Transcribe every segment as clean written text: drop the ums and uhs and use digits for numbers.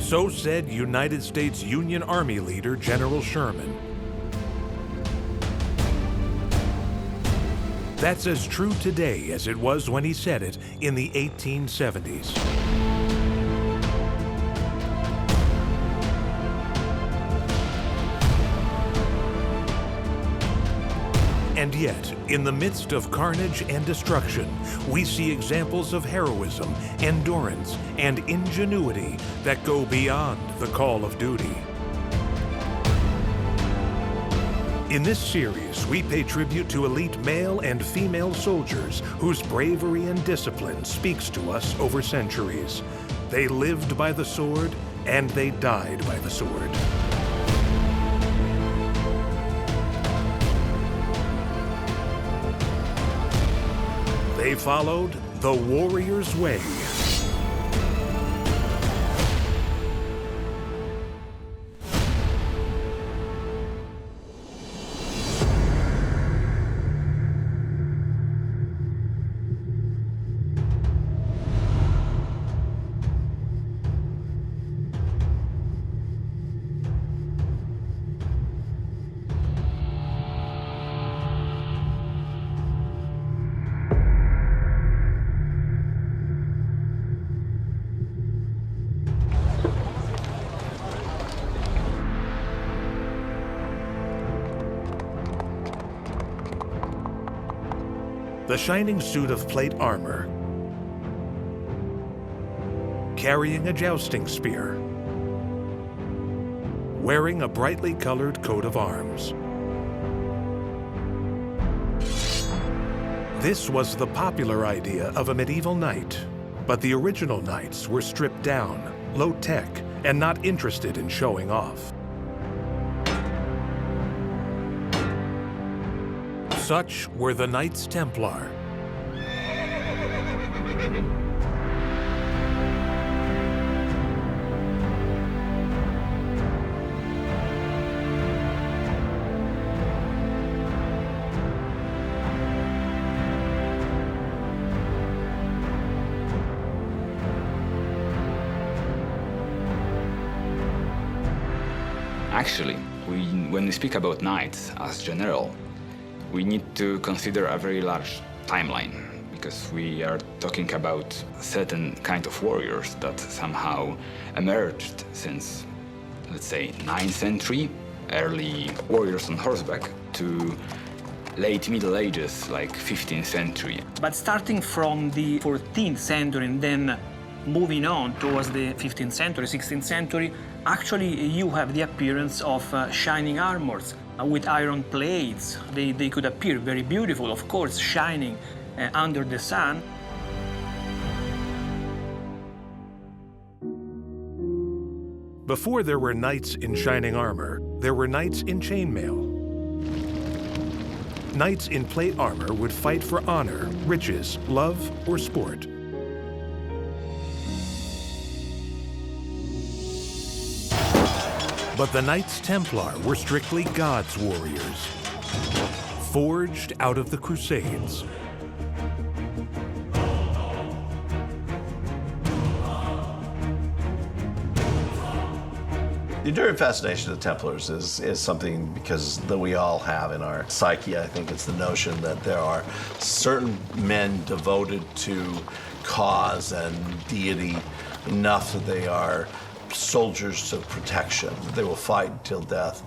So said United States Union Army leader General Sherman. That's as true today as it was when he said it in the 1870s. And yet, in the midst of carnage and destruction, we see examples of heroism, endurance, and ingenuity that go beyond the call of duty. In this series, we pay tribute to elite male and female soldiers whose bravery and discipline speaks to us over centuries. They lived by the sword, and they died by the sword. They followed the warrior's way. The shining suit of plate armor, carrying a jousting spear, wearing a brightly colored coat of arms. This was the popular idea of a medieval knight, but the original knights were stripped down, low-tech, and not interested in showing off. Such were the Knights Templar. Actually, when we speak about knights as general, we need to consider a very large timeline, because we are talking about certain kind of warriors that somehow emerged since, let's say, 9th century, early warriors on horseback, to late Middle Ages, like 15th century. But starting from the 14th century and then moving on towards the 15th century, 16th century, actually you have the appearance of shining armors with iron plates. They could appear very beautiful, of course, shining under the sun. Before there were knights in shining armor, there were knights in chainmail. Knights in plate armor would fight for honor, riches, love, or sport. But the Knights Templar were strictly God's warriors, forged out of the Crusades. The enduring fascination of the Templars is something because that we all have in our psyche. I think it's the notion that there are certain men devoted to cause and deity enough that they are soldiers of protection. They will fight till death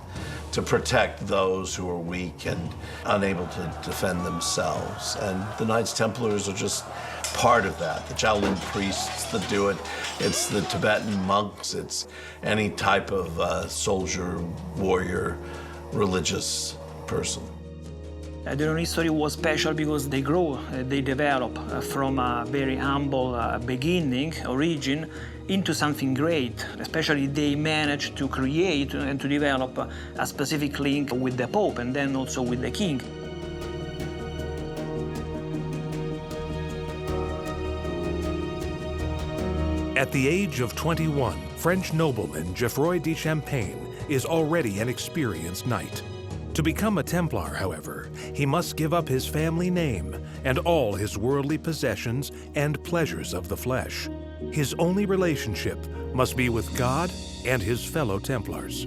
to protect those who are weak and unable to defend themselves. And the Knights Templars are just part of that. The Shaolin priests that do it, it's the Tibetan monks, it's any type of soldier, warrior, religious person. Their history was special because they grow, they develop from a very humble beginning, origin, into something great. Especially they managed to create and to develop a specific link with the Pope and then also with the King. At the age of 21, French nobleman Geoffroy de Champagne is already an experienced knight. To become a Templar, however, he must give up his family name and all his worldly possessions and pleasures of the flesh. His only relationship must be with God and his fellow Templars.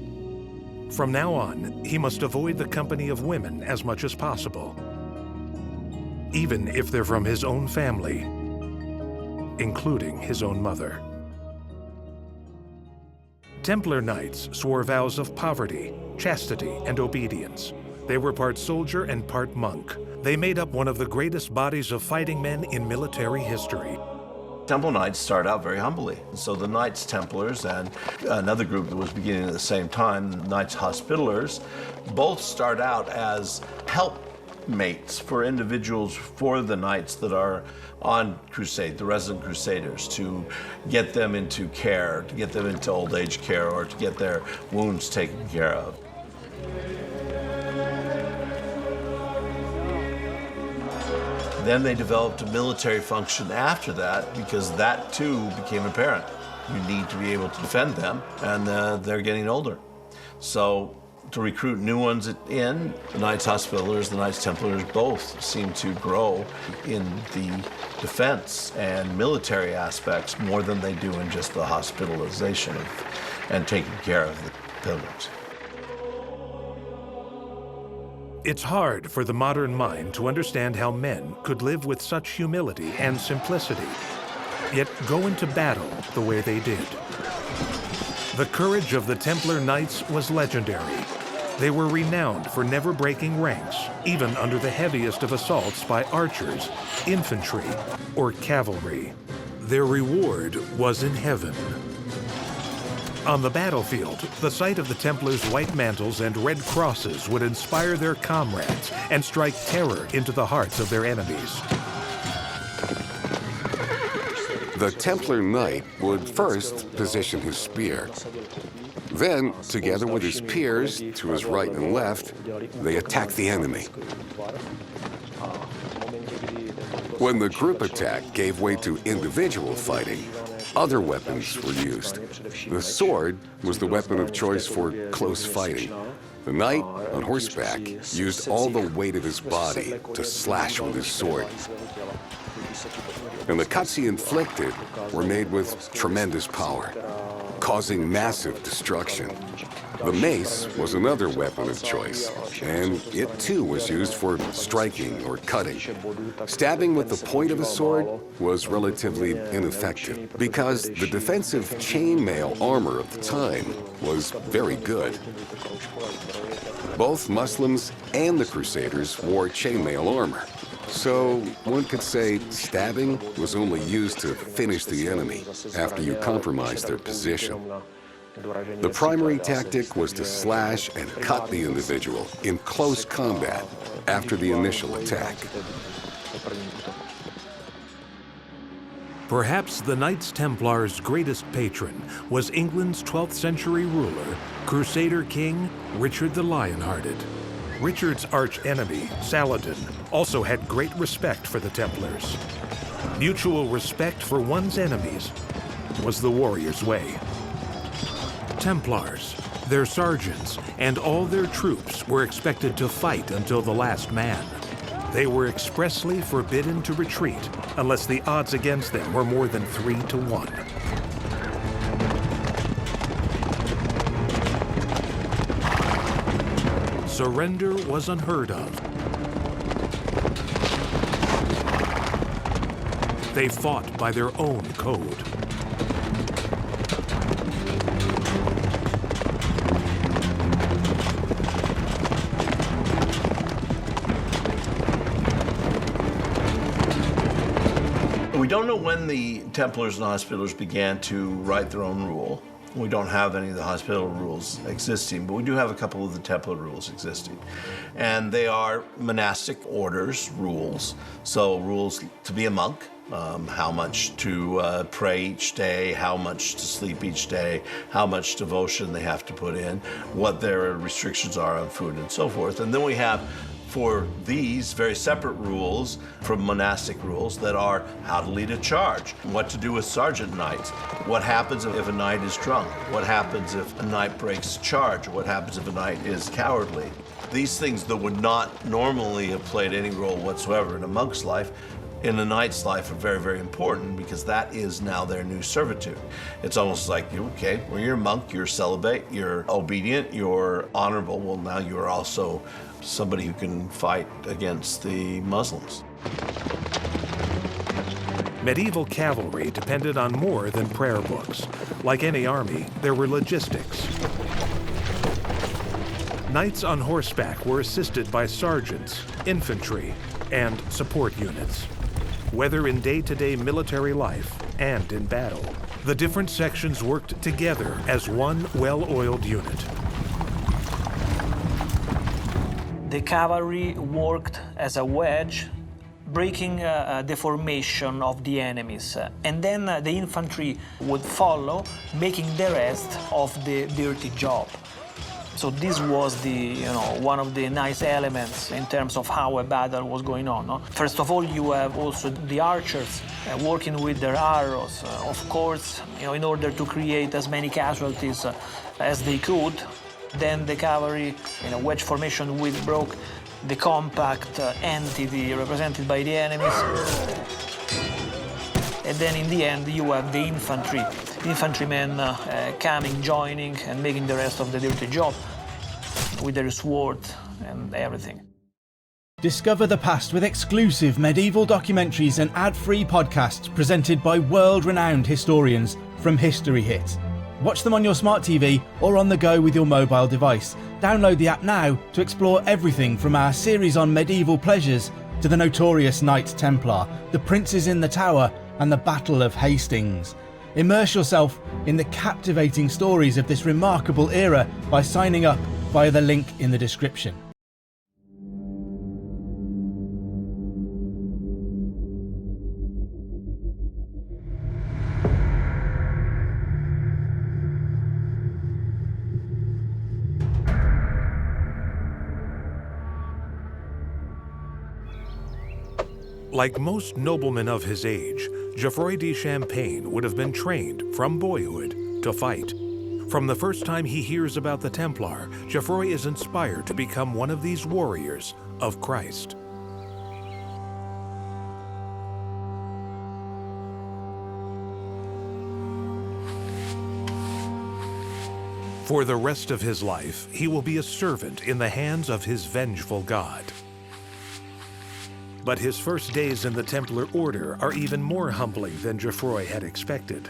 From now on, he must avoid the company of women as much as possible, even if they're from his own family, including his own mother. Templar knights swore vows of poverty, chastity, and obedience. They were part soldier and part monk. They made up one of the greatest bodies of fighting men in military history. Temple Knights start out very humbly. So the Knights Templars and another group that was beginning at the same time, the Knights Hospitallers, both start out as helpmates for individuals, for the knights that are on crusade, the resident crusaders, to get them into care, to get them into old age care, or to get their wounds taken care of. Then they developed a military function after that, because that too became apparent. You need to be able to defend them, and they're getting older. So to recruit new ones in, the Knights Hospitallers, the Knights Templars both seem to grow in the defense and military aspects more than they do in just the hospitalization and taking care of the pilgrims. It's hard for the modern mind to understand how men could live with such humility and simplicity, yet go into battle the way they did. The courage of the Templar Knights was legendary. They were renowned for never breaking ranks, even under the heaviest of assaults by archers, infantry, or cavalry. Their reward was in heaven. On the battlefield, the sight of the Templars' white mantles and red crosses would inspire their comrades and strike terror into the hearts of their enemies. The Templar Knight would first position his spear. Then, together with his peers, to his right and left, they attack the enemy. When the group attack gave way to individual fighting, other weapons were used. The sword was the weapon of choice for close fighting. The knight, on horseback, used all the weight of his body to slash with his sword. And the cuts he inflicted were made with tremendous power, causing massive destruction. The mace was another weapon of choice, and it too was used for striking or cutting. Stabbing with the point of a sword was relatively ineffective because the defensive chainmail armor of the time was very good. Both Muslims and the Crusaders wore chainmail armor. So one could say stabbing was only used to finish the enemy after you compromised their position. The primary tactic was to slash and cut the individual in close combat after the initial attack. Perhaps the Knights Templars' greatest patron was England's 12th century ruler, Crusader King Richard the Lionhearted. Richard's arch-enemy, Saladin, also had great respect for the Templars. Mutual respect for one's enemies was the warrior's way. Templars, their sergeants, and all their troops were expected to fight until the last man. They were expressly forbidden to retreat unless the odds against them were more than 3 to 1. Surrender was unheard of. They fought by their own code. We don't know when the Templars and Hospitallers began to write their own rule. We don't have any of the Hospitaller rules existing, but we do have a couple of the Templar rules existing. And they are monastic orders rules. So rules to be a monk, how much to pray each day, how much to sleep each day, how much devotion they have to put in, what their restrictions are on food and so forth. And then we have for these very separate rules from monastic rules that are how to lead a charge, what to do with sergeant knights, what happens if a knight is drunk, what happens if a knight breaks charge, what happens if a knight is cowardly. These things that would not normally have played any role whatsoever in a monk's life in a knight's life are very, very important because that is now their new servitude. It's almost like, okay, well, you're a monk, you're celibate, you're obedient, you're honorable. Well, now you're also somebody who can fight against the Muslims. Medieval cavalry depended on more than prayer books. Like any army, there were logistics. Knights on horseback were assisted by sergeants, infantry, and support units. Whether in day-to-day military life and in battle, the different sections worked together as one well-oiled unit. The cavalry worked as a wedge, breaking the formation of the enemies. And then the infantry would follow, making the rest of the dirty job. So this was one of the nice elements in terms of how a battle was going on. No? First of all, you have also the archers working with their arrows. Of course, in order to create as many casualties as they could. Then the cavalry, in a wedge formation, broke the compact entity represented by the enemies. And then in the end, you have the infantrymen coming, joining, and making the rest of the dirty job with their sword and everything. Discover the past with exclusive medieval documentaries and ad-free podcasts presented by world-renowned historians from History Hit. Watch them on your smart TV or on the go with your mobile device. Download the app now to explore everything from our series on medieval pleasures to the notorious Knights Templar, the Princes in the Tower, and the Battle of Hastings. Immerse yourself in the captivating stories of this remarkable era by signing up via the link in the description. Like most noblemen of his age, Geoffroy de Champagne would have been trained from boyhood to fight. From the first time he hears about the Templar, Geoffroy is inspired to become one of these warriors of Christ. For the rest of his life, he will be a servant in the hands of his vengeful God. But his first days in the Templar Order are even more humbling than Geoffroy had expected.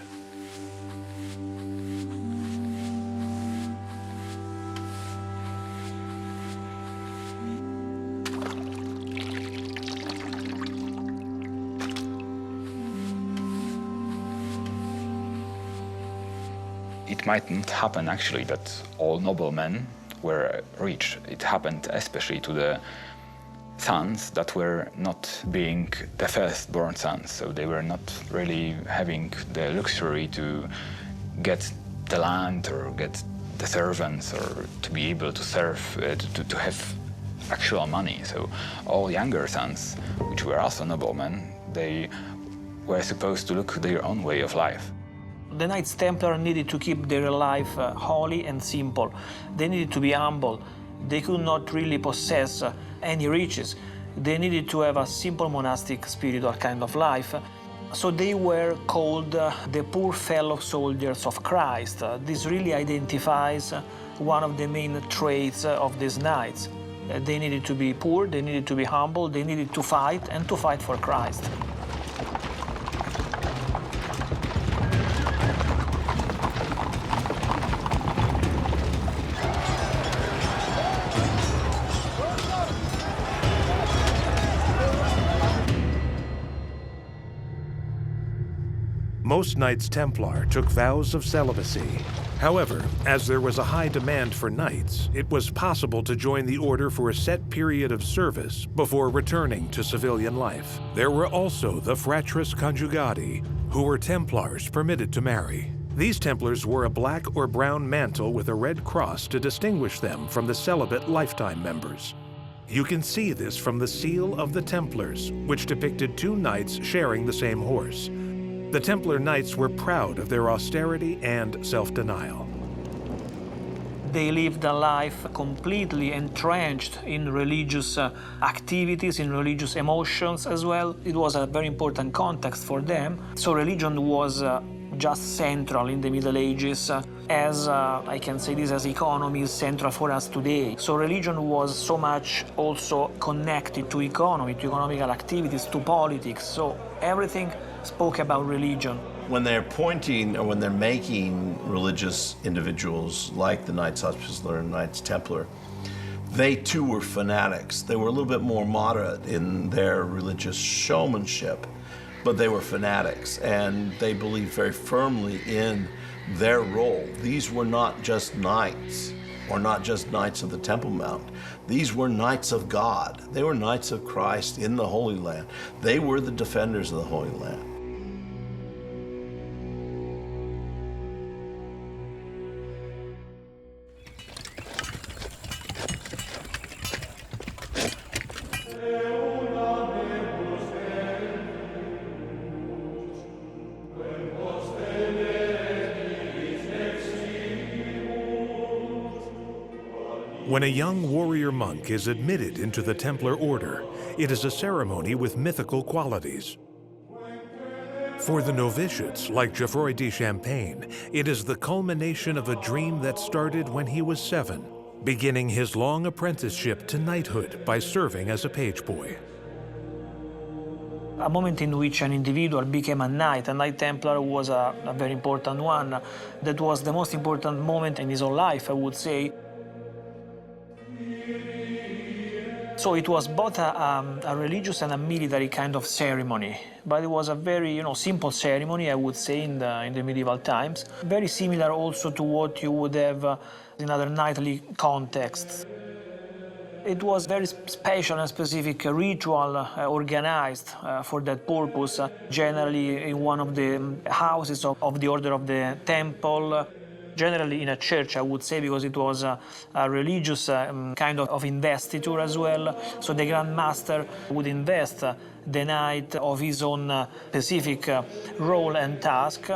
It might not happen actually that all noblemen were rich. It happened especially to the sons that were not being the firstborn sons, so they were not really having the luxury to get the land or get the servants or to be able to serve, to have actual money. So all younger sons, which were also noblemen, they were supposed to look their own way of life. The Knights Templar needed to keep their life holy and simple. They needed to be humble. They could not really possess any riches. They needed to have a simple monastic spiritual kind of life. So they were called the poor fellow soldiers of Christ. This really identifies one of the main traits of these knights. They needed to be poor, they needed to be humble, they needed to fight, and to fight for Christ. Most Knights Templar took vows of celibacy. However, as there was a high demand for knights, it was possible to join the order for a set period of service before returning to civilian life. There were also the Fratres Conjugati, who were Templars permitted to marry. These Templars wore a black or brown mantle with a red cross to distinguish them from the celibate lifetime members. You can see this from the seal of the Templars, which depicted two knights sharing the same horse. The Templar Knights were proud of their austerity and self-denial. They lived a life completely entrenched in religious activities, in religious emotions as well. It was a very important context for them. So religion was just central in the Middle Ages, as I can say this, as economy is central for us today. So religion was so much also connected to economy, to economical activities, to politics. So everything spoke about religion. When they're appointing or when they're making religious individuals like the Knights Hospitaller and Knights Templar, they too were fanatics. They were a little bit more moderate in their religious showmanship, but they were fanatics, and they believed very firmly in their role. These were not just knights, or not just knights of the Temple Mount. These were knights of God. They were knights of Christ in the Holy Land. They were the defenders of the Holy Land. When a young warrior monk is admitted into the Templar Order, it is a ceremony with mythical qualities. For the novitiates, like Geoffroy de Champagne, it is the culmination of a dream that started when he was 7, beginning his long apprenticeship to knighthood by serving as a page boy. A moment in which an individual became a Knight Templar, was a very important one. That was the most important moment in his whole life, I would say. So it was both a religious and a military kind of ceremony, but it was a very simple ceremony, I would say, in the medieval times. Very similar also to what you would have in other knightly contexts. It was very special and specific ritual organized for that purpose, generally in one of the houses of the Order of the Temple. Generally in a church, I would say, because it was a religious kind of investiture as well. So the Grand Master would invest the knight of his own specific role and task.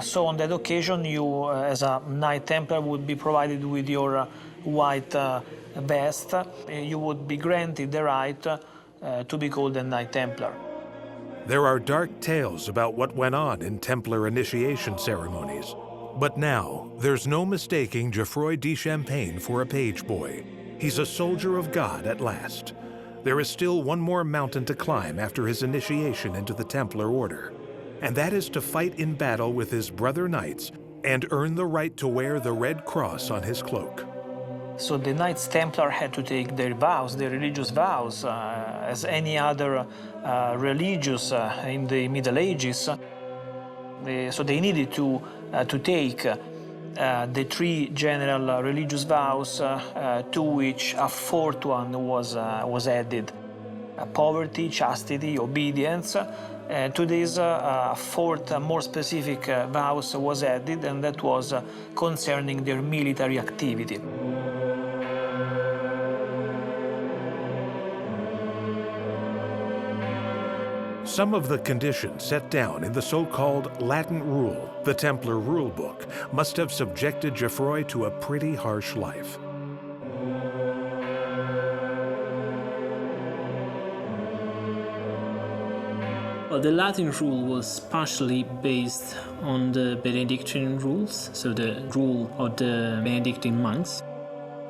So on that occasion, you, as a Knight Templar, would be provided with your white vest. You would be granted the right to be called a Knight Templar. There are dark tales about what went on in Templar initiation ceremonies. But now, there's no mistaking Geoffroy de Champagne for a page boy. He's a soldier of God at last. There is still one more mountain to climb after his initiation into the Templar Order, and that is to fight in battle with his brother knights and earn the right to wear the red cross on his cloak. So the Knights Templar had to take their vows, their religious vows, as any other religious in the Middle Ages. So they needed to take the 3 general religious vows, to which a 4th one was added: poverty, chastity, obedience. To this, a 4th, more specific vows was added, and that was concerning their military activity. Some of the conditions set down in the so-called Latin Rule, the Templar Rule Book, must have subjected Geoffroy to a pretty harsh life. Well, the Latin Rule was partially based on the Benedictine rules, so the rule of the Benedictine monks.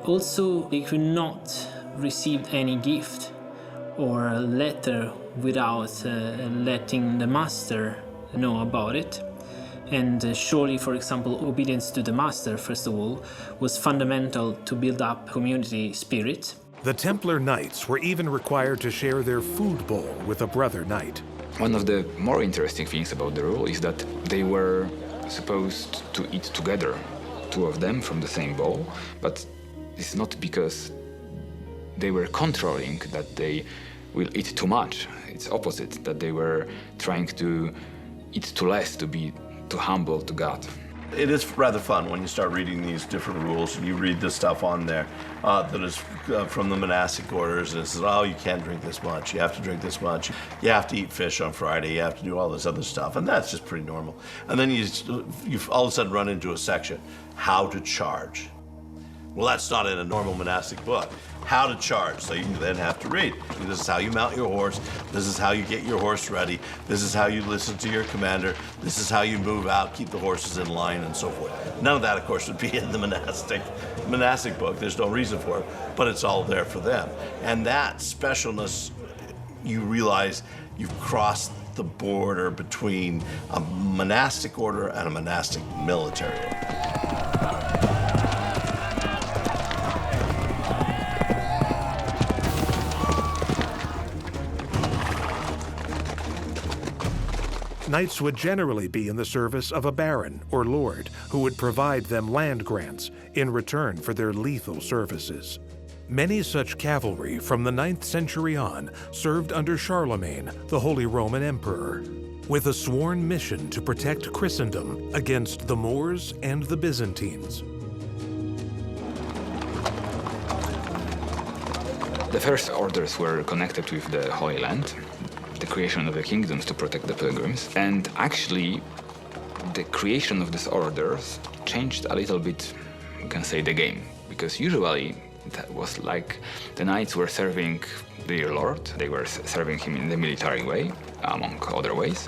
Also, they could not receive any gift or a letter without letting the master know about it. And surely, for example, obedience to the master, first of all, was fundamental to build up community spirit. The Templar Knights were even required to share their food bowl with a brother knight. One of the more interesting things about the rule is that they were supposed to eat together, 2 of them from the same bowl, but it's not because they were controlling that they will eat too much. It's opposite, that they were trying to eat too less, to be too humble to God. It is rather fun when you start reading these different rules and you read the stuff on there that is from the monastic orders. And it says, oh, you can't drink this much. You have to drink this much. You have to eat fish on Friday. You have to do all this other stuff. And that's just pretty normal. And then you all of a sudden run into a section, how to charge. Well, that's not in a normal monastic book. How to charge, so you then have to read. This is how you mount your horse. This is how you get your horse ready. This is how you listen to your commander. This is how you move out, keep the horses in line, and so forth. None of that, of course, would be in the monastic book. There's no reason for it, but it's all there for them. And that specialness, you realize you've crossed the border between a monastic order and a monastic military order. Knights would generally be in the service of a baron or lord who would provide them land grants in return for their lethal services. Many such cavalry from the 9th century on served under Charlemagne, the Holy Roman Emperor, with a sworn mission to protect Christendom against the Moors and the Byzantines. The first orders were connected with the Holy Land, the creation of the kingdoms to protect the pilgrims. And actually, the creation of these orders changed a little bit, you can say, the game. Because usually, that was like the knights were serving their lord, they were serving him in the military way, among other ways.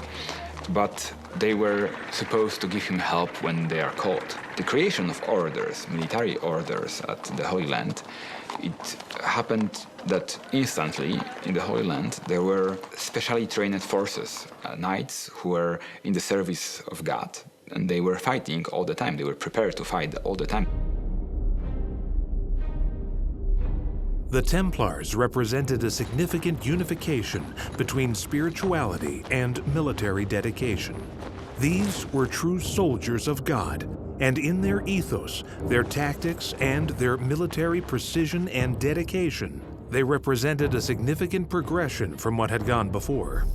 But they were supposed to give him help when they are called. The creation of orders, military orders at the Holy Land, it happened that instantly in the Holy Land there were specially trained forces, knights who were in the service of God, and they were fighting all the time. They were prepared to fight all the time. The Templars represented a significant unification between spirituality and military dedication. These were true soldiers of God, and in their ethos, their tactics, and their military precision and dedication, they represented a significant progression from what had gone before.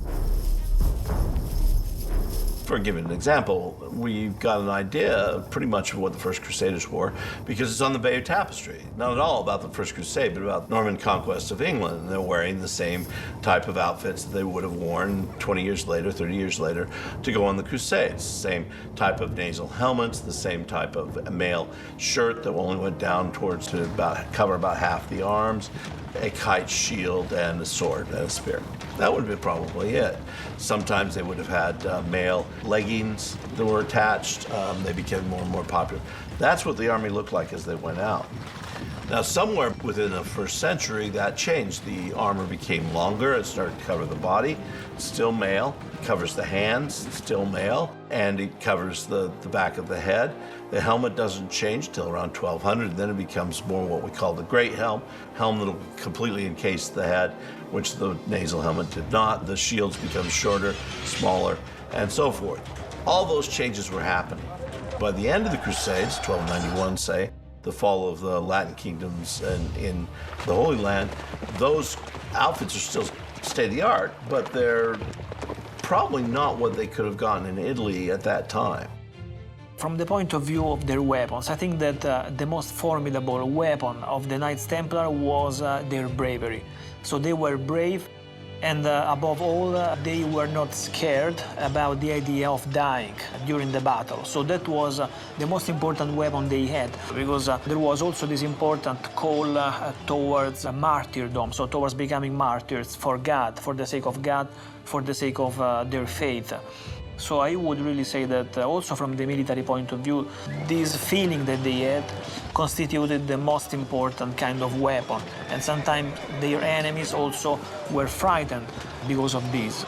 For giving an example, we've got an idea pretty much of what the First Crusaders wore because it's on the Bayeux Tapestry. Not at all about the First Crusade, but about Norman conquest of England. And they're wearing the same type of outfits that they would have worn 20 years later, 30 years later, to go on the Crusades. Same type of nasal helmets, the same type of mail shirt that only went down towards to cover about half the arms, a kite shield, and a sword and a spear. That would have been probably it. Sometimes they would have had male leggings that were attached. They became more and more popular. That's what the army looked like as they went out. Now, somewhere within the first century, that changed. The armor became longer. It started to cover the body. Still male. Covers the hands. Still male. And it covers the back of the head. The helmet doesn't change till around 1200. Then it becomes more what we call the great helm that'll completely encase the head, which the nasal helmet did not. The shields become shorter, smaller, and so forth. All those changes were happening. By the end of the Crusades, 1291, say, the fall of the Latin kingdoms and in the Holy Land, those outfits are still state-of-the-art, but they're probably not what they could have gotten in Italy at that time. From the point of view of their weapons, I think that the most formidable weapon of the Knights Templar was their bravery. So they were brave, and above all, they were not scared about the idea of dying during the battle. So that was the most important weapon they had, because there was also this important call towards martyrdom, so towards becoming martyrs for God, for the sake of God, for the sake of their faith. So I would really say that also from the military point of view, this feeling that they had constituted the most important kind of weapon. And sometimes their enemies also were frightened because of this.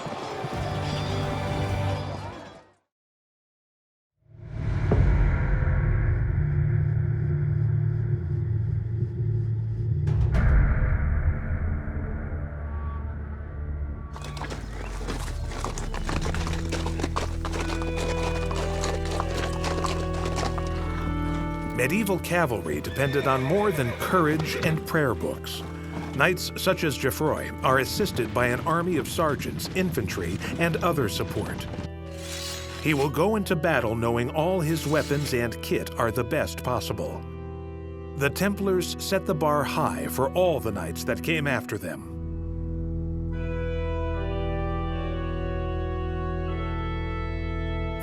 Medieval cavalry depended on more than courage and prayer books. Knights such as Geoffroy are assisted by an army of sergeants, infantry, and other support. He will go into battle knowing all his weapons and kit are the best possible. The Templars set the bar high for all the knights that came after them.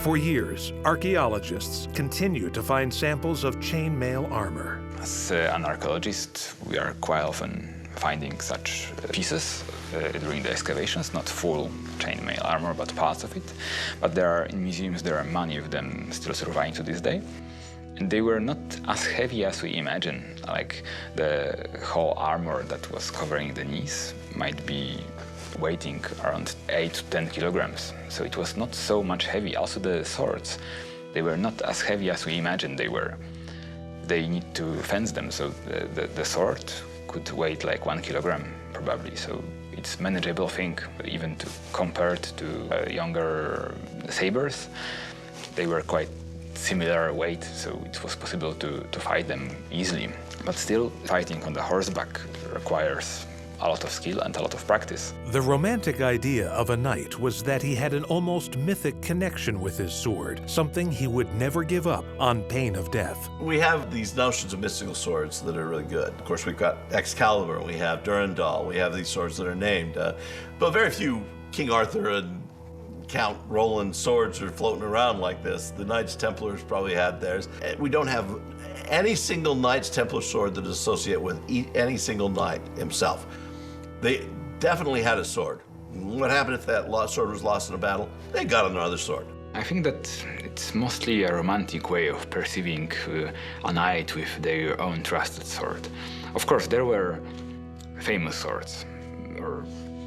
For years, archaeologists continue to find samples of chainmail armor. As an archaeologist, we are quite often finding such pieces during the excavations, not full chainmail armor, but parts of it. But in museums, there are many of them still surviving to this day. And they were not as heavy as we imagine. Like the whole armor that was covering the knees might be weighing around 8 to 10 kilograms. So it was not so much heavy. Also the swords, they were not as heavy as we imagined they were. They need to fence them, so the sword could weigh like 1 kilogram probably. So it's a manageable thing, even compared to younger sabers. They were quite similar weight, so it was possible to fight them easily. But still, fighting on the horseback requires a lot of skill and a lot of practice. The romantic idea of a knight was that he had an almost mythic connection with his sword, something he would never give up on pain of death. We have these notions of mystical swords that are really good. Of course, we've got Excalibur, we have Durandal, we have these swords that are named, but very few King Arthur and Count Roland swords are floating around like this. The Knights Templars probably had theirs. We don't have any single Knights Templar sword that is associated with any single knight himself. They definitely had a sword. What happened if that sword was lost in a battle? They got another sword. I think that it's mostly a romantic way of perceiving a knight with their own trusted sword. Of course, there were famous swords, or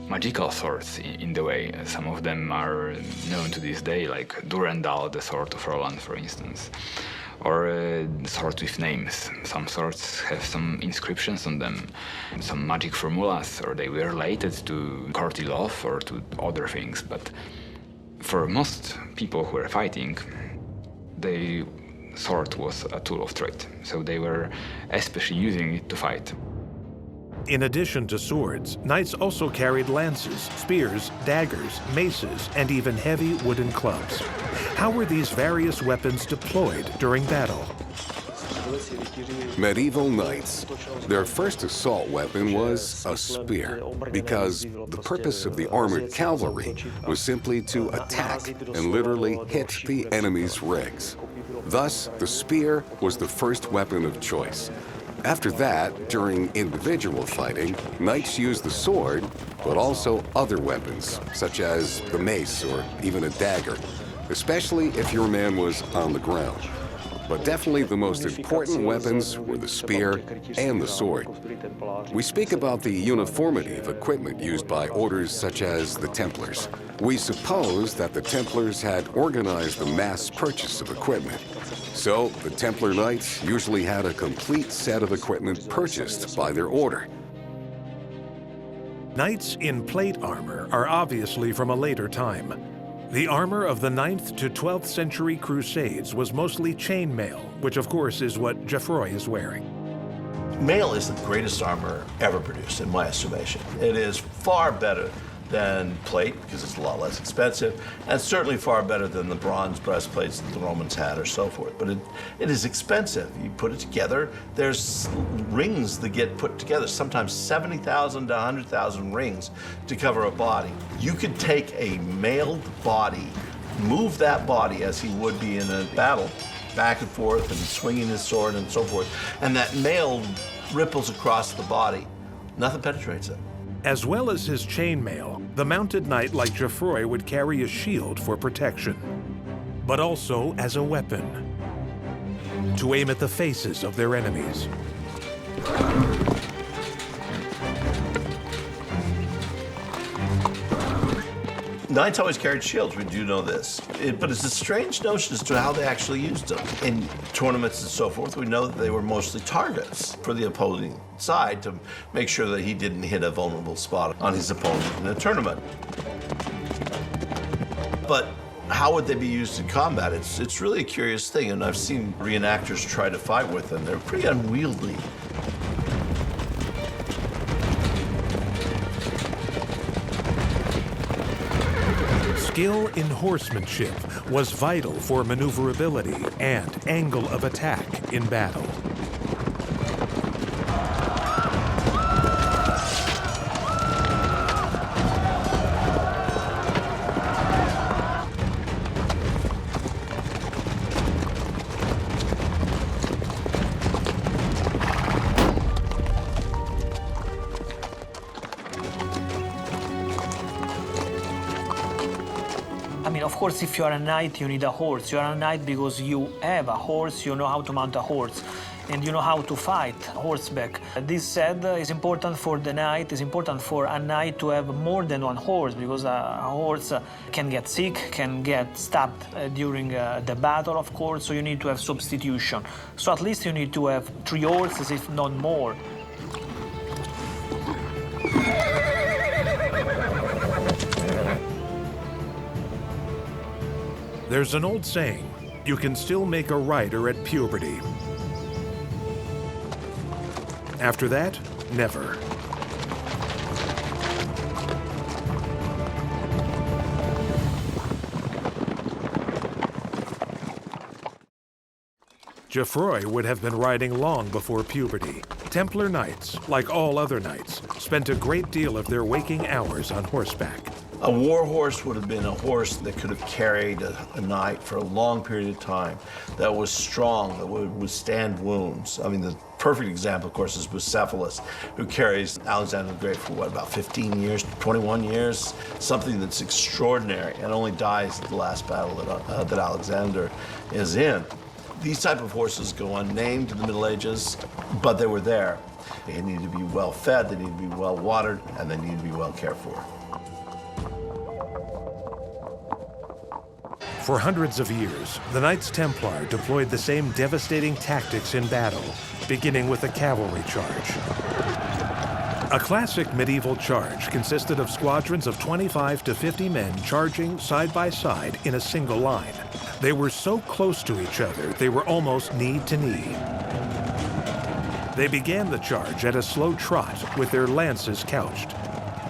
magical swords in the way. Some of them are known to this day, like Durandal, the sword of Roland, for instance, or swords with names. Some swords have some inscriptions on them, some magic formulas, or they were related to courtly love or to other things. But for most people who were fighting, the sword was a tool of trade, so they were especially using it to fight. In addition to swords, knights also carried lances, spears, daggers, maces, and even heavy wooden clubs. How were these various weapons deployed during battle? Medieval knights. Their first assault weapon was a spear, because the purpose of the armored cavalry was simply to attack and literally hit the enemy's ranks. Thus, the spear was the first weapon of choice. After that, during individual fighting, knights used the sword, but also other weapons, such as the mace or even a dagger, especially if your man was on the ground. But definitely the most important weapons were the spear and the sword. We speak about the uniformity of equipment used by orders such as the Templars. We suppose that the Templars had organized the mass purchase of equipment. So the Templar Knights usually had a complete set of equipment purchased by their order. Knights in plate armor are obviously from a later time. The armor of the 9th to 12th century Crusades was mostly chainmail, which of course is what Geoffroy is wearing. Mail is the greatest armor ever produced, in my estimation. It is far better than plate, because it's a lot less expensive, and certainly far better than the bronze breastplates that the Romans had or so forth. But it is expensive. You put it together, there's rings that get put together, sometimes 70,000 to 100,000 rings to cover a body. You could take a mailed body, move that body as he would be in a battle, back and forth and swinging his sword and so forth, and that mail ripples across the body. Nothing penetrates it. As well as his chainmail, the mounted knight like Geoffroy would carry a shield for protection, but also as a weapon, to aim at the faces of their enemies. Knights always carried shields, we do know this. But it's a strange notion as to how they actually used them. In tournaments and so forth, we know that they were mostly targets for the opposing side to make sure that he didn't hit a vulnerable spot on his opponent in a tournament. But how would they be used in combat? It's really a curious thing, and I've seen reenactors try to fight with them. They're pretty unwieldy. Skill in horsemanship was vital for maneuverability and angle of attack in battle. Of course, if you are a knight, you need a horse. You are a knight because you have a horse, you know how to mount a horse, and you know how to fight horseback. This said, it's important for the knight, it's important for a knight to have more than one horse, because a horse can get sick, can get stabbed during the battle, of course, so you need to have substitution. So at least you need to have 3 horses, if not more. There's an old saying, you can still make a rider at puberty. After that, never. Geoffroy would have been riding long before puberty. Templar knights, like all other knights, spent a great deal of their waking hours on horseback. A war horse would have been a horse that could have carried a knight for a long period of time, that was strong, that would withstand wounds. I mean, the perfect example, of course, is Bucephalus, who carries Alexander the Great for, what, about 15 years, 21 years? Something that's extraordinary, and only dies at the last battle that Alexander is in. These type of horses go unnamed in the Middle Ages, but they were there. They need to be well fed, they need to be well watered, and they need to be well cared for. For hundreds of years, the Knights Templar deployed the same devastating tactics in battle, beginning with a cavalry charge. A classic medieval charge consisted of squadrons of 25 to 50 men charging side by side in a single line. They were so close to each other, they were almost knee to knee. They began the charge at a slow trot with their lances couched.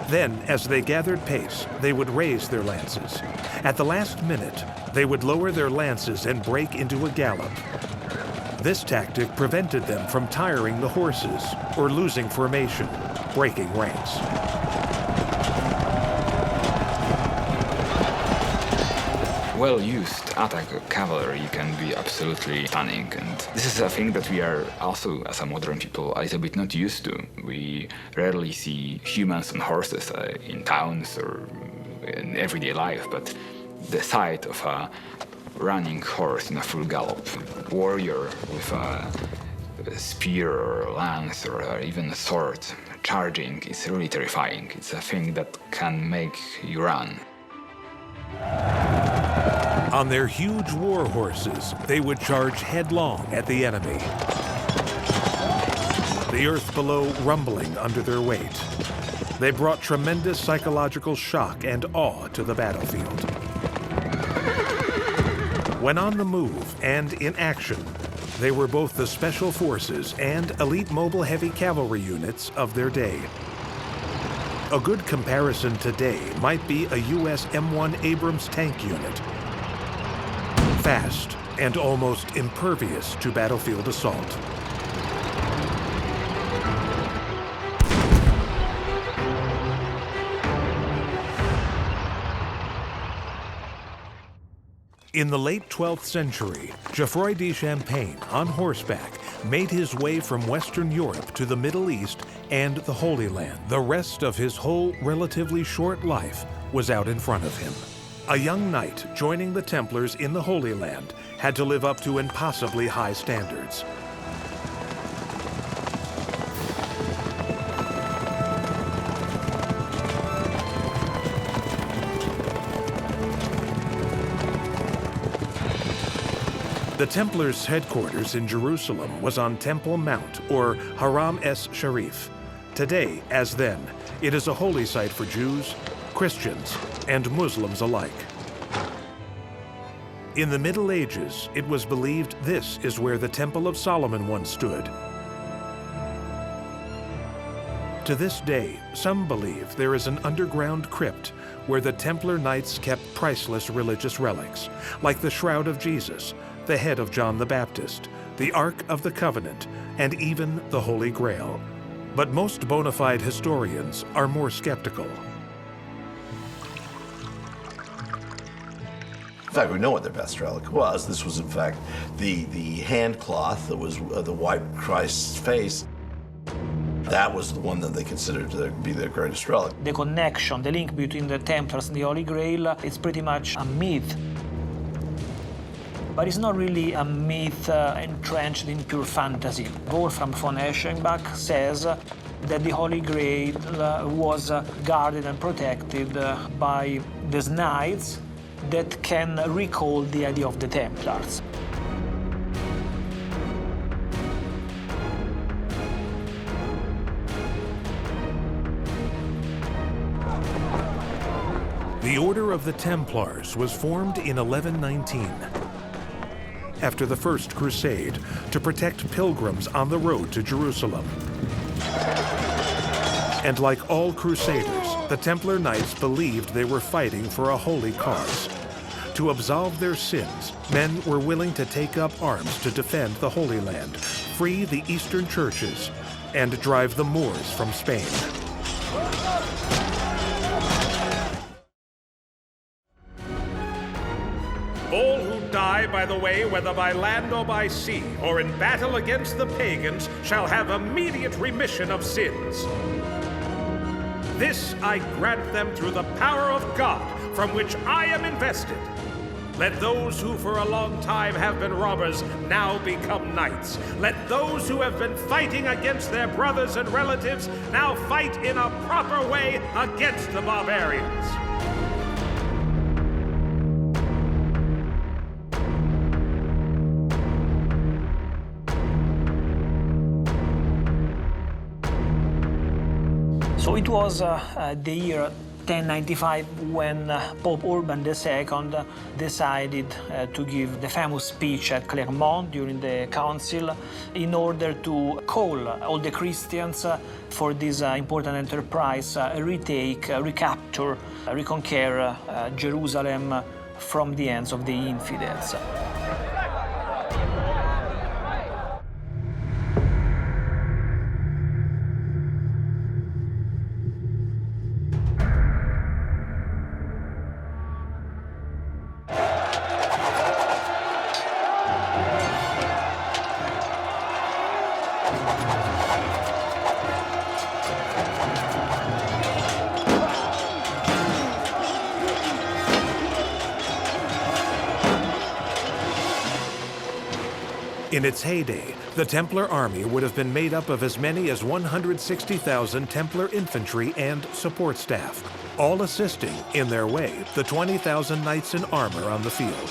Then, as they gathered pace, they would raise their lances. At the last minute, they would lower their lances and break into a gallop. This tactic prevented them from tiring the horses or losing formation, breaking ranks. Well-used attack cavalry can be absolutely stunning, and this is a thing that we are also, as a modern people, a little bit not used to. We rarely see humans on horses in towns or in everyday life, but the sight of a running horse in a full gallop, warrior with a spear or lance or even a sword charging is really terrifying. It's a thing that can make you run. On their huge war horses, they would charge headlong at the enemy. The earth below rumbling under their weight. They brought tremendous psychological shock and awe to the battlefield. When on the move and in action, they were both the special forces and elite mobile heavy cavalry units of their day. A good comparison today might be a US M1 Abrams tank unit. Fast and almost impervious to battlefield assault. In the late 12th century, Geoffroy de Champagne, on horseback, made his way from Western Europe to the Middle East and the Holy Land. The rest of his whole relatively short life was out in front of him. A young knight joining the Templars in the Holy Land had to live up to impossibly high standards. The Templars' headquarters in Jerusalem was on Temple Mount, or Haram es-Sharif. Today, as then, it is a holy site for Jews, Christians, and Muslims alike. In the Middle Ages, it was believed this is where the Temple of Solomon once stood. To this day, some believe there is an underground crypt where the Templar Knights kept priceless religious relics, like the Shroud of Jesus, the head of John the Baptist, the Ark of the Covenant, and even the Holy Grail. But most bona fide historians are more skeptical. In fact, we know what their best relic was. This was, in fact, the hand cloth that was the white Christ's face. That was the one that they considered to be their greatest relic. The connection, the link between the Templars and the Holy Grail is pretty much a myth. But it's not really a myth entrenched in pure fantasy. Wolfram von Eschenbach says that the Holy Grail was guarded and protected by these knights that can recall the idea of the Templars. The Order of the Templars was formed in 1119, after the First Crusade, to protect pilgrims on the road to Jerusalem. And like all crusaders, the Templar Knights believed they were fighting for a holy cause. To absolve their sins, men were willing to take up arms to defend the Holy Land, free the Eastern churches, and drive the Moors from Spain. All who die by the way, whether by land or by sea, or in battle against the pagans, shall have immediate remission of sins. This I grant them through the power of God, from which I am invested. Let those who for a long time have been robbers now become knights. Let those who have been fighting against their brothers and relatives now fight in a proper way against the barbarians. So it was the year 1095 when Pope Urban II decided to give the famous speech at Clermont during the council in order to call all the Christians for this important enterprise, recapture, reconquer Jerusalem from the hands of the infidels. In its heyday, the Templar army would have been made up of as many as 160,000 Templar infantry and support staff, all assisting, in their way, the 20,000 knights in armor on the field.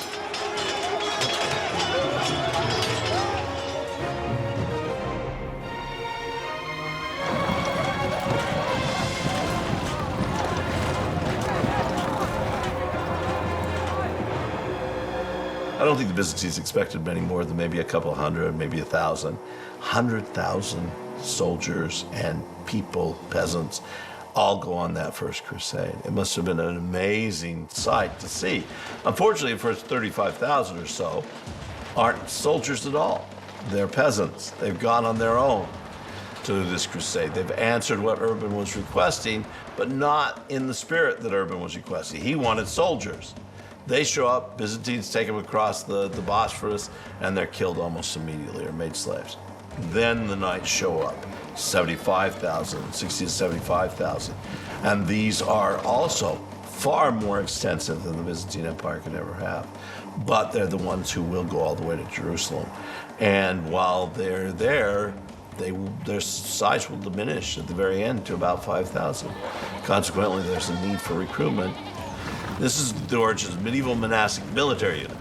I don't think the Byzantines expected many more than maybe a couple hundred, maybe 1,000. 100,000 soldiers and people, peasants, all go on that first crusade. It must have been an amazing sight to see. Unfortunately, the first 35,000 or so aren't soldiers at all. They're peasants. They've gone on their own to this crusade. They've answered what Urban was requesting, but not in the spirit that Urban was requesting. He wanted soldiers. They show up, Byzantines take them across the Bosphorus, and they're killed almost immediately or made slaves. Then the knights show up, 75,000, 60 to 75,000. And these are also far more extensive than the Byzantine Empire could ever have. But they're the ones who will go all the way to Jerusalem. And while they're there, their size will diminish at the very end to about 5,000. Consequently, there's a need for recruitment. This is the origins of medieval monastic military unit.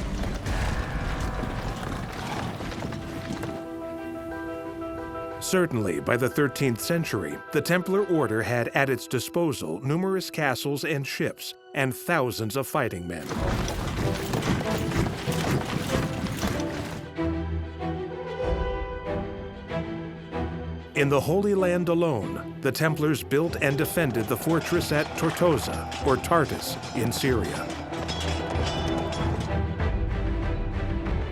Certainly, by the 13th century, the Templar Order had at its disposal numerous castles and ships, and thousands of fighting men. In In the Holy Land alone, the Templars built and defended the fortress at Tortosa, or Tartus, in Syria.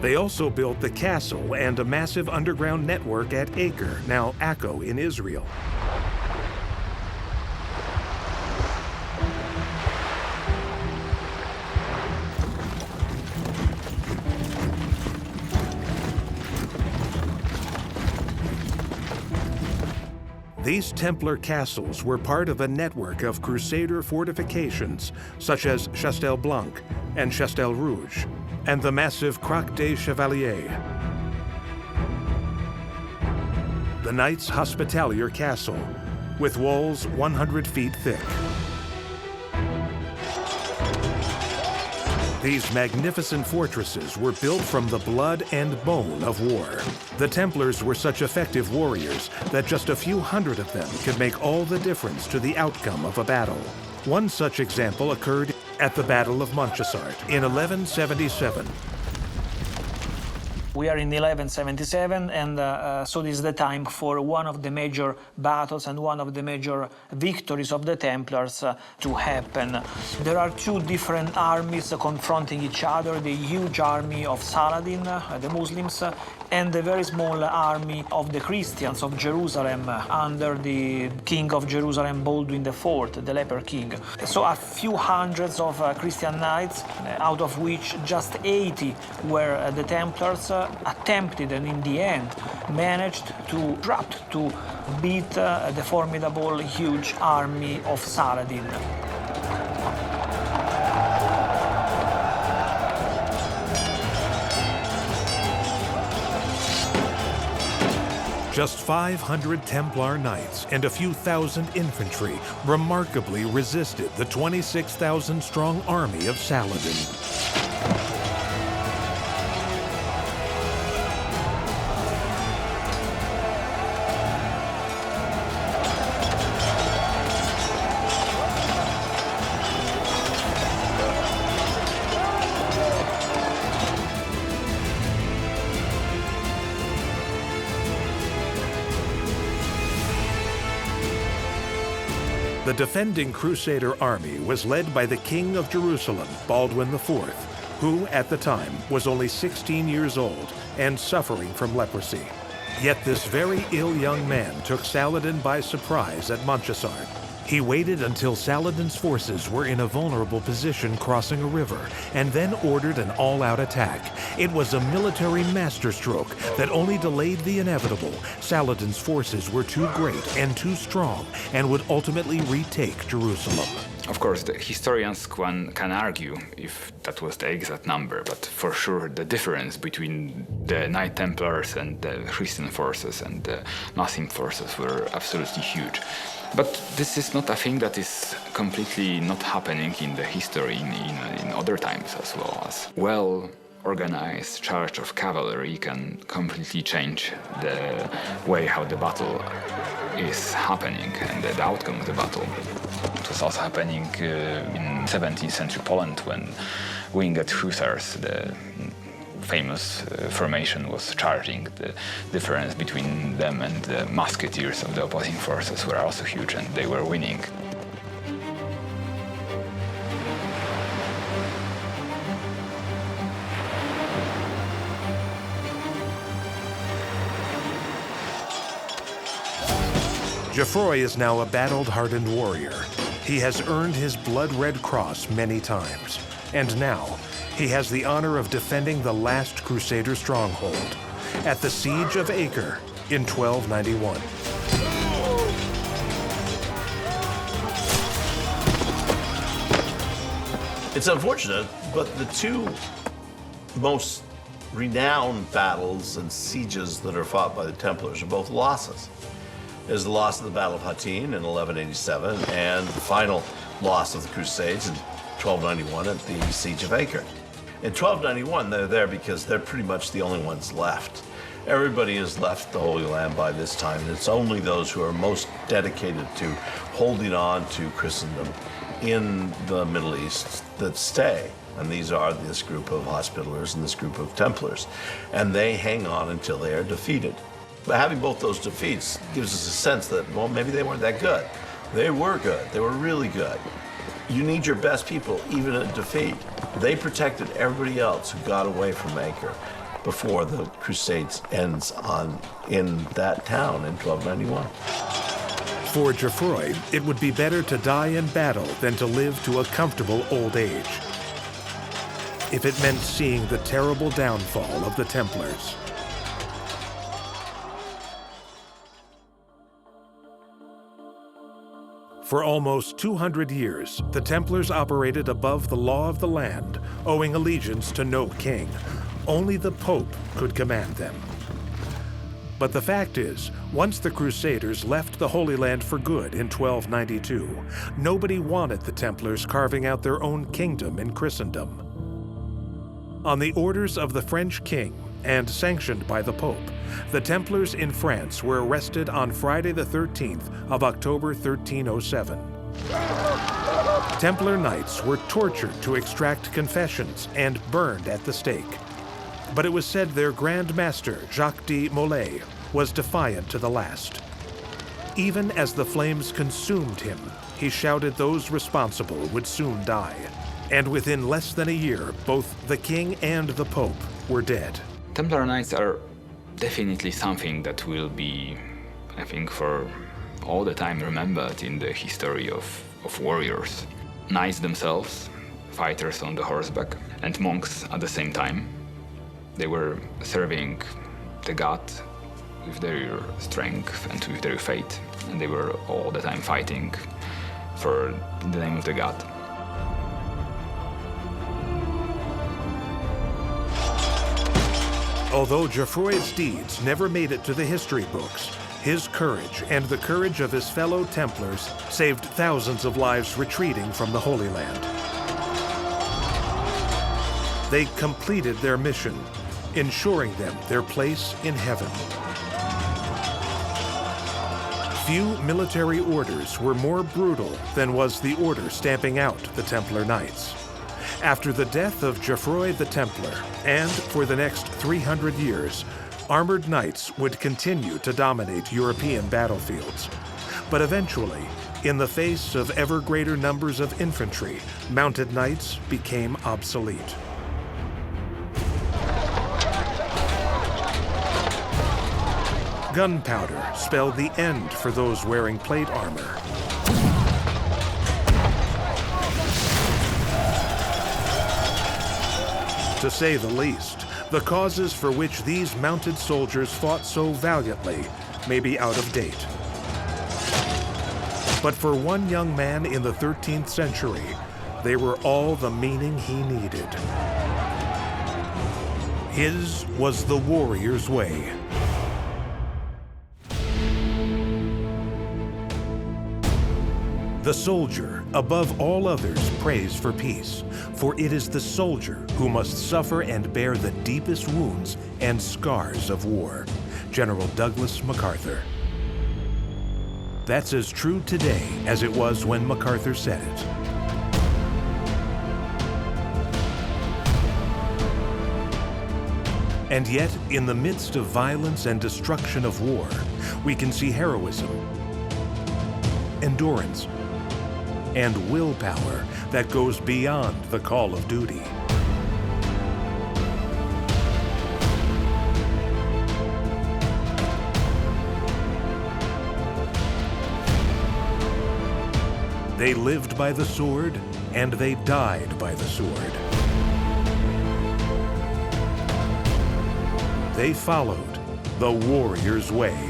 They also built the castle and a massive underground network at Acre, now Akko, in Israel. These Templar castles were part of a network of Crusader fortifications, such as Chastel Blanc and Chastel Rouge, and the massive Croix des Chevaliers. The Knights' Hospitalier Castle, with walls 100 feet thick. These magnificent fortresses were built from the blood and bone of war. The Templars were such effective warriors that just a few hundred of them could make all the difference to the outcome of a battle. One such example occurred at the Battle of Montchesart in 1177. We are in 1177, and so this is the time for one of the major battles and one of the major victories of the Templars to happen. There are two different armies confronting each other, the huge army of Saladin, the Muslims, and the very small army of the Christians of Jerusalem under the king of Jerusalem, Baldwin IV, the leper king. So a few hundreds of Christian knights, out of which just 80 were the Templars, attempted and in the end managed to beat the formidable huge army of Saladin. Just 500 Templar knights and a few thousand infantry remarkably resisted the 26,000-strong army of Saladin. The defending Crusader army was led by the King of Jerusalem, Baldwin IV, who, at the time, was only 16 years old and suffering from leprosy. Yet this very ill young man took Saladin by surprise at Montchesart. He waited until Saladin's forces were in a vulnerable position crossing a river, and then ordered an all-out attack. It was a military masterstroke that only delayed the inevitable. Saladin's forces were too great and too strong, and would ultimately retake Jerusalem. Of course, the historians can argue if that was the exact number, but for sure the difference between the Knight Templars and the Christian forces and the Muslim forces were absolutely huge. But this is not a thing that is completely not happening in the history in other times as well. As well-organized charge of cavalry can completely change the way how the battle is happening and the outcome of the battle. It was also happening in 17th century Poland when winged hussars, the famous formation, was charging. The difference between them and the musketeers of the opposing forces were also huge, and they were winning. Geoffroy is now a battle-hardened warrior. He has earned his blood-red cross many times, and now he has the honor of defending the last Crusader stronghold at the Siege of Acre in 1291. It's unfortunate, but the two most renowned battles and sieges that are fought by the Templars are both losses. There's the loss of the Battle of Hattin in 1187 and the final loss of the Crusades in 1291 at the Siege of Acre. In 1291, they're there because they're pretty much the only ones left. Everybody has left the Holy Land by this time, and it's only those who are most dedicated to holding on to Christendom in the Middle East that stay. And these are this group of Hospitallers and this group of Templars. And they hang on until they are defeated. But having both those defeats gives us a sense that, well, maybe they weren't that good. They were good. They were really good. You need your best people, even at defeat. They protected everybody else who got away from Acre before the Crusades ends in that town in 1291. For Geoffroy, it would be better to die in battle than to live to a comfortable old age, if it meant seeing the terrible downfall of the Templars. For almost 200 years, the Templars operated above the law of the land, owing allegiance to no king. Only the Pope could command them. But the fact is, once the Crusaders left the Holy Land for good in 1292, nobody wanted the Templars carving out their own kingdom in Christendom. On the orders of the French king and sanctioned by the Pope, the Templars in France were arrested on Friday the 13th of October 1307. Templar knights were tortured to extract confessions and burned at the stake. But it was said their Grand Master, Jacques de Molay, was defiant to the last. Even as the flames consumed him, he shouted those responsible would soon die. And within less than a year, both the king and the Pope were dead. Templar Knights are definitely something that will be, I think, for all the time remembered in the history of warriors. Knights themselves, fighters on the horseback, and monks at the same time. They were serving the god with their strength and with their faith, and they were all the time fighting for the name of the god. Although Geoffroy's deeds never made it to the history books, his courage and the courage of his fellow Templars saved thousands of lives retreating from the Holy Land. They completed their mission, ensuring them their place in heaven. Few military orders were more brutal than was the order stamping out the Templar Knights. After the death of Geoffroy the Templar, and for the next 300 years, armored knights would continue to dominate European battlefields. But eventually, in the face of ever greater numbers of infantry, mounted knights became obsolete. Gunpowder spelled the end for those wearing plate armor. To say the least, the causes for which these mounted soldiers fought so valiantly may be out of date. But for one young man in the 13th century, they were all the meaning he needed. His was the warrior's way. The soldier, above all others, prays for peace, for it is the soldier who must suffer and bear the deepest wounds and scars of war. General Douglas MacArthur. That's as true today as it was when MacArthur said it. And yet, in the midst of violence and destruction of war, we can see heroism, endurance, and willpower that goes beyond the call of duty. They lived by the sword, and they died by the sword. They followed the warrior's way.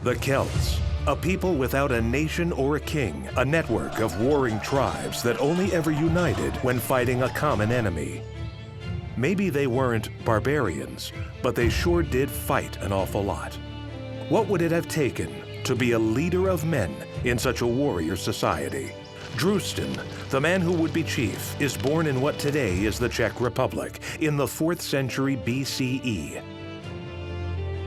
The Celts, a people without a nation or a king, a network of warring tribes that only ever united when fighting a common enemy. Maybe they weren't barbarians, but they sure did fight an awful lot. What would it have taken to be a leader of men in such a warrior society. Drustin, the man who would be chief, is born in what today is the Czech Republic in the 4th century BCE.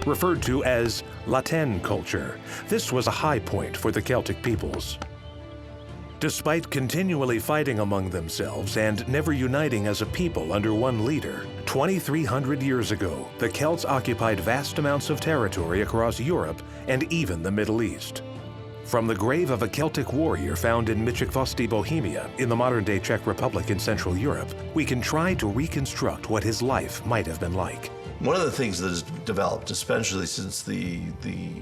Referred to as Latin culture, this was a high point for the Celtic peoples. Despite continually fighting among themselves and never uniting as a people under one leader, 2,300 years ago, the Celts occupied vast amounts of territory across Europe and even the Middle East. From the grave of a Celtic warrior found in Michikvosti, Bohemia, in the modern-day Czech Republic in Central Europe, we can try to reconstruct what his life might have been like. One of the things that has developed, especially since the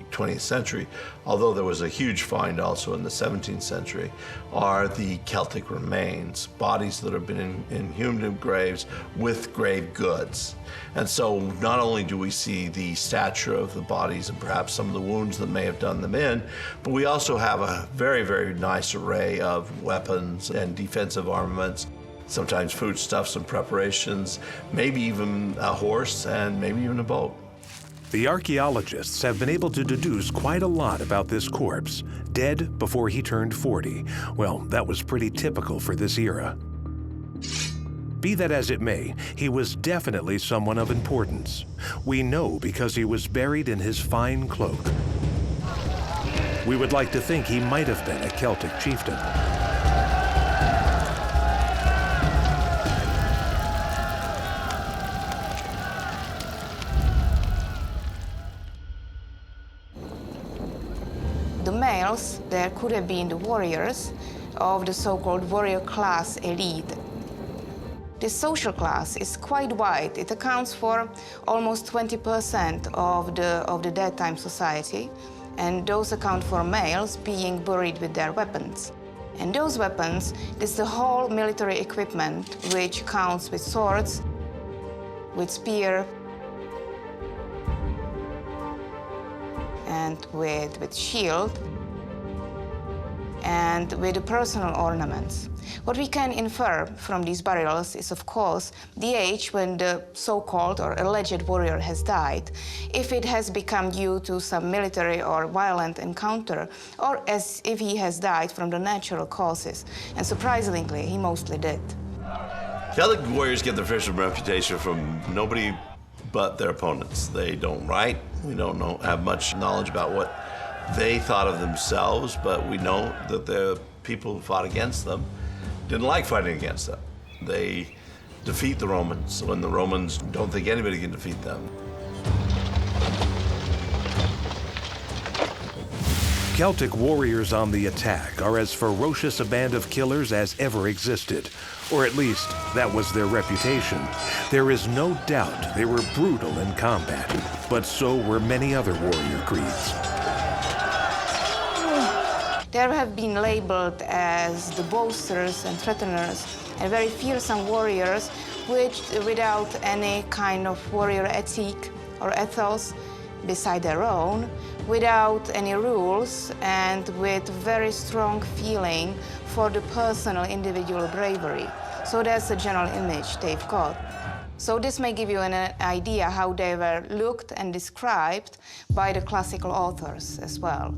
20th century, although there was a huge find also in the 17th century, are the Celtic remains, bodies that have been inhumed in graves with grave goods. And so not only do we see the stature of the bodies and perhaps some of the wounds that may have done them in, but we also have a very, very nice array of weapons and defensive armaments, sometimes foodstuffs and preparations, maybe even a horse and maybe even a boat. The archaeologists have been able to deduce quite a lot about this corpse, dead before he turned 40. Well, that was pretty typical for this era. Be that as it may, he was definitely someone of importance. We know because he was buried in his fine cloak. We would like to think he might have been a Celtic chieftain. The males, there could have been the warriors of the so-called warrior class elite. This social class is quite wide. It accounts for almost 20% of the dead time society, and those account for males being buried with their weapons. And those weapons, this is the whole military equipment, which counts with swords, with spear, and with shield, and with the personal ornaments. What we can infer from these burials is, of course, the age when the so-called or alleged warrior has died, if it has become due to some military or violent encounter, or as if he has died from the natural causes. And surprisingly, he mostly did. Celtic warriors get their official reputation from nobody but their opponents. They don't write. We don't have much knowledge about what they thought of themselves, but we know that the people who fought against them didn't like fighting against them. They defeat the Romans when the Romans don't think anybody can defeat them. Celtic warriors on the attack are as ferocious a band of killers as ever existed, or at least that was their reputation. There is no doubt they were brutal in combat, but so were many other warrior creeds. They have been labeled as the boasters and threateners, and very fearsome warriors, which without any kind of warrior ethic or ethos beside their own, without any rules, and with very strong feeling for the personal individual bravery. So that's the general image they've got. So this may give you an idea how they were looked and described by the classical authors as well.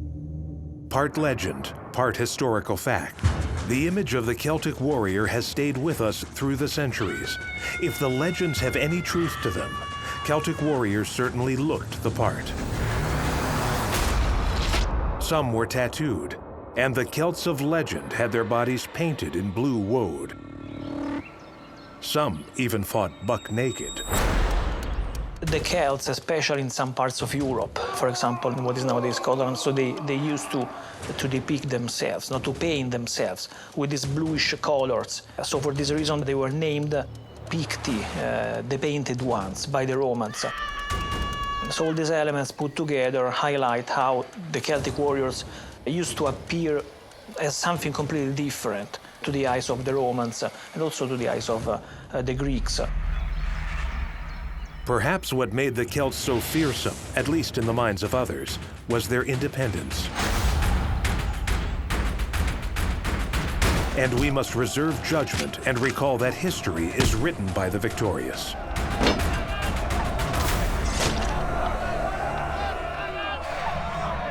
Part legend, part historical fact. The image of the Celtic warrior has stayed with us through the centuries. If the legends have any truth to them, Celtic warriors certainly looked the part. Some were tattooed, and the Celts of legend had their bodies painted in blue woad. Some even fought buck naked. The Celts, especially in some parts of Europe, for example, in what is nowadays Scotland, so they used to depict themselves, not to paint themselves, with these bluish colors. So for this reason, they were named Picti, the painted ones, by the Romans. So all these elements put together highlight how the Celtic warriors used to appear as something completely different to the eyes of the Romans and also to the eyes of the Greeks. Perhaps what made the Celts so fearsome, at least in the minds of others, was their independence. And we must reserve judgment and recall that history is written by the victorious.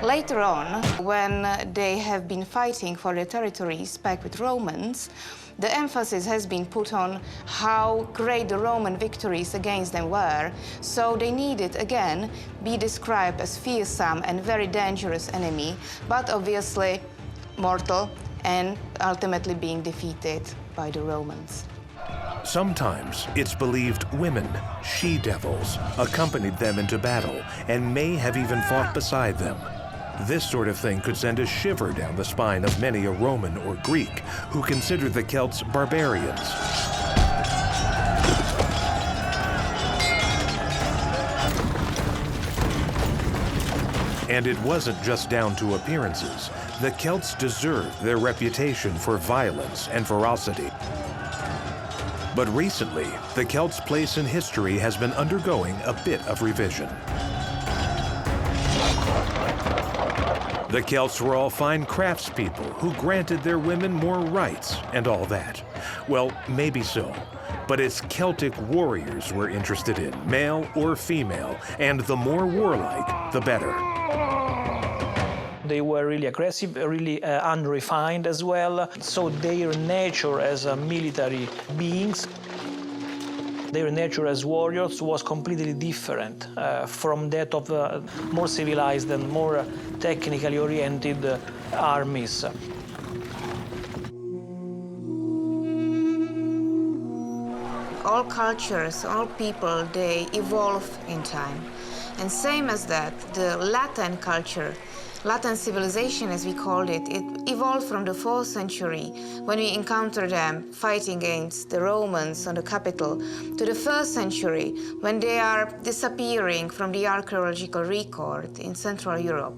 Later on, when they have been fighting for their territories back with Romans, the emphasis has been put on how great the Roman victories against them were. So they needed, again, be described as fearsome and very dangerous enemy, but obviously mortal and ultimately being defeated by the Romans. Sometimes it's believed women, she-devils, accompanied them into battle and may have even fought beside them. This sort of thing could send a shiver down the spine of many a Roman or Greek who considered the Celts barbarians. And it wasn't just down to appearances. The Celts deserved their reputation for violence and ferocity. But recently, the Celts' place in history has been undergoing a bit of revision. The Celts were all fine craftspeople who granted their women more rights and all that. Well, maybe so, but it's Celtic warriors we're interested in, male or female, and the more warlike, the better. They were really aggressive, really unrefined as well, so their nature as military beings, their nature as warriors was completely different from that of more civilized and more technically oriented armies. All cultures, all people, they evolve in time. And same as that, the Latin culture, Latin civilization as we called it evolved from the 4th century when we encountered them fighting against the Romans on the capital to the 1st century when they are disappearing from the archaeological record in Central Europe.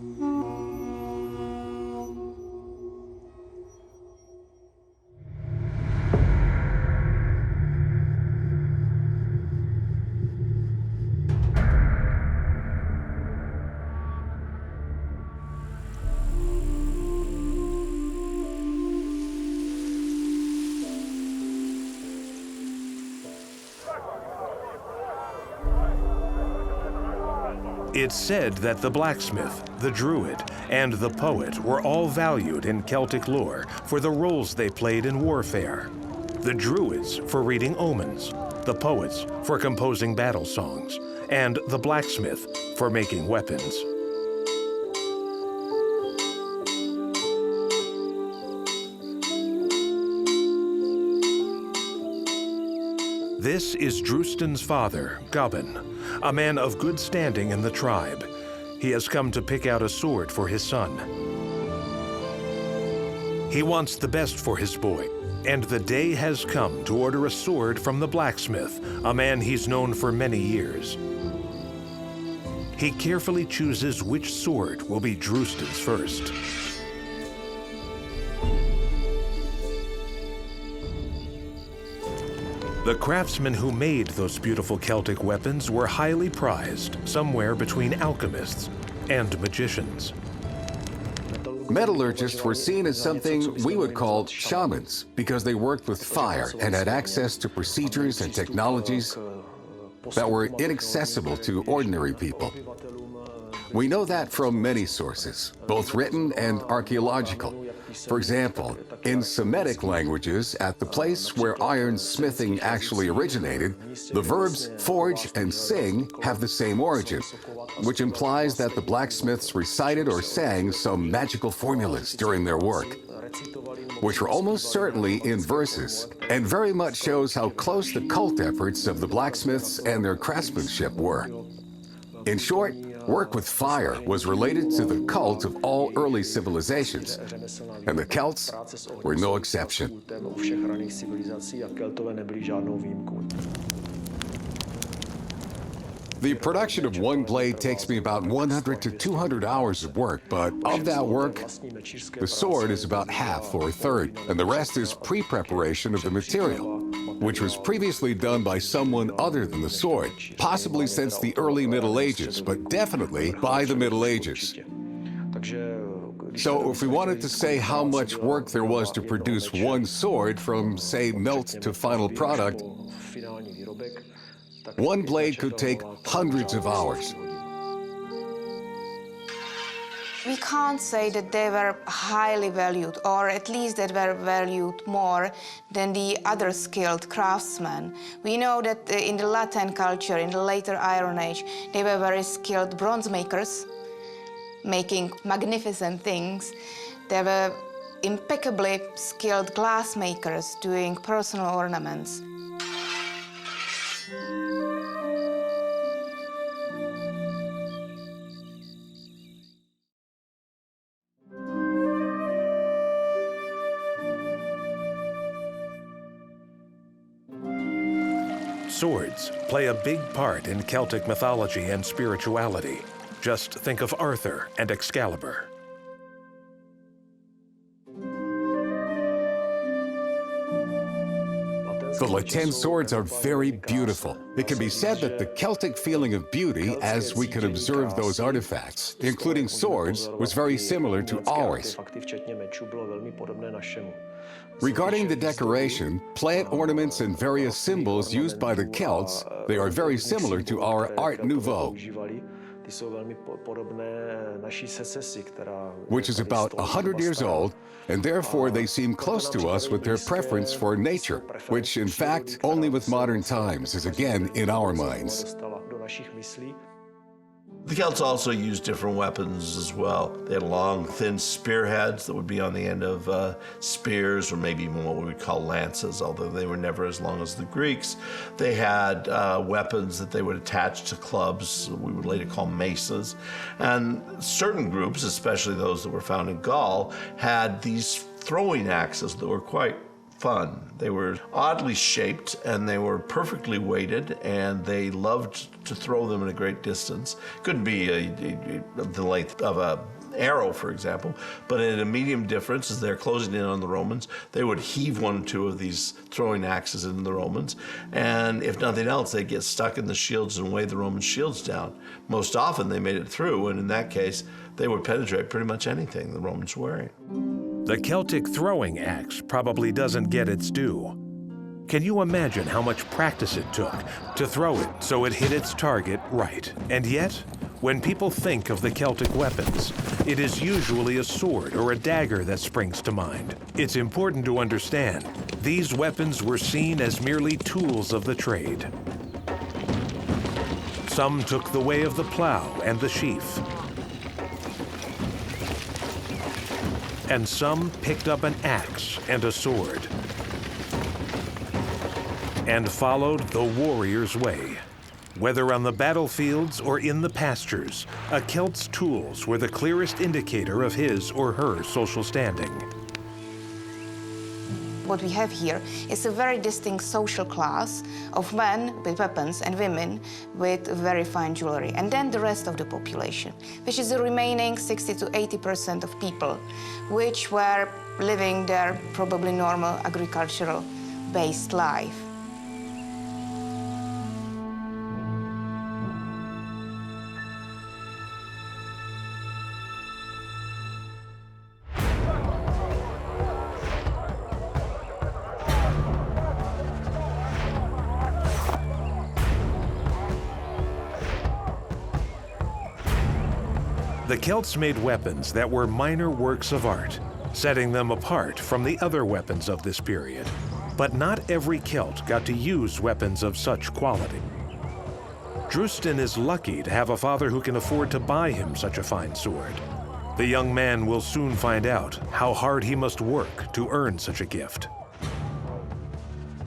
It's said that the blacksmith, the druid, and the poet were all valued in Celtic lore for the roles they played in warfare. The druids for reading omens, the poets for composing battle songs, and the blacksmith for making weapons. This is Drustan's father, Gobin, a man of good standing in the tribe. He has come to pick out a sword for his son. He wants the best for his boy, and the day has come to order a sword from the blacksmith, a man he's known for many years. He carefully chooses which sword will be Drustan's first. The craftsmen who made those beautiful Celtic weapons were highly prized, somewhere between alchemists and magicians. Metallurgists were seen as something we would call shamans because they worked with fire and had access to procedures and technologies that were inaccessible to ordinary people. We know that from many sources, both written and archaeological. For example, in Semitic languages, at the place where iron smithing actually originated, the verbs forge and sing have the same origin, which implies that the blacksmiths recited or sang some magical formulas during their work, which were almost certainly in verses, and very much shows how close the cult efforts of the blacksmiths and their craftsmanship were. In short, work with fire was related to the cult of all early civilizations, and the Celts were no exception. The production of one blade takes me about 100 to 200 hours of work, but of that work, the sword is about half or a third, and the rest is pre-preparation of the material, which was previously done by someone other than the sword, possibly since the early Middle Ages, but definitely by the Middle Ages. So if we wanted to say how much work there was to produce one sword from, say, melt to final product, one blade could take hundreds of hours. We can't say that they were highly valued, or at least that were valued more than the other skilled craftsmen. We know that in the Latin culture, in the later Iron Age, they were very skilled bronze makers, making magnificent things. They were impeccably skilled glass makers doing personal ornaments. Swords play a big part in Celtic mythology and spirituality. Just think of Arthur and Excalibur. The Latin swords are very beautiful. It can be said that the Celtic feeling of beauty, as we could observe those artifacts, including swords, was very similar to ours. Regarding the decoration, plant ornaments and various symbols used by the Celts, they are very similar to our Art Nouveau, which is about 100 years old, and therefore they seem close to us with their preference for nature, which in fact, only with modern times is again in our minds. The Celts also used different weapons as well. They had long, thin spearheads that would be on the end of spears, or maybe even what we would call lances, although they were never as long as the Greeks. They had weapons that they would attach to clubs, we would later call maces. And certain groups, especially those that were found in Gaul, had these throwing axes that were quite fun. They were oddly shaped and they were perfectly weighted, and they loved to throw them at a great distance. Couldn't be the length of an arrow, for example, but at a medium difference, as they're closing in on the Romans, they would heave one or two of these throwing axes into the Romans, and if nothing else, they'd get stuck in the shields and weigh the Roman shields down. Most often they made it through, and in that case, they would penetrate pretty much anything the Romans were wearing. The Celtic throwing axe probably doesn't get its due. Can you imagine how much practice it took to throw it so it hit its target right? And yet, when people think of the Celtic weapons, it is usually a sword or a dagger that springs to mind. It's important to understand, these weapons were seen as merely tools of the trade. Some took the way of the plow and the sheaf, and some picked up an axe and a sword and followed the warrior's way. Whether on the battlefields or in the pastures, a Celt's tools were the clearest indicator of his or her social standing. What we have here is a very distinct social class of men with weapons and women with very fine jewelry, and then the rest of the population, which is the remaining 60 to 80% of people, which were living their probably normal agricultural-based life. The Celts made weapons that were minor works of art, setting them apart from the other weapons of this period. But not every Celt got to use weapons of such quality. Drustin is lucky to have a father who can afford to buy him such a fine sword. The young man will soon find out how hard he must work to earn such a gift.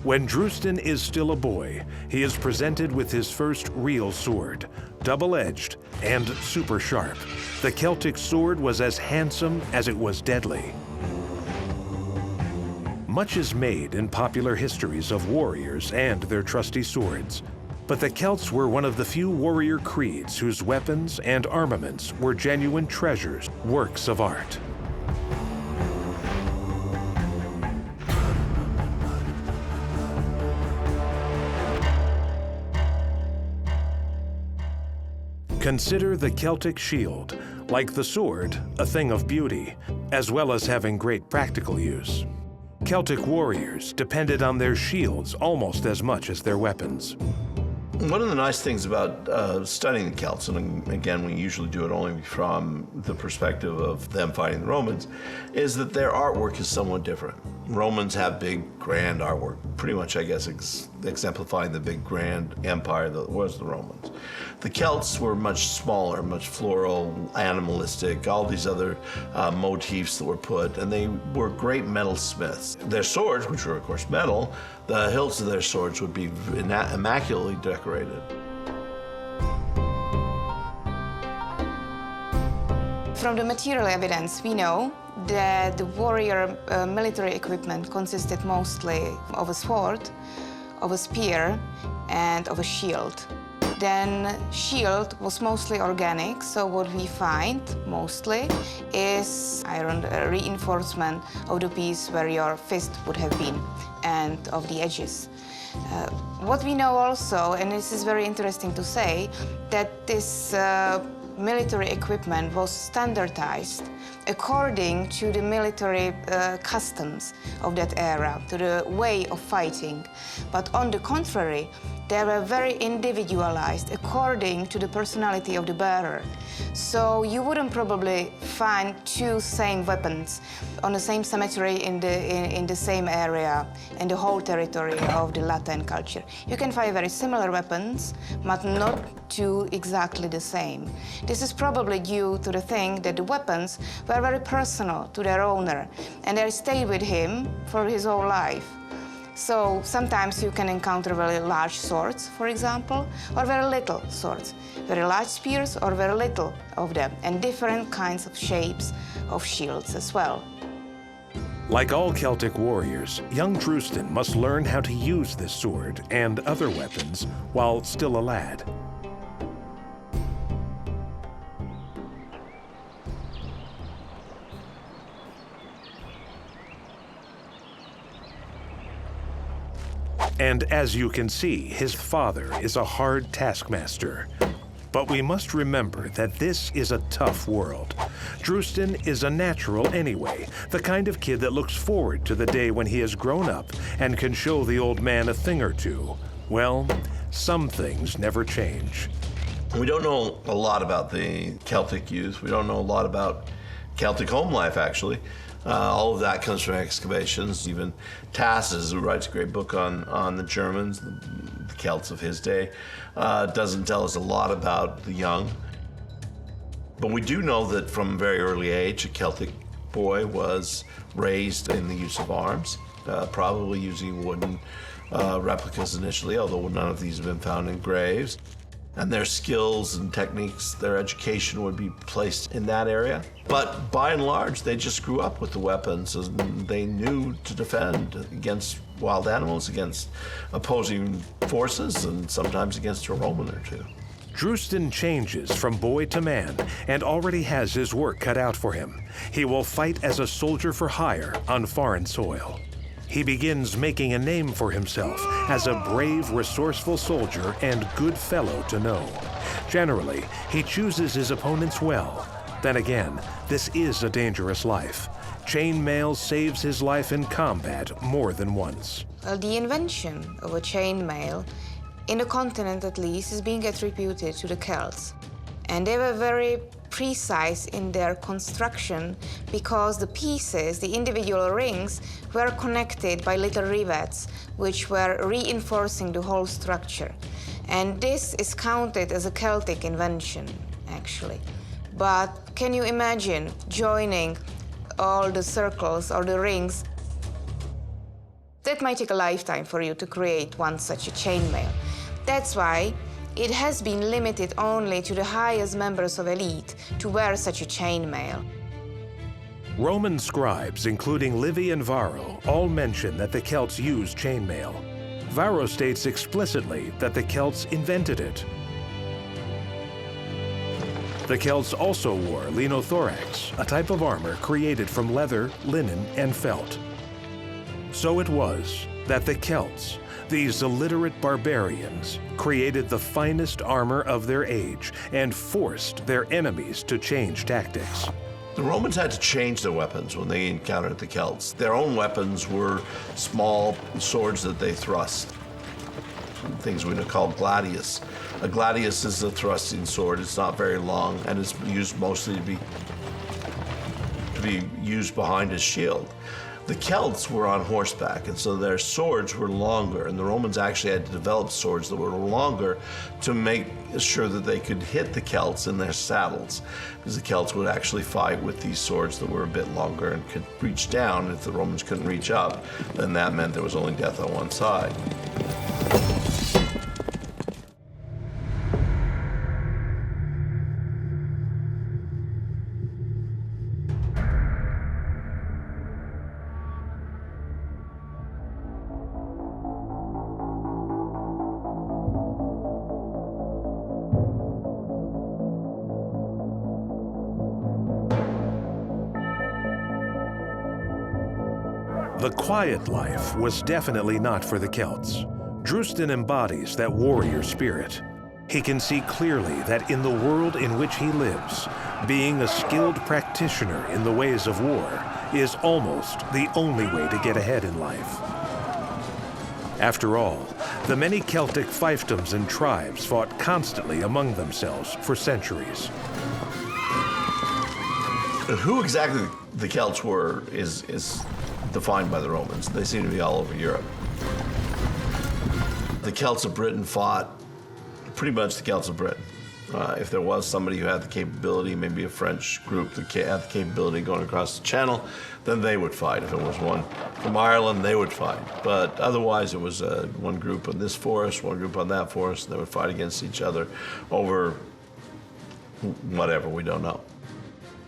When Drustin is still a boy, he is presented with his first real sword, double-edged and super sharp. The Celtic sword was as handsome as it was deadly. Much is made in popular histories of warriors and their trusty swords, but the Celts were one of the few warrior creeds whose weapons and armaments were genuine treasures, works of art. Consider the Celtic shield, like the sword, a thing of beauty, as well as having great practical use. Celtic warriors depended on their shields almost as much as their weapons. One of the nice things about studying the Celts, and again, we usually do it only from the perspective of them fighting the Romans, is that their artwork is somewhat different. Romans have big, grand artwork, pretty much, I guess, exemplifying the big, grand empire that was the Romans. The Celts were much smaller, much floral, animalistic, all these other motifs that were put, and they were great metalsmiths. Their swords, which were, of course, metal, the hilts of their swords would be immaculately decorated. From the material evidence, we know that the warrior military equipment consisted mostly of a sword, of a spear, and of a shield. Then shield was mostly organic, so what we find mostly is iron reinforcement of the piece where your fist would have been and of the edges. What we know also, and this is very interesting to say, that this military equipment was standardized according to the military customs of that era, to the way of fighting. But on the contrary, they were very individualized according to the personality of the bearer. So you wouldn't probably find two same weapons on the same cemetery in the same area, in the whole territory of the Latin culture. You can find very similar weapons, but not two exactly the same. This is probably due to the thing that the weapons were very personal to their owner, and they stayed with him for his whole life. So sometimes you can encounter very large swords, for example, or very little swords, very large spears or very little of them, and different kinds of shapes of shields as well. Like all Celtic warriors, young Drustin must learn how to use this sword and other weapons while still a lad. And as you can see, his father is a hard taskmaster. But we must remember that this is a tough world. Drustin is a natural anyway, the kind of kid that looks forward to the day when he has grown up and can show the old man a thing or two. Well, some things never change. We don't know a lot about the Celtic youth. We don't know a lot about Celtic home life, actually. All of that comes from excavations. Even Tacitus, who writes a great book on the Germans, the Celts of his day, doesn't tell us a lot about the young. But we do know that from a very early age, a Celtic boy was raised in the use of arms, probably using wooden replicas initially, although none of these have been found in graves. And their skills and techniques, their education would be placed in that area. But by and large, they just grew up with the weapons, and they knew to defend against wild animals, against opposing forces, and sometimes against a Roman or two. Drustin changes from boy to man and already has his work cut out for him. He will fight as a soldier for hire on foreign soil. He begins making a name for himself as a brave, resourceful soldier and good fellow to know. Generally, he chooses his opponents well. Then again, this is a dangerous life. Chainmail saves his life in combat more than once. Well, the invention of a chainmail, in the continent at least, is being attributed to the Celts. And they were very precise in their construction because the pieces, the individual rings, were connected by little rivets, which were reinforcing the whole structure. And this is counted as a Celtic invention, actually. But can you imagine joining all the circles or the rings? That might take a lifetime for you to create one such a chainmail. That's why it has been limited only to the highest members of elite to wear such a chainmail. Roman scribes, including Livy and Varro, all mention that the Celts used chainmail. Varro states explicitly that the Celts invented it. The Celts also wore linothorax, a type of armor created from leather, linen, and felt. So it was that the Celts, these illiterate barbarians, created the finest armor of their age and forced their enemies to change tactics. The Romans had to change their weapons when they encountered the Celts. Their own weapons were small swords that they thrust. things we call gladius. A gladius is a thrusting sword. It's not very long, and it's used mostly to be used behind a shield. The Celts were on horseback, and so their swords were longer, and the Romans actually had to develop swords that were longer to make sure that they could hit the Celts in their saddles, because the Celts would actually fight with these swords that were a bit longer and could reach down. If the Romans couldn't reach up, then that meant there was only death on one side. The quiet life was definitely not for the Celts. Drustin embodies that warrior spirit. He can see clearly that in the world in which he lives, being a skilled practitioner in the ways of war is almost the only way to get ahead in life. After all, the many Celtic fiefdoms and tribes fought constantly among themselves for centuries. Who exactly the Celts were is defined by the Romans. They seem to be all over Europe. The Celts of Britain fought pretty much the Celts of Britain. If there was somebody who had the capability, maybe a French group that had the capability going across the Channel, then they would fight. If it was one from Ireland, they would fight. But otherwise, it was one group on this forest, one group on that forest, and they would fight against each other over whatever, we don't know.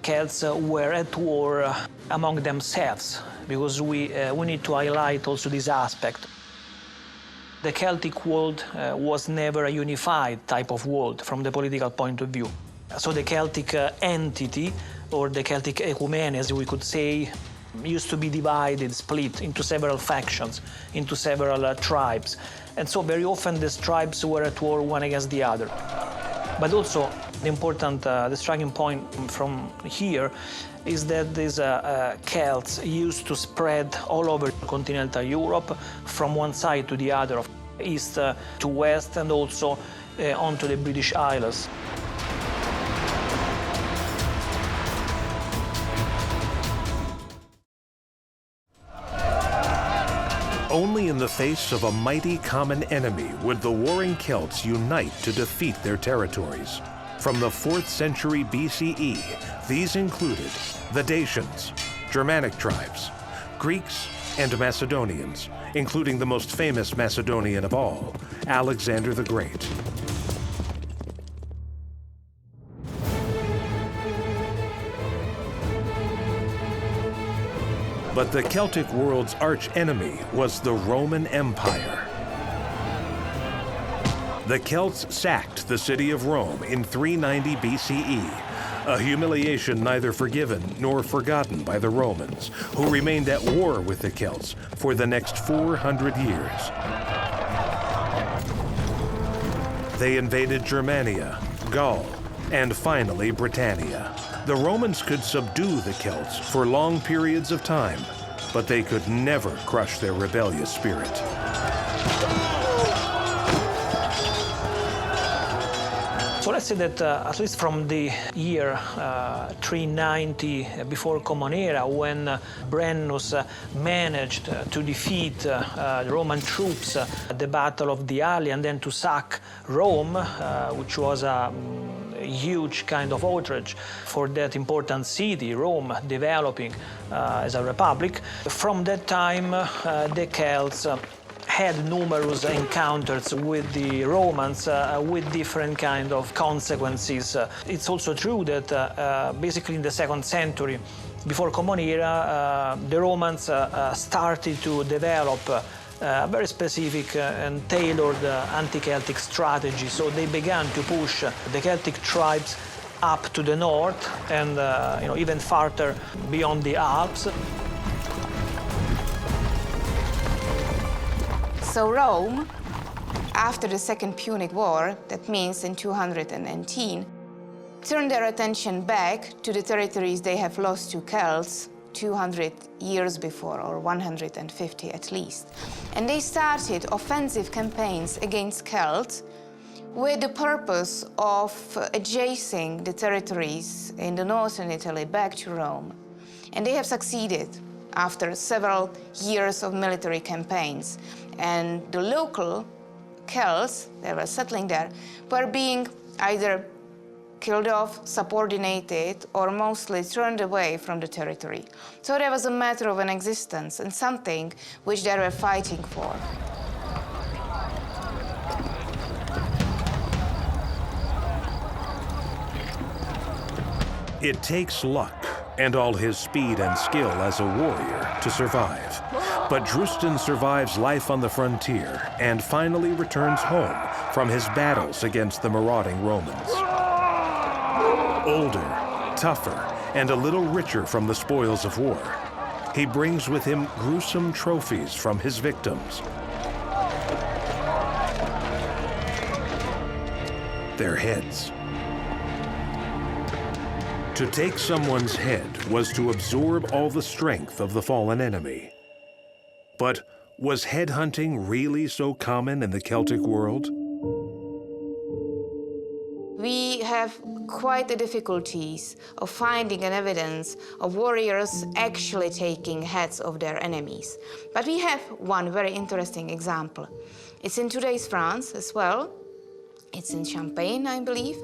Celts were at war among themselves, because we need to highlight also this aspect. The Celtic world was never a unified type of world from the political point of view. So the Celtic entity, or the Celtic ecumene, as we could say, used to be divided, split into several factions, into several tribes. And so very often these tribes were at war one against the other. But also the striking point from here is that these Celts used to spread all over continental Europe from one side to the other, east to west, and also onto the British Isles. Only in the face of a mighty common enemy would the warring Celts unite to defeat their territories. From the 4th century BCE, these included the Dacians, Germanic tribes, Greeks, and Macedonians, including the most famous Macedonian of all, Alexander the Great. But the Celtic world's arch-enemy was the Roman Empire. The Celts sacked the city of Rome in 390 BCE, a humiliation neither forgiven nor forgotten by the Romans, who remained at war with the Celts for the next 400 years. They invaded Germania, Gaul, and finally Britannia. The Romans could subdue the Celts for long periods of time, but they could never crush their rebellious spirit. So let's say that at least from the year 390 before Common Era, when Brennus managed to defeat the Roman troops at the Battle of the Alli and then to sack Rome, which was a huge kind of outrage for that important city, Rome, developing as a republic. From that time, the Celts had numerous encounters with the Romans with different kind of consequences. It's also true that basically in the 2nd century, before Common Era, the Romans started to develop a very specific and tailored anti-Celtic strategy. So they began to push the Celtic tribes up to the north and even farther beyond the Alps. So Rome, after the Second Punic War, that means in 219, turned their attention back to the territories they have lost to Celts 200 years before, or 150 at least. And they started offensive campaigns against Celts with the purpose of adjacing the territories in the northern Italy back to Rome. And they have succeeded after several years of military campaigns. And the local Celts that were settling there were being either killed off, subordinated, or mostly turned away from the territory. So there was a matter of an existence and something which they were fighting for. It takes luck and all his speed and skill as a warrior to survive. But Drosten survives life on the frontier and finally returns home from his battles against the marauding Romans. Older, tougher, and a little richer from the spoils of war, he brings with him gruesome trophies from his victims. Their heads. To take someone's head was to absorb all the strength of the fallen enemy. But was headhunting really so common in the Celtic world? We have quite the difficulties of finding an evidence of warriors actually taking heads of their enemies. But we have one very interesting example. It's in today's France as well. It's in Champagne, I believe,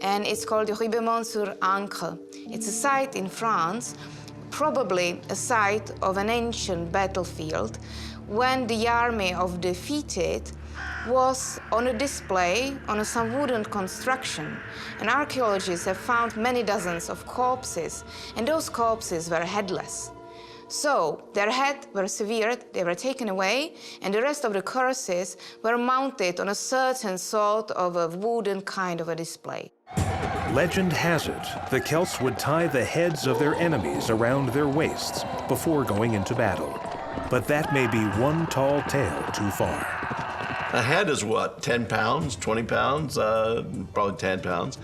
and it's called the Ribemont-sur-Ancre. It's a site in France, probably a site of an ancient battlefield when the army of the defeated was on a display on some wooden construction. And archaeologists have found many dozens of corpses, and those corpses were headless. So their heads were severed, they were taken away, and the rest of the corpses were mounted on a certain sort of a wooden kind of a display. Legend has it the Celts would tie the heads of their enemies around their waists before going into battle. But that may be one tall tale too far. A head is what, 10 pounds, 20 pounds, probably 10 pounds.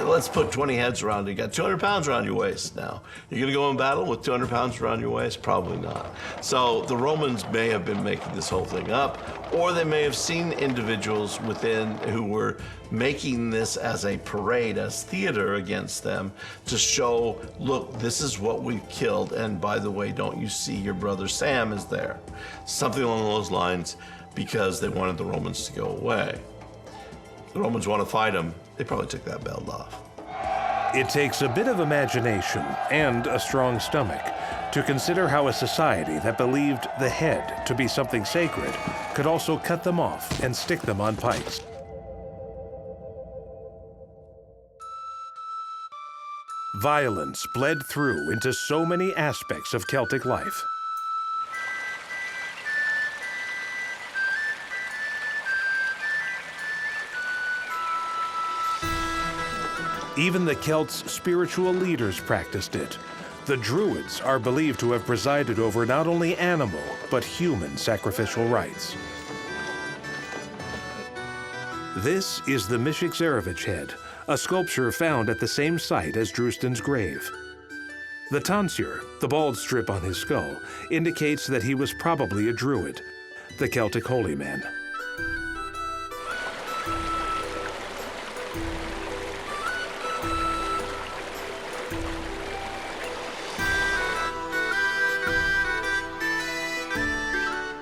Let's put 20 heads around you. You got 200 pounds around your waist now. You're gonna go in battle with 200 pounds around your waist? Probably not. So the Romans may have been making this whole thing up, or they may have seen individuals within who were making this as a parade, as theater against them to show, look, this is what we've killed, and by the way, don't you see your brother Sam is there? Something along those lines, because they wanted the Romans to go away. The Romans want to fight them, they probably took that belt off. It takes a bit of imagination and a strong stomach to consider how a society that believed the head to be something sacred could also cut them off and stick them on pikes. Violence bled through into so many aspects of Celtic life. Even the Celts' spiritual leaders practiced it. The Druids are believed to have presided over not only animal, but human sacrificial rites. This is the Mishik-Zarevich head, a sculpture found at the same site as Drosten's grave. The tonsure, the bald strip on his skull, indicates that he was probably a Druid, the Celtic holy man.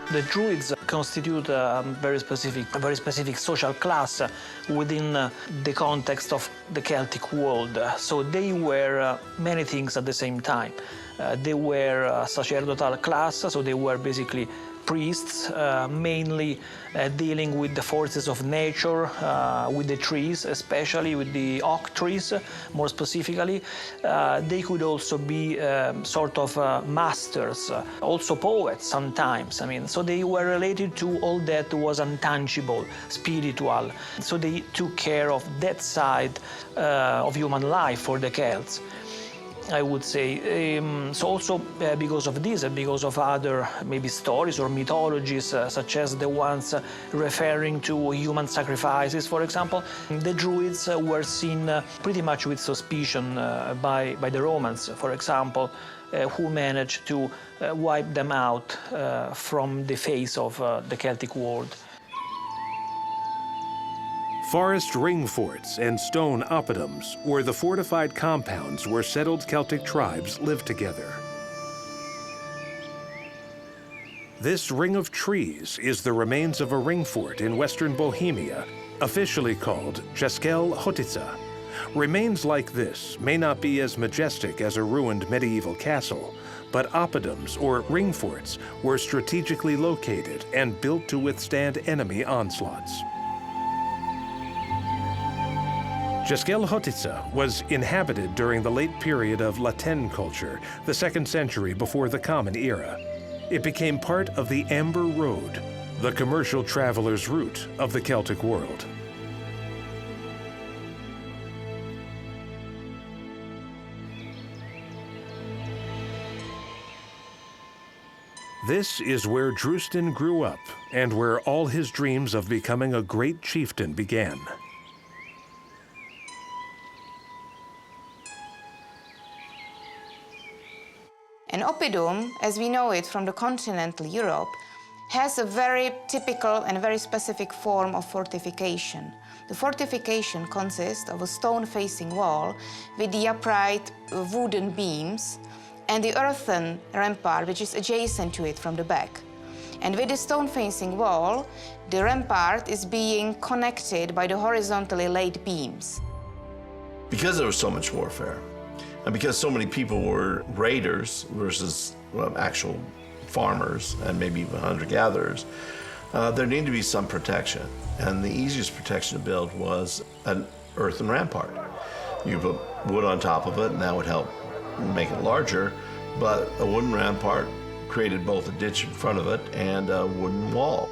The Druids constitute a very specific social class within the context of the Celtic world. So they were many things at the same time. They were a sacerdotal class, so they were basically priests, mainly dealing with the forces of nature, with the trees, especially with the oak trees, more specifically. They could also be sort of masters, also poets sometimes. I mean, so they were related to all that was intangible, spiritual. So they took care of that side of human life for the Celts. I would say. So also because of this and because of other maybe stories or mythologies, such as the ones referring to human sacrifices, for example, the Druids were seen pretty much with suspicion by the Romans, for example, who managed to wipe them out from the face of the Celtic world. Forest ring forts and stone oppidums were the fortified compounds where settled Celtic tribes lived together. This ring of trees is the remains of a ring fort in western Bohemia, officially called Česká Chotica. Remains like this may not be as majestic as a ruined medieval castle, but oppidums, or ring forts, were strategically located and built to withstand enemy onslaughts. Česká Chotica was inhabited during the late period of Latin culture, the 2nd century before the Common Era. It became part of the Amber Road, the commercial traveler's route of the Celtic world. This is where Drusen grew up and where all his dreams of becoming a great chieftain began. An oppidum, as we know it from the continental Europe, has a very typical and very specific form of fortification. The fortification consists of a stone-facing wall with the upright wooden beams and the earthen rampart, which is adjacent to it from the back. And with the stone-facing wall, the rampart is being connected by the horizontally laid beams. Because there was so much warfare, and because so many people were raiders versus actual farmers and maybe even hunter-gatherers, there needed to be some protection. And the easiest protection to build was an earthen rampart. You put wood on top of it, and that would help make it larger, but a wooden rampart created both a ditch in front of it and a wooden wall.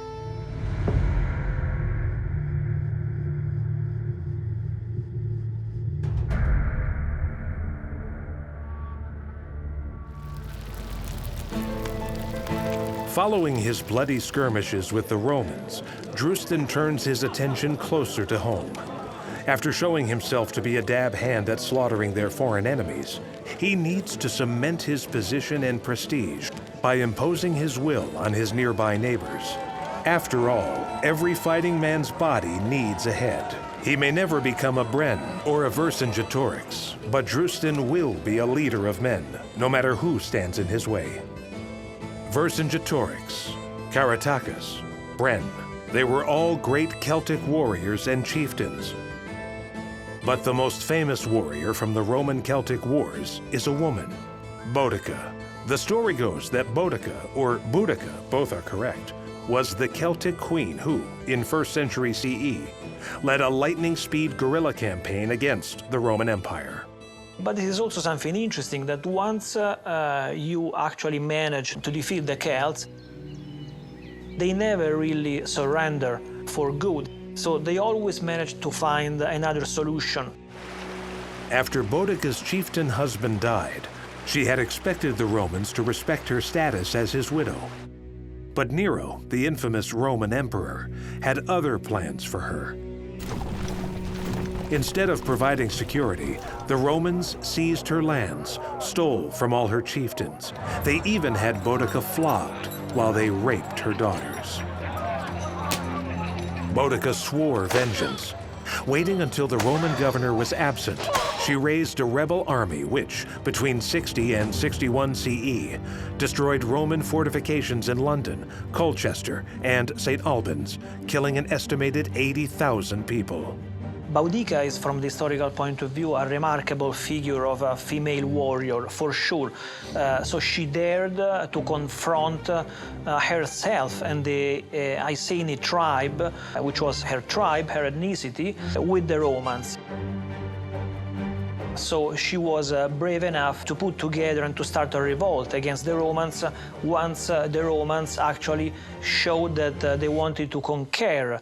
Following his bloody skirmishes with the Romans, Drusen turns his attention closer to home. After showing himself to be a dab hand at slaughtering their foreign enemies, he needs to cement his position and prestige by imposing his will on his nearby neighbors. After all, every fighting man's body needs a head. He may never become a Bren or a Vercingetorix, but Drusen will be a leader of men, no matter who stands in his way. Vercingetorix, Caratacus, Bren, they were all great Celtic warriors and chieftains. But the most famous warrior from the Roman Celtic Wars is a woman, Boudica. The story goes that Boudica, or Boudica, both are correct, was the Celtic queen who, in 1st century CE, led a lightning-speed guerrilla campaign against the Roman Empire. But it is also something interesting that once you actually manage to defeat the Celts, they never really surrender for good. So they always manage to find another solution. After Boudica's chieftain husband died, she had expected the Romans to respect her status as his widow. But Nero, the infamous Roman emperor, had other plans for her. Instead of providing security, the Romans seized her lands, stole from all her chieftains. They even had Boudica flogged while they raped her daughters. Boudica swore vengeance. Waiting until the Roman governor was absent, she raised a rebel army which, between 60 and 61 CE, destroyed Roman fortifications in London, Colchester, and St. Albans, killing an estimated 80,000 people. Boudica is, from the historical point of view, a remarkable figure of a female warrior, for sure. So she dared to confront herself and the Iceni tribe, which was her tribe, her ethnicity, with the Romans. So she was brave enough to put together and to start a revolt against the Romans once the Romans actually showed that they wanted to conquer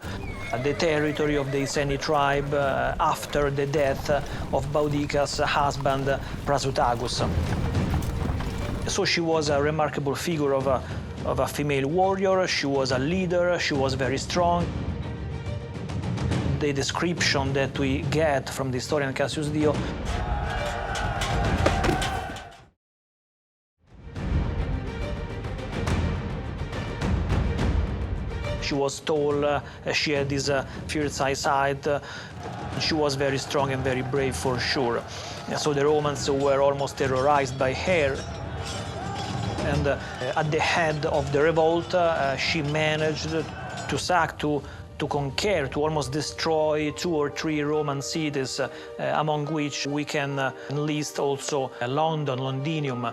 the territory of the Iceni tribe after the death of Boudica's husband Prasutagus. So she was a remarkable figure of a female warrior. She was a leader. She was very strong. The description that we get from the historian Cassius Dio she was tall, she had this fierce eyesight, she was very strong and very brave for sure. So the Romans were almost terrorized by her. And at the head of the revolt, she managed to sack, to conquer, to almost destroy 2 or 3 Roman cities, among which we can list also London, Londinium.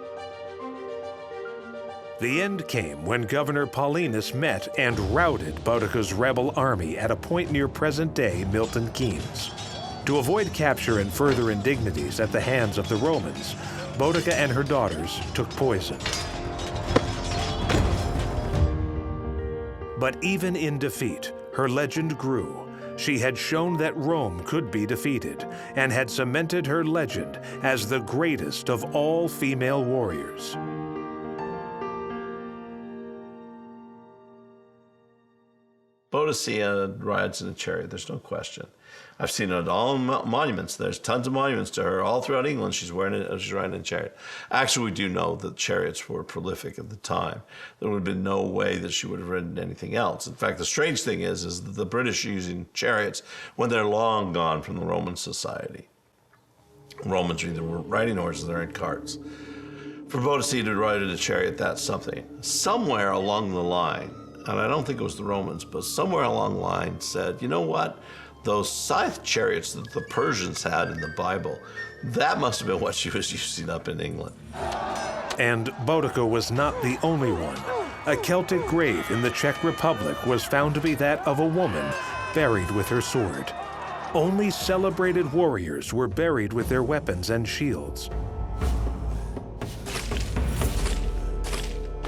The end came when Governor Paulinus met and routed Boudica's rebel army at a point near present-day Milton Keynes. To avoid capture and further indignities at the hands of the Romans, Boudica and her daughters took poison. But even in defeat, her legend grew. She had shown that Rome could be defeated and had cemented her legend as the greatest of all female warriors. Boadicea rides in a chariot, there's no question. I've seen it at all monuments. There's tons of monuments to her all throughout England. She's riding in a chariot. Actually, we do know that chariots were prolific at the time. There would have been no way that she would have ridden anything else. In fact, the strange thing is that the British are using chariots when they're long gone from the Roman society. Romans are either riding horses or they're in carts. For Boadicea to ride in a chariot, that's something. Somewhere along the line, and I don't think it was the Romans, but somewhere along the line said, you know what? Those scythe chariots that the Persians had in the Bible, that must have been what she was using up in England. And Boudica was not the only one. A Celtic grave in the Czech Republic was found to be that of a woman buried with her sword. Only celebrated warriors were buried with their weapons and shields.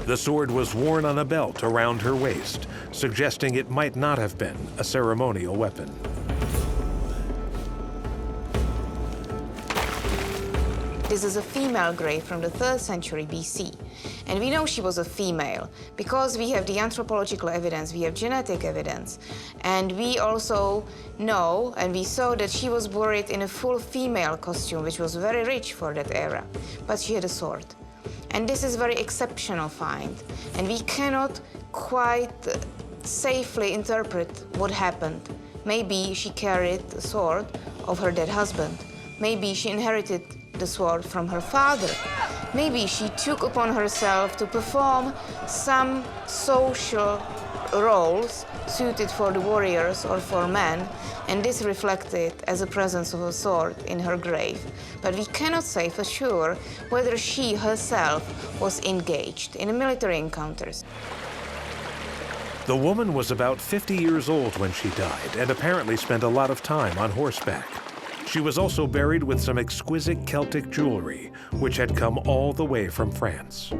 The sword was worn on a belt around her waist, suggesting it might not have been a ceremonial weapon. This is a female grave from the 3rd century BC. And we know she was a female because we have the anthropological evidence, we have genetic evidence. And we also know and we saw that she was buried in a full female costume, which was very rich for that era. But she had a sword. And this is a very exceptional find. And we cannot quite safely interpret what happened. Maybe she carried the sword of her dead husband. Maybe she inherited the sword from her father. Maybe she took upon herself to perform some social roles suited for the warriors or for men, and this reflected as a presence of a sword in her grave. But we cannot say for sure whether she herself was engaged in military encounters. The woman was about 50 years old when she died and apparently spent a lot of time on horseback. She was also buried with some exquisite Celtic jewelry, which had come all the way from France.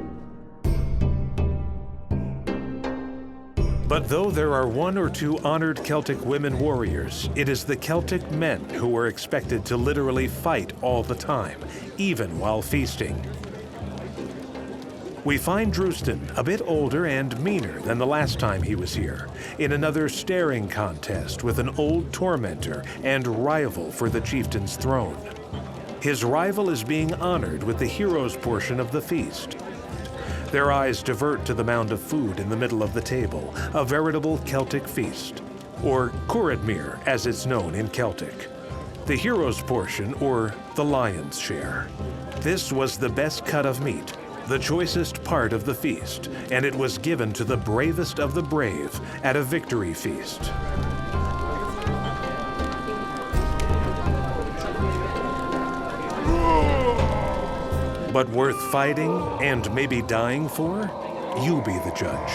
But though there are 1 or 2 honored Celtic women warriors, it is the Celtic men who were expected to literally fight all the time, even while feasting. We find Drustin a bit older and meaner than the last time he was here, in another staring contest with an old tormentor and rival for the chieftain's throne. His rival is being honored with the heroes portion of the feast. Their eyes divert to the mound of food in the middle of the table, a veritable Celtic feast, or Curadmere as it's known in Celtic. The heroes portion, or the lion's share. This was the best cut of meat, the choicest part of the feast, and it was given to the bravest of the brave at a victory feast. But worth fighting and maybe dying for? You be the judge.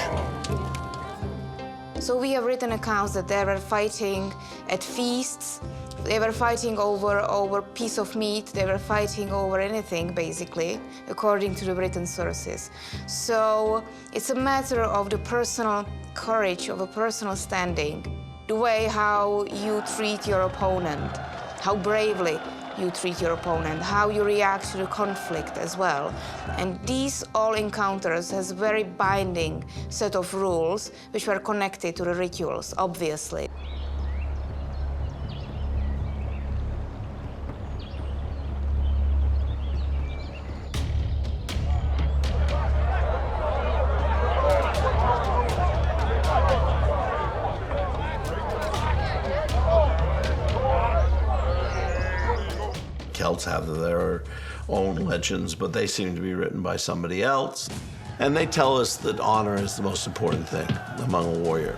So we have written accounts that they were fighting at feasts, they were fighting over piece of meat, they were fighting over anything, basically, according to the written sources. So it's a matter of the personal courage, of a personal standing, the way how you treat your opponent, how bravely you treat your opponent, how you react to the conflict as well. And these all encounters has a very binding set of rules which were connected to the rituals, obviously. Celts have their own legends, but they seem to be written by somebody else. And they tell us that honor is the most important thing among a warrior.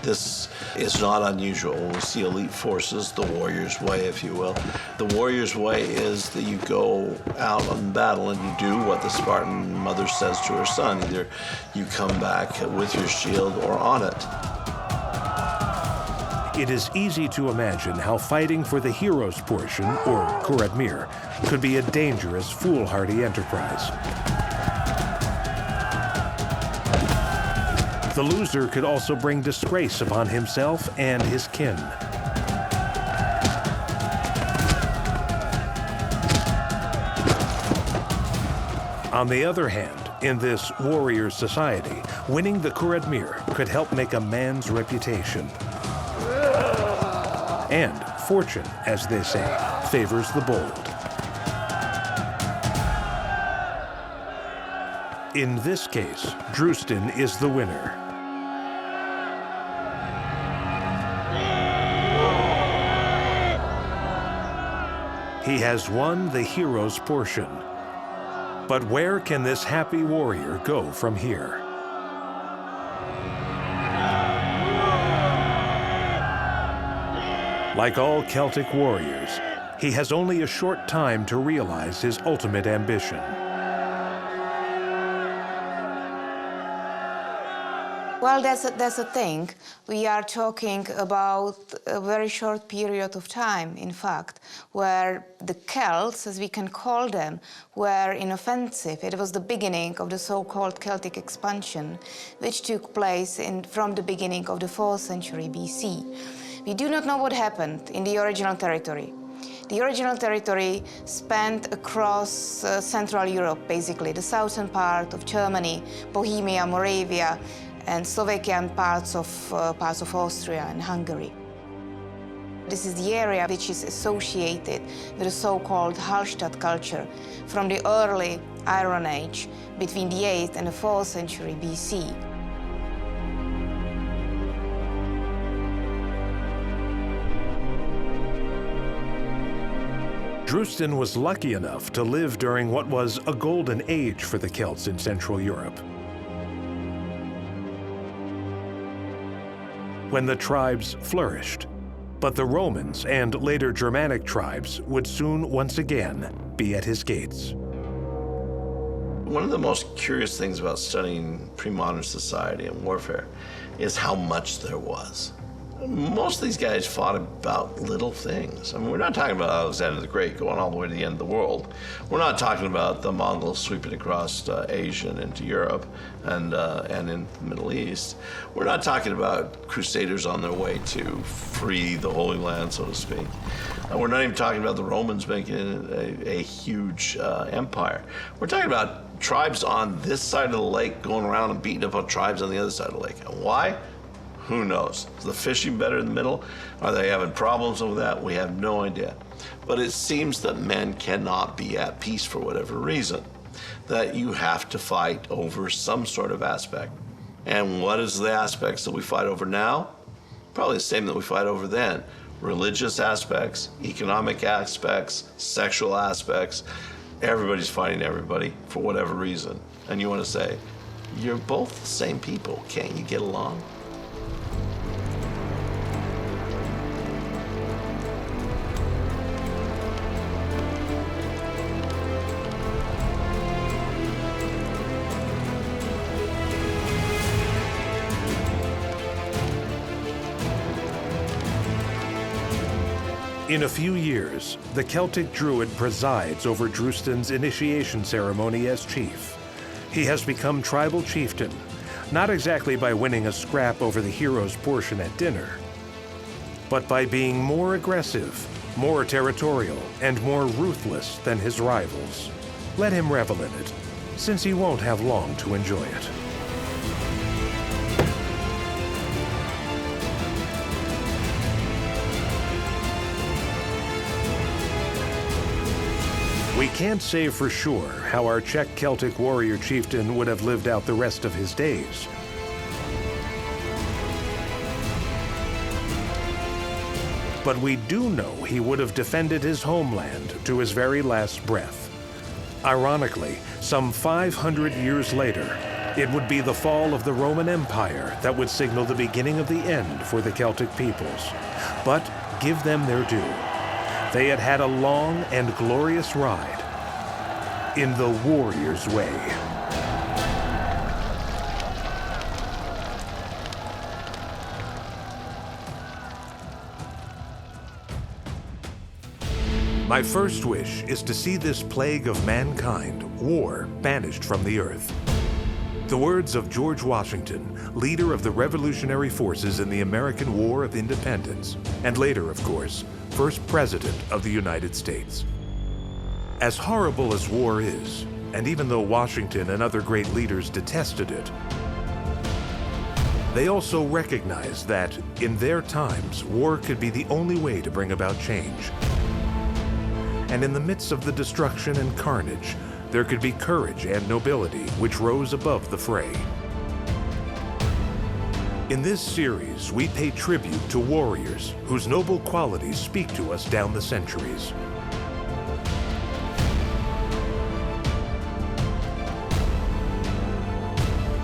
This is not unusual. When we see elite forces, the warrior's way, if you will. The warrior's way is that you go out on battle and you do what the Spartan mother says to her son. Either you come back with your shield or on it. It is easy to imagine how fighting for the hero's portion, or Kuradmir, could be a dangerous, foolhardy enterprise. The loser could also bring disgrace upon himself and his kin. On the other hand, in this warrior society, winning the Kuradmir could help make a man's reputation. And fortune, as they say, favors the bold. In this case, Drustin is the winner. He has won the hero's portion. But where can this happy warrior go from here? Like all Celtic warriors, he has only a short time to realize his ultimate ambition. Well, that's a thing. We are talking about a very short period of time, in fact, where the Celts, as we can call them, were in offensive. It was the beginning of the so-called Celtic expansion, which took place from the beginning of the 4th century BC. We do not know what happened in the original territory. The original territory spanned across Central Europe, basically, the southern part of Germany, Bohemia, Moravia, and Slovakia and parts of Austria and Hungary. This is the area which is associated with the so-called Hallstatt culture from the early Iron Age between the 8th and the 4th century BC. Drustin was lucky enough to live during what was a golden age for the Celts in Central Europe, when the tribes flourished. But the Romans and later Germanic tribes would soon once again be at his gates. One of the most curious things about studying pre-modern society and warfare is how much there was. Most of these guys fought about little things. I mean, we're not talking about Alexander the Great going all the way to the end of the world. We're not talking about the Mongols sweeping across Asia and into Europe and in the Middle East. We're not talking about crusaders on their way to free the Holy Land, so to speak. We're not even talking about the Romans making it a huge empire. We're talking about tribes on this side of the lake going around and beating up on tribes on the other side of the lake. And why? Who knows? Is the fishing better in the middle? Are they having problems with that? We have no idea. But it seems that men cannot be at peace for whatever reason, that you have to fight over some sort of aspect. And what is the aspects that we fight over now? Probably the same that we fight over then. Religious aspects, economic aspects, sexual aspects. Everybody's fighting everybody for whatever reason. And you want to say, you're both the same people. Can't you get along? In a few years, the Celtic Druid presides over Drustan's initiation ceremony as chief. He has become tribal chieftain, not exactly by winning a scrap over the hero's portion at dinner, but by being more aggressive, more territorial, and more ruthless than his rivals. Let him revel in it, since he won't have long to enjoy it. We can't say for sure how our Czech Celtic warrior chieftain would have lived out the rest of his days. But we do know he would have defended his homeland to his very last breath. Ironically, some 500 years later, it would be the fall of the Roman Empire that would signal the beginning of the end for the Celtic peoples. But give them their due. They had had a long and glorious ride in the warrior's way. My first wish is to see this plague of mankind, war, banished from the earth. The words of George Washington, leader of the Revolutionary Forces in the American War of Independence, and later, of course, first President of the United States. As horrible as war is, and even though Washington and other great leaders detested it, they also recognized that, in their times, war could be the only way to bring about change. And in the midst of the destruction and carnage, there could be courage and nobility which rose above the fray. In this series, we pay tribute to warriors whose noble qualities speak to us down the centuries.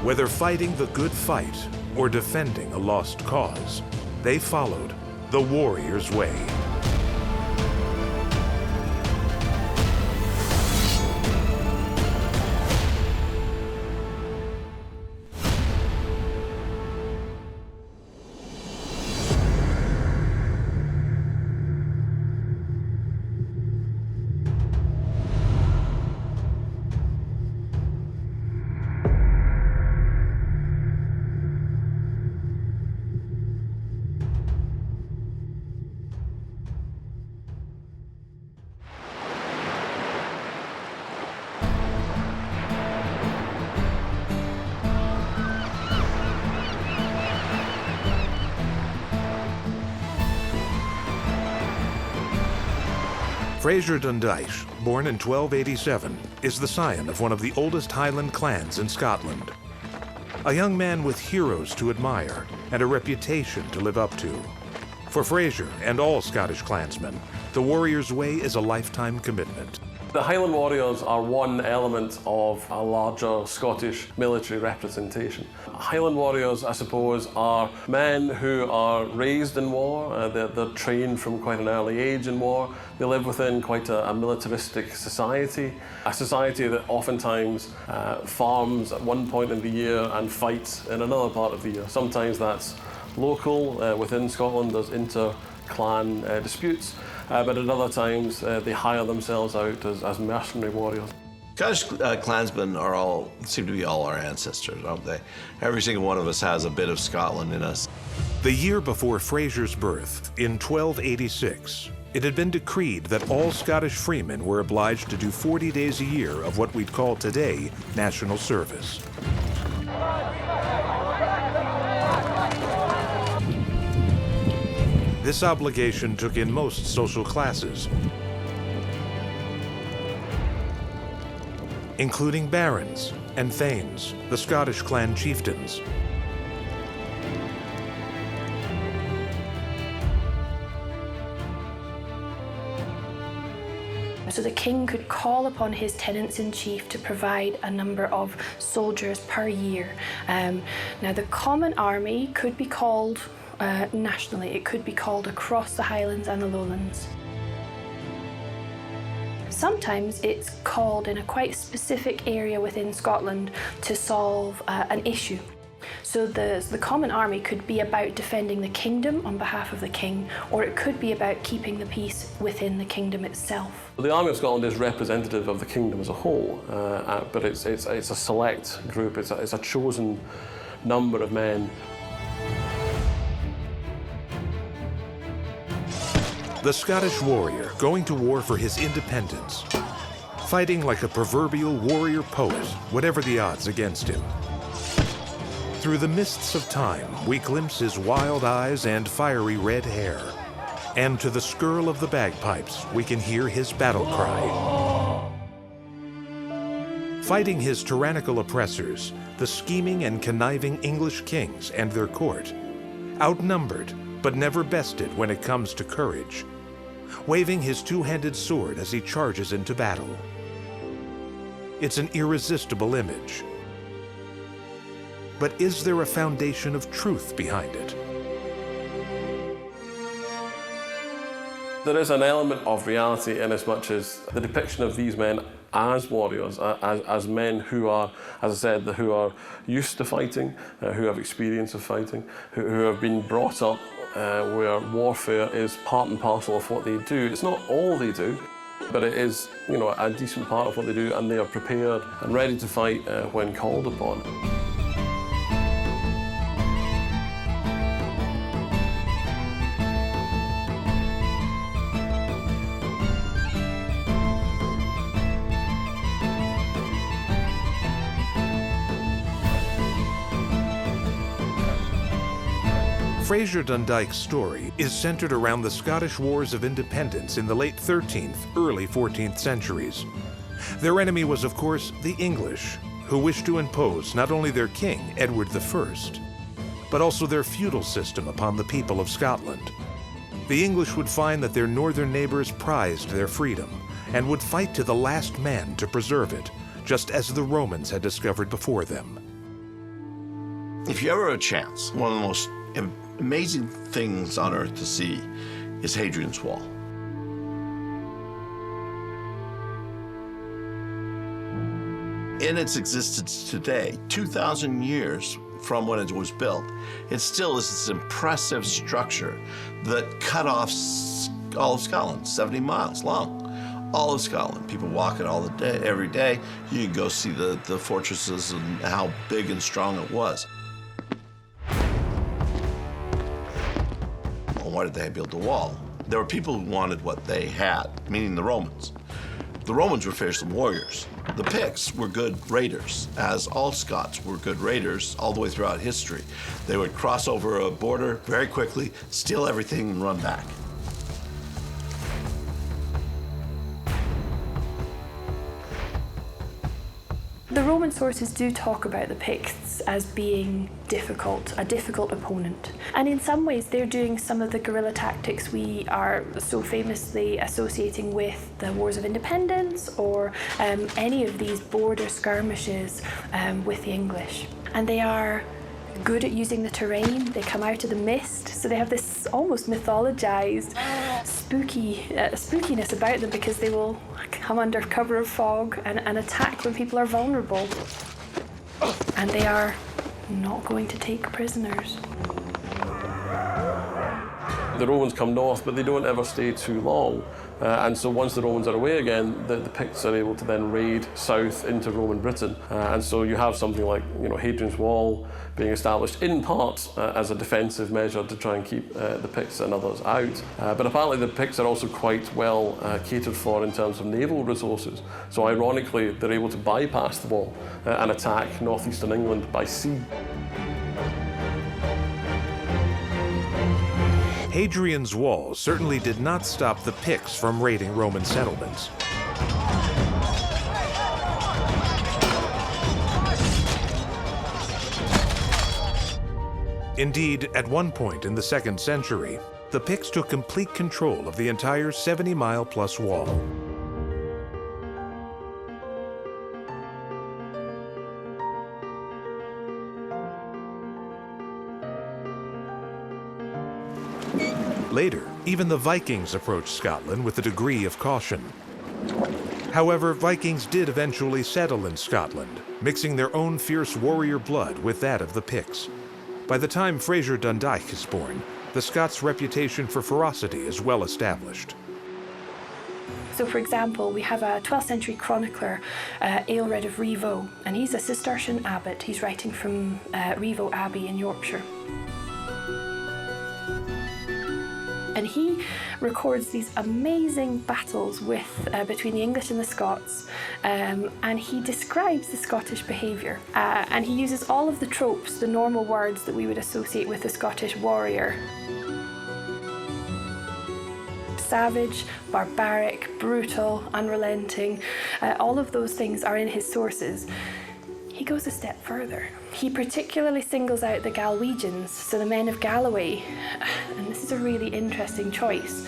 Whether fighting the good fight or defending a lost cause, they followed the warrior's way. Fraser Dundyche, born in 1287, is the scion of one of the oldest Highland clans in Scotland. A young man with heroes to admire and a reputation to live up to. For Fraser and all Scottish clansmen, the warrior's way is a lifetime commitment. The Highland Warriors are one element of a larger Scottish military representation. Highland Warriors, I suppose, are men who are raised in war, they're trained from quite an early age in war, they live within quite a militaristic society, a society that oftentimes farms at one point in the year and fights in another part of the year. Sometimes that's local, within Scotland there's inter-clan disputes, but at other times they hire themselves out as mercenary warriors. Scottish clansmen seem to be all our ancestors, don't they? Every single one of us has a bit of Scotland in us. The year before Fraser's birth, in 1286, it had been decreed that all Scottish freemen were obliged to do 40 days a year of what we'd call today national service. This obligation took in most social classes, including barons and thanes, the Scottish clan chieftains. So the king could call upon his tenants-in-chief to provide a number of soldiers per year. Now the common army could be called nationally, it could be called across the Highlands and the Lowlands. Sometimes it's called in a quite specific area within Scotland to solve an issue. So the common army could be about defending the kingdom on behalf of the king, or it could be about keeping the peace within the kingdom itself. The Army of Scotland is representative of the kingdom as a whole, but it's a select group, it's a chosen number of men. The Scottish warrior going to war for his independence, fighting like a proverbial warrior poet, whatever the odds against him. Through the mists of time, we glimpse his wild eyes and fiery red hair. And to the skirl of the bagpipes, we can hear his battle cry. Fighting his tyrannical oppressors, the scheming and conniving English kings and their court, outnumbered, but never bested when it comes to courage, waving his two-handed sword as he charges into battle. It's an irresistible image. But is there a foundation of truth behind it? There is an element of reality in as much as the depiction of these men as warriors, as men who are, as I said, who are used to fighting, who have experience of fighting, who have been brought up where warfare is part and parcel of what they do. It's not all they do, but it is, a decent part of what they do, and they are prepared and ready to fight when called upon. Fraser Dundyke's story is centered around the Scottish Wars of Independence in the late 13th, early 14th centuries. Their enemy was, of course, the English, who wished to impose not only their king, Edward I, but also their feudal system upon the people of Scotland. The English would find that their northern neighbors prized their freedom and would fight to the last man to preserve it, just as the Romans had discovered before them. If you ever have a chance, one of the most amazing things on earth to see is Hadrian's Wall. In its existence today, 2,000 years from when it was built, it still is this impressive structure that cut off all of Scotland, 70 miles long. All of Scotland. People walk it all the day, every day. You can go see the fortresses and how big and strong it was. Why did they build the wall? There were people who wanted what they had, meaning the Romans. The Romans were fearsome warriors. The Picts were good raiders, as all Scots were good raiders all the way throughout history. They would cross over a border very quickly, steal everything, and run back. The Roman sources do talk about the Picts as being difficult, a difficult opponent. And in some ways, they're doing some of the guerrilla tactics we are so famously associating with the Wars of Independence or any of these border skirmishes with the English. And they are good at using the terrain. They come out of the mist, so they have this almost mythologized spookiness about them, because they will come under cover of fog and attack when people are vulnerable. And they are not going to take prisoners. The Romans come north, but they don't ever stay too long. And so once the Romans are away again, the Picts are able to then raid south into Roman Britain. And so you have something like, Hadrian's Wall being established in part as a defensive measure to try and keep the Picts and others out. But apparently the Picts are also quite well catered for in terms of naval resources. So ironically, they're able to bypass the wall and attack northeastern England by sea. Hadrian's Wall certainly did not stop the Picts from raiding Roman settlements. Indeed, at one point in the 2nd century, the Picts took complete control of the entire 70-mile-plus wall. Later, even the Vikings approached Scotland with a degree of caution. However, Vikings did eventually settle in Scotland, mixing their own fierce warrior blood with that of the Picts. By the time Fraser Dundike is born, the Scots' reputation for ferocity is well established. So, for example, we have a 12th century chronicler, Aelred of Rievaulx, and he's a Cistercian abbot. He's writing from Rievaulx Abbey in Yorkshire. And he records these amazing battles between the English and the Scots, and he describes the Scottish behaviour. And he uses all of the tropes, the normal words that we would associate with the Scottish warrior. Savage, barbaric, brutal, unrelenting, all of those things are in his sources. He goes a step further. He particularly singles out the Galwegians, so the men of Galloway, and this is a really interesting choice.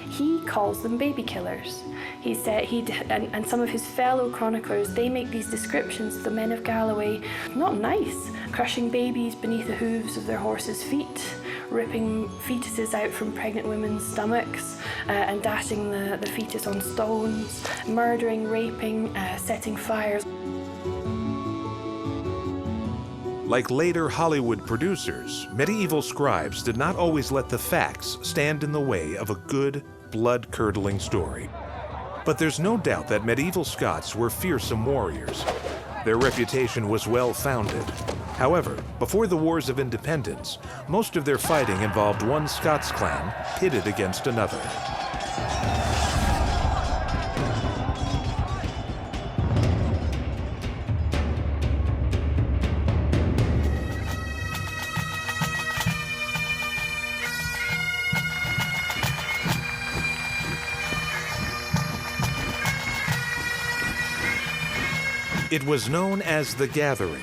He calls them baby killers. He said and some of his fellow chroniclers, they make these descriptions of the men of Galloway not nice, crushing babies beneath the hooves of their horses' feet, ripping fetuses out from pregnant women's stomachs and dashing the fetus on stones, murdering, raping, setting fires. Like later Hollywood producers, medieval scribes did not always let the facts stand in the way of a good, blood-curdling story. But there's no doubt that medieval Scots were fearsome warriors. Their reputation was well-founded. However, before the Wars of Independence, most of their fighting involved one Scots clan pitted against another. It was known as the Gathering.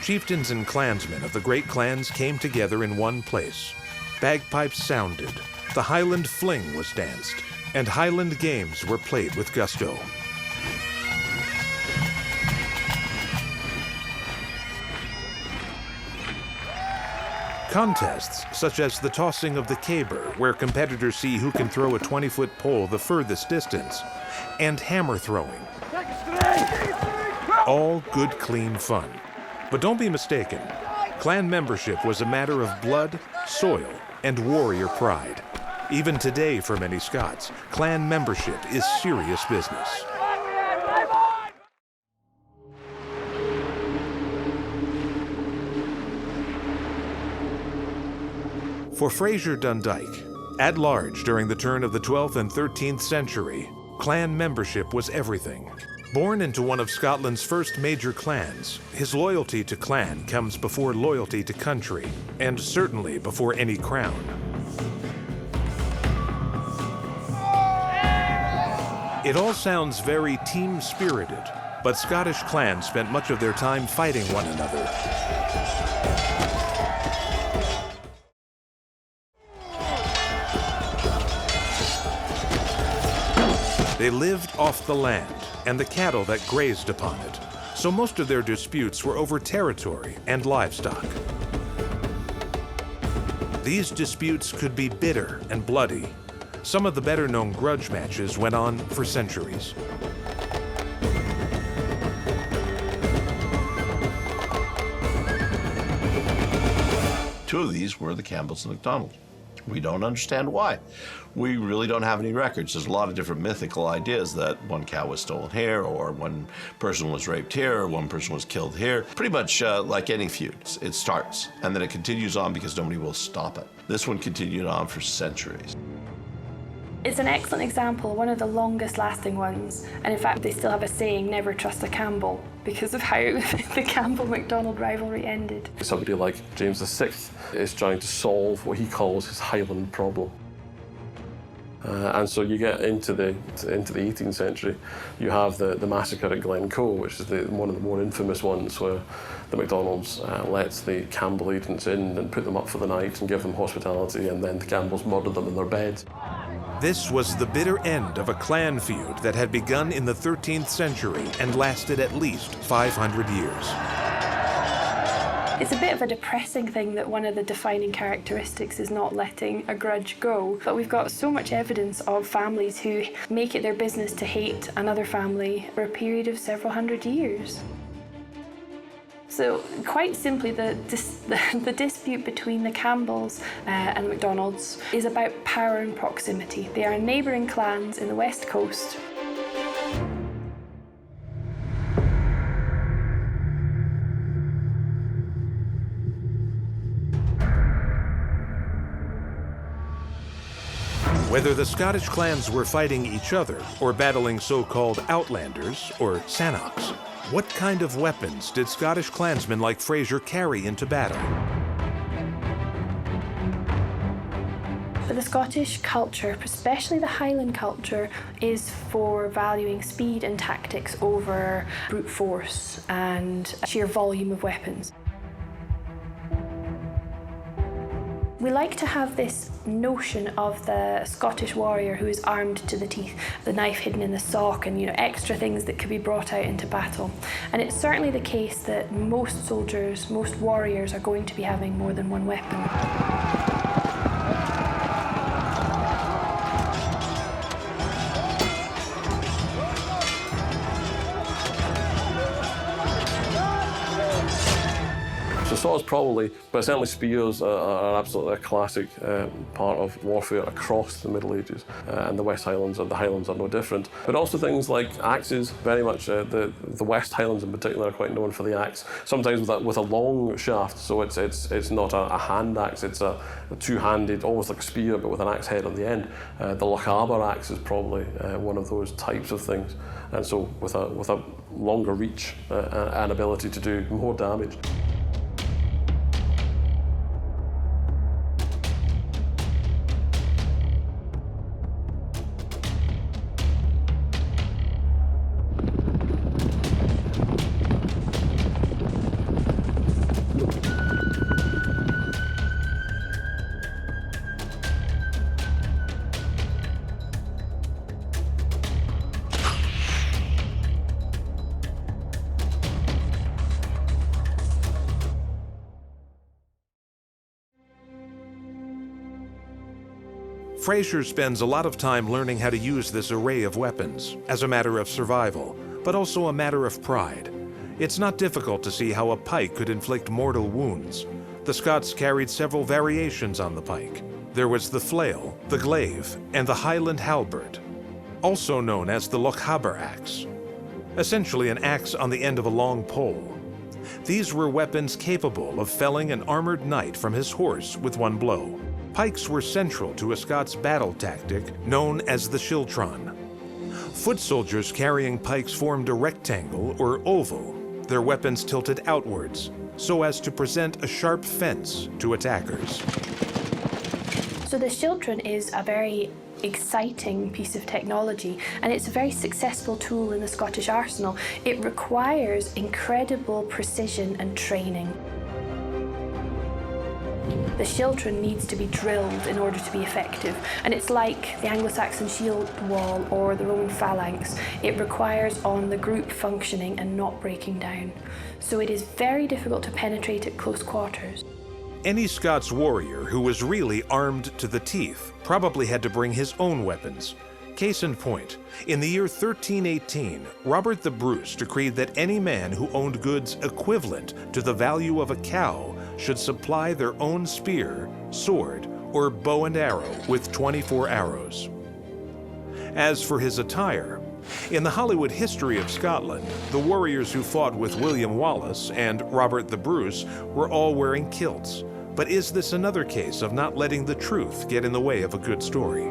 Chieftains and clansmen of the great clans came together in one place. Bagpipes sounded, the Highland Fling was danced, and Highland games were played with gusto. Contests, such as the tossing of the caber, where competitors see who can throw a 20-foot pole the furthest distance, and hammer throwing. All good, clean fun. But don't be mistaken. Clan membership was a matter of blood, soil, and warrior pride. Even today, for many Scots, clan membership is serious business. For Fraser Dundike, at large during the turn of the 12th and 13th century, clan membership was everything. Born into one of Scotland's first major clans, his loyalty to clan comes before loyalty to country, and certainly before any crown. It all sounds very team-spirited, but Scottish clans spent much of their time fighting one another. They lived off the land and the cattle that grazed upon it, so most of their disputes were over territory and livestock. These disputes could be bitter and bloody. Some of the better-known grudge matches went on for centuries. Two of these were the Campbells and MacDonalds. We don't understand why. We really don't have any records. There's a lot of different mythical ideas that one cow was stolen here, or one person was raped here, or one person was killed here. Pretty much like any feud, it starts, and then it continues on because nobody will stop it. This one continued on for centuries. It's an excellent example, one of the longest lasting ones. And in fact, they still have a saying, never trust a Campbell, because of how the Campbell-MacDonald rivalry ended. Somebody like James VI is trying to solve what he calls his Highland problem. And so you get into the 18th century, you have the massacre at Glencoe, which is one of the more infamous ones, where the MacDonalds lets the Campbell agents in and put them up for the night and give them hospitality, and then the Campbells murder them in their beds. This was the bitter end of a clan feud that had begun in the 13th century and lasted at least 500 years. It's a bit of a depressing thing that one of the defining characteristics is not letting a grudge go, but we've got so much evidence of families who make it their business to hate another family for a period of several hundred years. So quite simply, the dispute between the Campbells and the MacDonalds is about power and proximity. They are neighbouring clans in the West Coast. Whether the Scottish clans were fighting each other or battling so-called outlanders or Sannochs, what kind of weapons did Scottish clansmen like Fraser carry into battle? But the Scottish culture, especially the Highland culture, is for valuing speed and tactics over brute force and sheer volume of weapons. We like to have this notion of the Scottish warrior who is armed to the teeth, the knife hidden in the sock, and extra things that could be brought out into battle. And it's certainly the case that most soldiers, most warriors are going to be having more than one weapon. So swords probably, but certainly spears are absolutely a classic part of warfare across the Middle Ages, and the West Highlands and the Highlands are no different. But also things like axes, very much the West Highlands in particular are quite known for the axe. Sometimes with a long shaft, so it's not a hand axe, it's a two-handed, almost like a spear, but with an axe head on the end. The Lochaber axe is probably one of those types of things, and so with a longer reach and ability to do more damage. Fraser spends a lot of time learning how to use this array of weapons as a matter of survival, but also a matter of pride. It's not difficult to see how a pike could inflict mortal wounds. The Scots carried several variations on the pike. There was the flail, the glaive, and the Highland halberd, also known as the Lochaber axe, essentially an axe on the end of a long pole. These were weapons capable of felling an armored knight from his horse with one blow. Pikes were central to a Scots battle tactic known as the schiltron. Foot soldiers carrying pikes formed a rectangle or oval, their weapons tilted outwards, so as to present a sharp fence to attackers. So the schiltron is a very exciting piece of technology, and it's a very successful tool in the Scottish arsenal. It requires incredible precision and training. The schiltron needs to be drilled in order to be effective, and it's like the Anglo-Saxon shield wall or the Roman phalanx. It requires on-the-group functioning and not breaking down. So it is very difficult to penetrate at close quarters. Any Scots warrior who was really armed to the teeth probably had to bring his own weapons. Case in point, in the year 1318, Robert the Bruce decreed that any man who owned goods equivalent to the value of a cow should supply their own spear, sword, or bow and arrow with 24 arrows. As for his attire, in the Hollywood history of Scotland, the warriors who fought with William Wallace and Robert the Bruce were all wearing kilts. But is this another case of not letting the truth get in the way of a good story?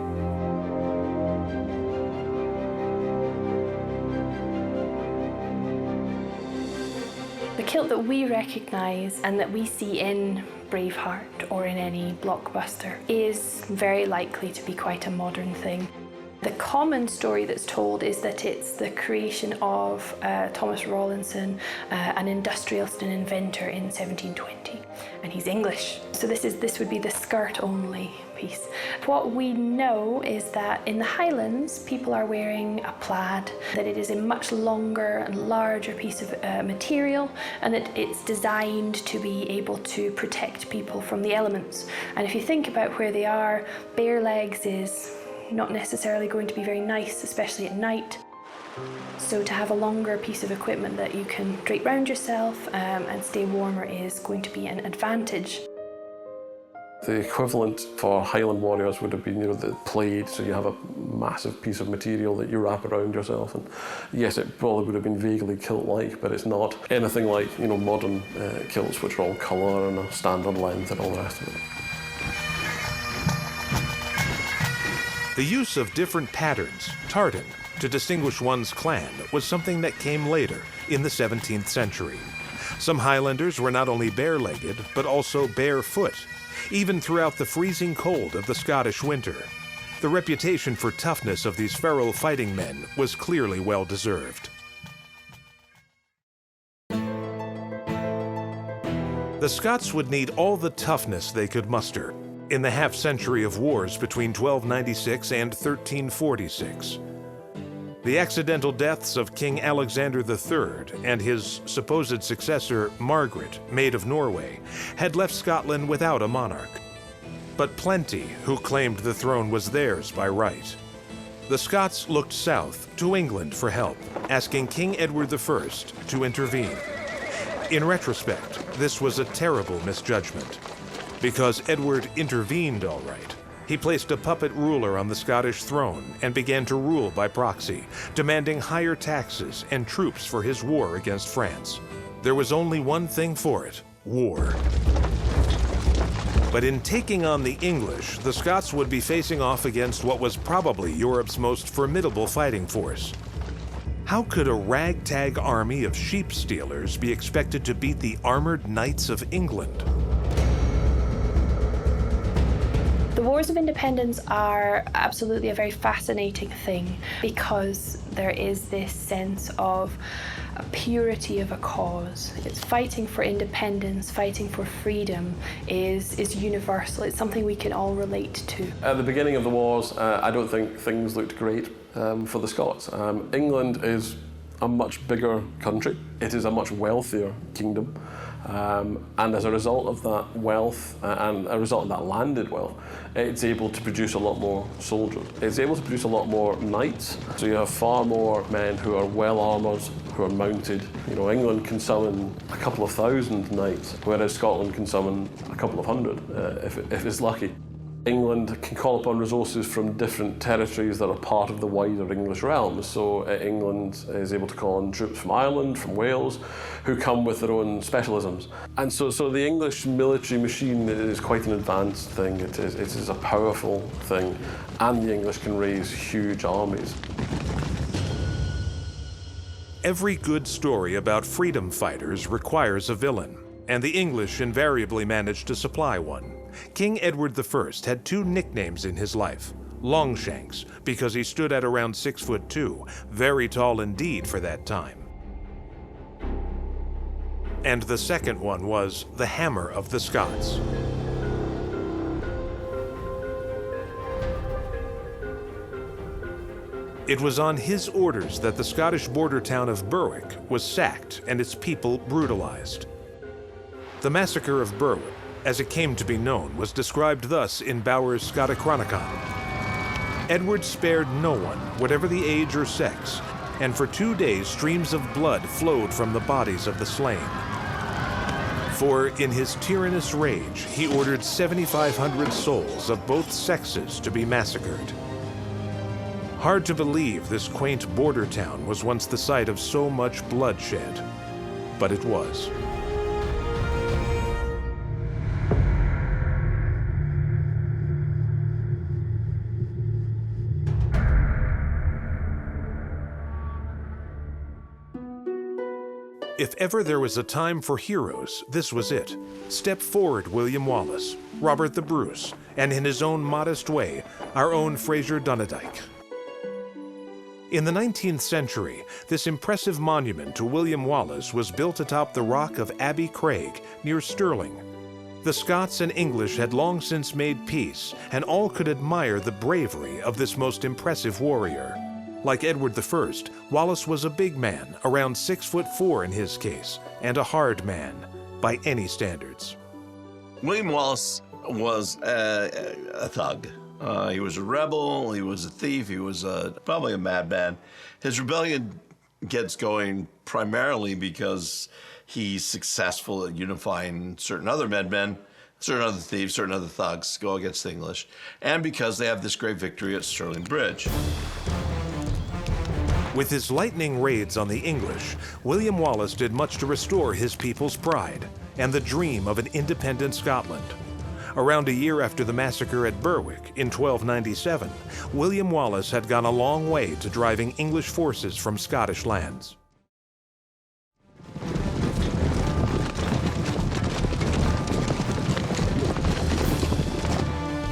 The kilt that we recognise and that we see in Braveheart or in any blockbuster is very likely to be quite a modern thing. The common story that's told is that it's the creation of Thomas Rawlinson, an industrialist and inventor in 1720, and he's English. So this would be the skirt-only piece. What we know is that in the Highlands, people are wearing a plaid, that it is a much longer and larger piece of material, and that it's designed to be able to protect people from the elements. And if you think about where they are, bare legs is not necessarily going to be very nice, especially at night. So to have a longer piece of equipment that you can drape round yourself and stay warmer is going to be an advantage. The equivalent for Highland warriors would have been, the plaid, so you have a massive piece of material that you wrap around yourself. And yes, it probably would have been vaguely kilt-like, but it's not anything like, modern kilts, which are all colour and a standard length and all the rest of it. The use of different patterns, tartan, to distinguish one's clan was something that came later, in the 17th century. Some Highlanders were not only bare-legged, but also barefoot, even throughout the freezing cold of the Scottish winter. The reputation for toughness of these feral fighting men was clearly well-deserved. The Scots would need all the toughness they could muster in the half-century of wars between 1296 and 1346. The accidental deaths of King Alexander III and his supposed successor, Margaret, Maid of Norway, had left Scotland without a monarch. But plenty who claimed the throne was theirs by right. The Scots looked south to England for help, asking King Edward I to intervene. In retrospect, this was a terrible misjudgment, because Edward intervened all right. He placed a puppet ruler on the Scottish throne and began to rule by proxy, demanding higher taxes and troops for his war against France. There was only one thing for it: war. But in taking on the English, the Scots would be facing off against what was probably Europe's most formidable fighting force. How could a ragtag army of sheep stealers be expected to beat the armored knights of England? The Wars of Independence are absolutely a very fascinating thing because there is this sense of a purity of a cause. It's fighting for independence, fighting for freedom is universal. It's something we can all relate to. At the beginning of the wars, I don't think things looked great for the Scots. England is a much bigger country. It is a much wealthier kingdom. And as a result of that wealth and a result of that landed wealth, it's able to produce a lot more soldiers. It's able to produce a lot more knights. So you have far more men who are well armoured, who are mounted. England can summon a couple of thousand knights, whereas Scotland can summon a couple of hundred if it's lucky. England can call upon resources from different territories that are part of the wider English realm. So England is able to call on troops from Ireland, from Wales, who come with their own specialisms. And so the English military machine is quite an advanced thing. It is a powerful thing, and the English can raise huge armies. Every good story about freedom fighters requires a villain, and the English invariably managed to supply one. King Edward I had two nicknames in his life: Longshanks, because he stood at around 6'2", very tall indeed for that time. And the second one was the Hammer of the Scots. It was on his orders that the Scottish border town of Berwick was sacked and its people brutalized. The massacre of Berwick, as it came to be known, was described thus in Bowers' Scotichronicon. Edward spared no one, whatever the age or sex, and for 2 days streams of blood flowed from the bodies of the slain. For in his tyrannous rage, he ordered 7,500 souls of both sexes to be massacred. Hard to believe this quaint border town was once the site of so much bloodshed, but it was. If ever there was a time for heroes, this was it. Step forward, William Wallace, Robert the Bruce, and in his own modest way, our own Fraser Donadike. In the 19th century, this impressive monument to William Wallace was built atop the rock of Abbey Craig near Stirling. The Scots and English had long since made peace, and all could admire the bravery of this most impressive warrior. Like Edward I, Wallace was a big man, around 6'4" in his case, and a hard man, by any standards. William Wallace was a thug. He was a rebel, he was a thief, he was probably a madman. His rebellion gets going primarily because he's successful at unifying certain other madmen, certain other thieves, certain other thugs go against the English, and because they have this great victory at Stirling Bridge. With his lightning raids on the English, William Wallace did much to restore his people's pride and the dream of an independent Scotland. Around a year after the massacre at Berwick in 1297, William Wallace had gone a long way to driving English forces from Scottish lands.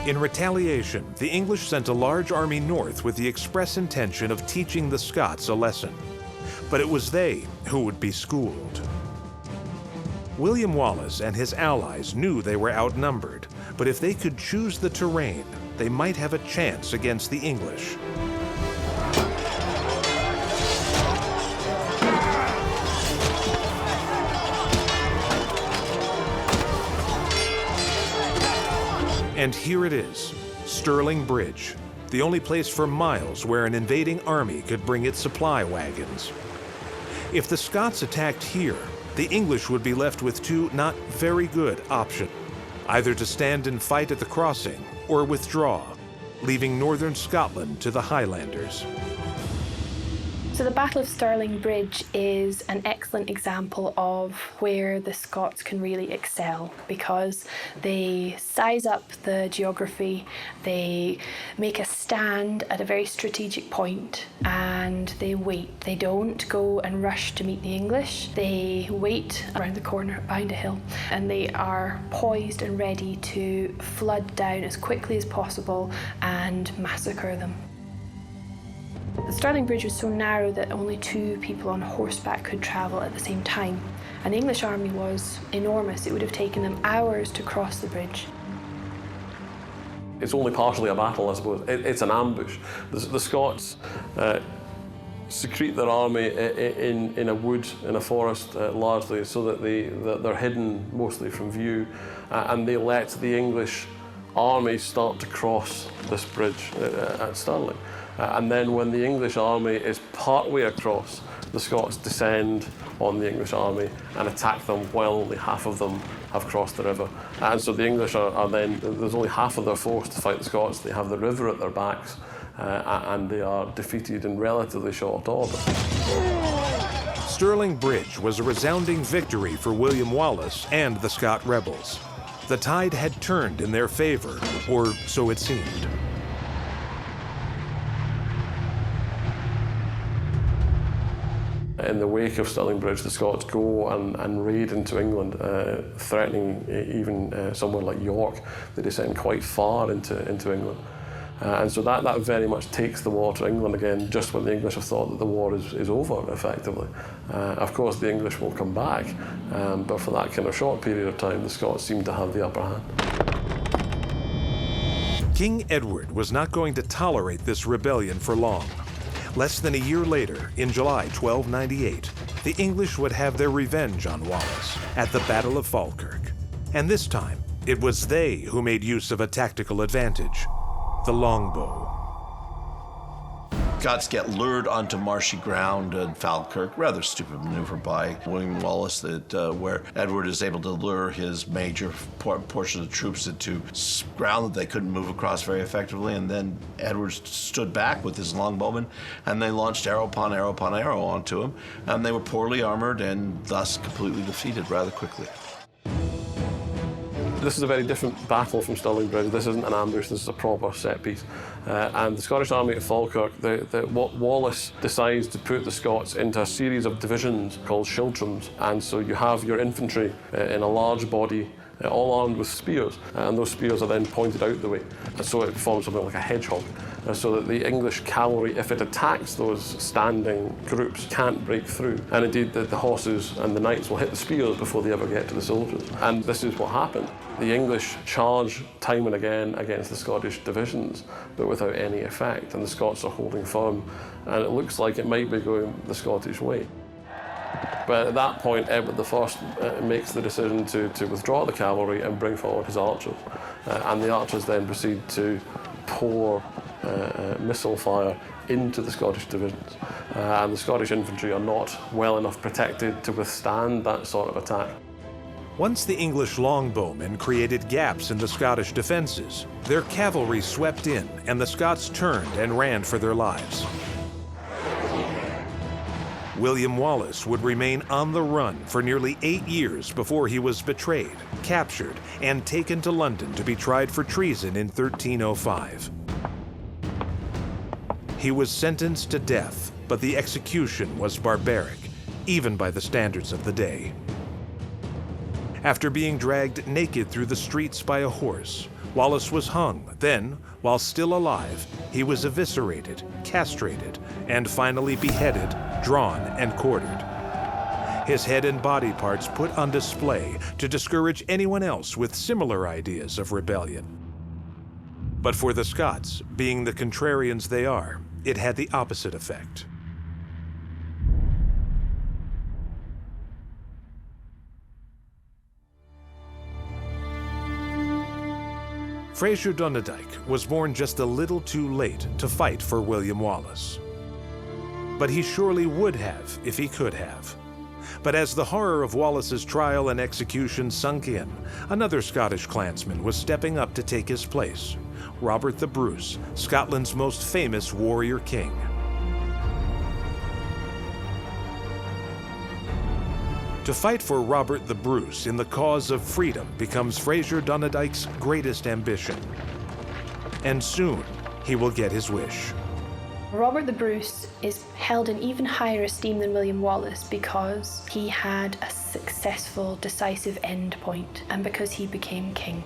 In retaliation, the English sent a large army north with the express intention of teaching the Scots a lesson. But it was they who would be schooled. William Wallace and his allies knew they were outnumbered, but if they could choose the terrain, they might have a chance against the English. And here it is, Stirling Bridge, the only place for miles where an invading army could bring its supply wagons. If the Scots attacked here, the English would be left with two not very good options, either to stand and fight at the crossing or withdraw, leaving northern Scotland to the Highlanders. So the Battle of Stirling Bridge is an excellent example of where the Scots can really excel, because they size up the geography, they make a stand at a very strategic point, and they wait. They don't go and rush to meet the English. They wait around the corner behind a hill, and they are poised and ready to flood down as quickly as possible and massacre them. The Stirling Bridge was so narrow that only 2 people on horseback could travel at the same time. And the English army was enormous. It would have taken them hours to cross the bridge. It's only partially a battle, I suppose. It's an ambush. The Scots secrete their army in a wood, in a forest, largely, so that they're hidden mostly from view, and they let the English army start to cross this bridge at Stirling. And then when the English army is partway across, the Scots descend on the English army and attack them while only half of them have crossed the river. And so the English are then, there's only half of their force to fight the Scots. They have the river at their backs, and they are defeated in relatively short order. Stirling Bridge was a resounding victory for William Wallace and the Scot rebels. The tide had turned in their favor, or so it seemed. In the wake of Stirling Bridge, the Scots go and raid into England, threatening even somewhere like York. They descend quite far into England. And so that very much takes the war to England again, just when the English have thought that the war is over, effectively. Of course, the English will come back, but for that kind of short period of time, the Scots seem to have the upper hand. King Edward was not going to tolerate this rebellion for long. Less than a year later, in July 1298, the English would have their revenge on Wallace at the Battle of Falkirk. And this time, it was they who made use of a tactical advantage, the longbow. Scots get lured onto marshy ground at Falkirk, rather stupid maneuver by William Wallace, where Edward is able to lure his major portion of the troops into ground that they couldn't move across very effectively, and then Edward stood back with his longbowmen, and they launched arrow upon arrow upon arrow onto him, and they were poorly armored and thus completely defeated rather quickly. This is a very different battle from Stirling Bridge. This isn't an ambush, this is a proper set piece. And the Scottish army at Falkirk, Wallace decides to put the Scots into a series of divisions called schiltrums. And so you have your infantry in a large body, all armed with spears, and those spears are then pointed out the way. And so it forms something like a hedgehog, so that the English cavalry, if it attacks those standing groups, can't break through. And indeed, the horses and the knights will hit the spears before they ever get to the soldiers. And this is what happened. The English charge time and again against the Scottish divisions, but without any effect, and the Scots are holding firm, and it looks like it might be going the Scottish way. But at that point, Edward I makes the decision to withdraw the cavalry and bring forward his archers. And the archers then proceed to pour missile fire into the Scottish divisions, and the Scottish infantry are not well enough protected to withstand that sort of attack. Once the English longbowmen created gaps in the Scottish defenses, their cavalry swept in and the Scots turned and ran for their lives. William Wallace would remain on the run for nearly 8 years before he was betrayed, captured, and taken to London to be tried for treason in 1305. He was sentenced to death, but the execution was barbaric, even by the standards of the day. After being dragged naked through the streets by a horse, Wallace was hung. Then, while still alive, he was eviscerated, castrated, and finally beheaded, drawn, and quartered. His head and body parts put on display to discourage anyone else with similar ideas of rebellion. But for the Scots, being the contrarians they are, it had the opposite effect. Fraser Donadike was born just a little too late to fight for William Wallace. But he surely would have if he could have. But as the horror of Wallace's trial and execution sunk in, another Scottish clansman was stepping up to take his place, Robert the Bruce, Scotland's most famous warrior king. To fight for Robert the Bruce in the cause of freedom becomes Fraser Donadike's greatest ambition. And soon, he will get his wish. Robert the Bruce is held in even higher esteem than William Wallace because he had a successful, decisive end point and because he became king.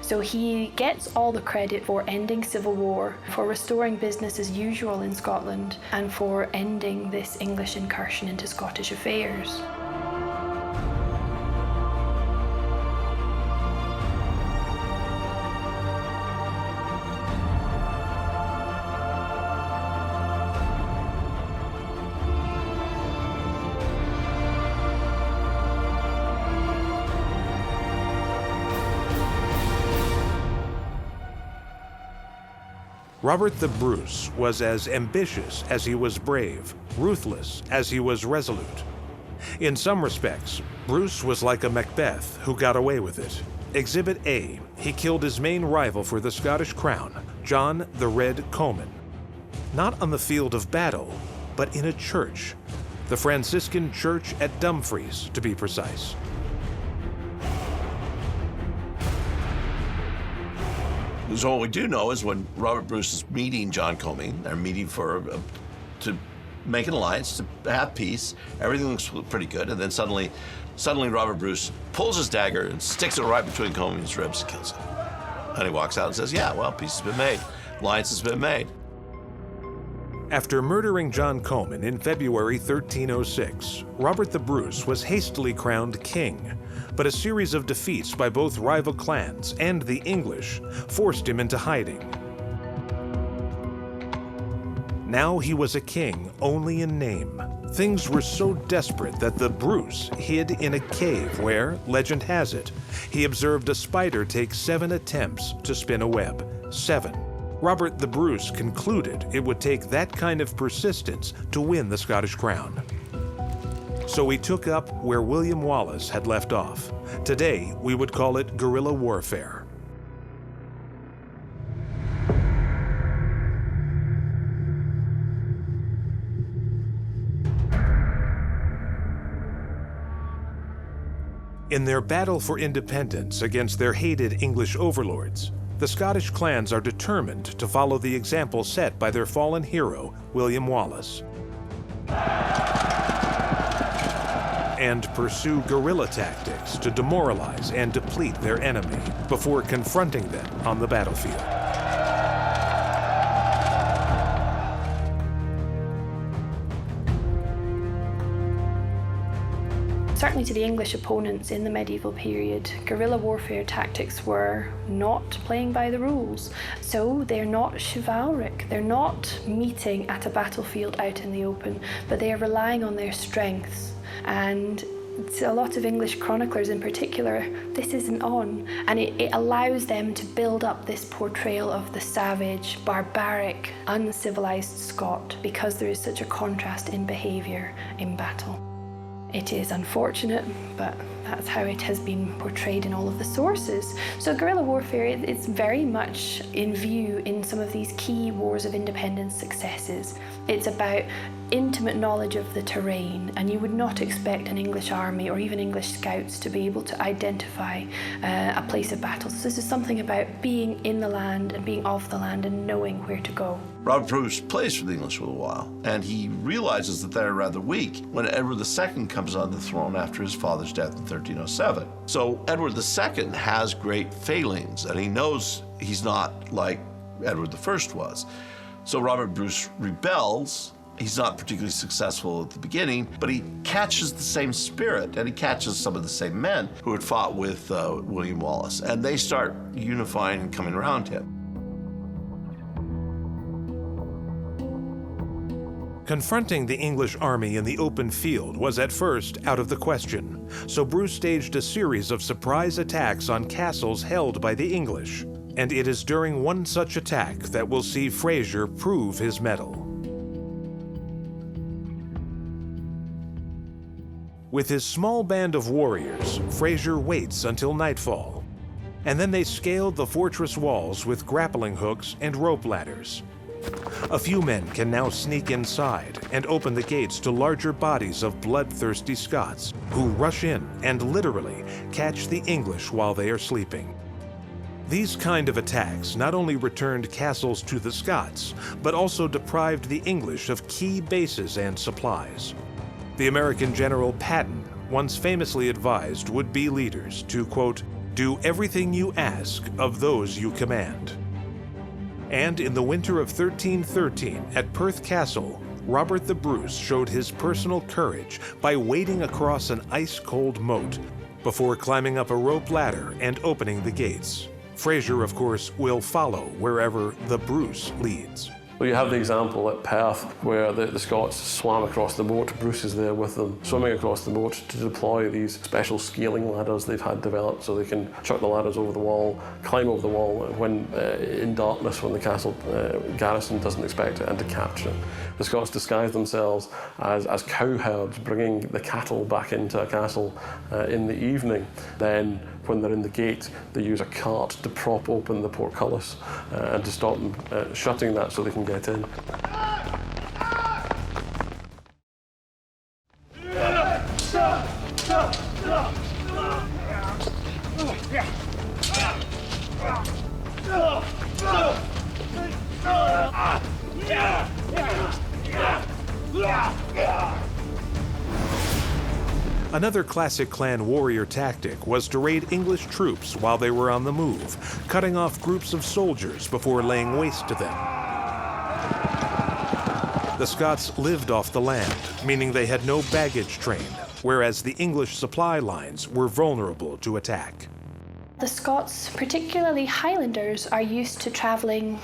So he gets all the credit for ending civil war, for restoring business as usual in Scotland, and for ending this English incursion into Scottish affairs. Robert the Bruce was as ambitious as he was brave, ruthless as he was resolute. In some respects, Bruce was like a Macbeth who got away with it. Exhibit A, he killed his main rival for the Scottish crown, John the Red Comyn. Not on the field of battle, but in a church. The Franciscan church at Dumfries, to be precise. So what we do know is when Robert Bruce is meeting John Comyn, they're meeting to make an alliance, to have peace. Everything looks pretty good, and then suddenly Robert Bruce pulls his dagger and sticks it right between Comyn's ribs and kills him. And he walks out and says, "Yeah, well, peace has been made. Alliance has been made." After murdering John Comyn in February 1306, Robert the Bruce was hastily crowned king, but a series of defeats by both rival clans and the English forced him into hiding. Now he was a king only in name. Things were so desperate that the Bruce hid in a cave where, legend has it, he observed a spider take 7 attempts to spin a web. 7. Robert the Bruce concluded it would take that kind of persistence to win the Scottish crown. So he took up where William Wallace had left off. Today, we would call it guerrilla warfare. In their battle for independence against their hated English overlords, the Scottish clans are determined to follow the example set by their fallen hero, William Wallace, and pursue guerrilla tactics to demoralize and deplete their enemy before confronting them on the battlefield. Certainly to the English opponents in the medieval period, guerrilla warfare tactics were not playing by the rules. So they're not chivalric, they're not meeting at a battlefield out in the open, but they are relying on their strengths. And to a lot of English chroniclers in particular, this isn't on, and it allows them to build up this portrayal of the savage, barbaric, uncivilized Scot because there is such a contrast in behaviour in battle. It is unfortunate, but that's how it has been portrayed in all of the sources. So guerrilla warfare, it's very much in view in some of these key wars of independence successes. It's about intimate knowledge of the terrain, and you would not expect an English army or even English scouts to be able to identify a place of battle. So this is something about being in the land and being of the land and knowing where to go. Robert Bruce plays for the English for a while, and he realizes that they're rather weak when Edward II comes on the throne after his father's death in 1307. So Edward II has great failings, and he knows he's not like Edward I was. So Robert Bruce rebels. He's not particularly successful at the beginning, but he catches the same spirit, and he catches some of the same men who had fought with William Wallace, and they start unifying and coming around him. Confronting the English army in the open field was at first out of the question, so Bruce staged a series of surprise attacks on castles held by the English, and it is during one such attack that we'll see Fraser prove his mettle. With his small band of warriors, Fraser waits until nightfall, and then they scaled the fortress walls with grappling hooks and rope ladders. A few men can now sneak inside and open the gates to larger bodies of bloodthirsty Scots who rush in and literally catch the English while they are sleeping. These kind of attacks not only returned castles to the Scots, but also deprived the English of key bases and supplies. The American General Patton once famously advised would-be leaders to, quote, "do everything you ask of those you command." And in the winter of 1313 at Perth Castle, Robert the Bruce showed his personal courage by wading across an ice-cold moat before climbing up a rope ladder and opening the gates. Fraser, of course, will follow wherever the Bruce leads. Well, you have the example at Perth where the Scots swam across the moat. Bruce is there with them, swimming across the moat to deploy these special scaling ladders they've had developed so they can chuck the ladders over the wall, climb over the wall when in darkness when the castle garrison doesn't expect it, and to capture it. The Scots disguise themselves as cowherds, bringing the cattle back into a castle in the evening. Then when they're in the gate, they use a cart to prop open the portcullis and to stop them shutting that so they can get in. Another classic clan warrior tactic was to raid English troops while they were on the move, cutting off groups of soldiers before laying waste to them. The Scots lived off the land, meaning they had no baggage train, whereas the English supply lines were vulnerable to attack. The Scots, particularly Highlanders, are used to travelling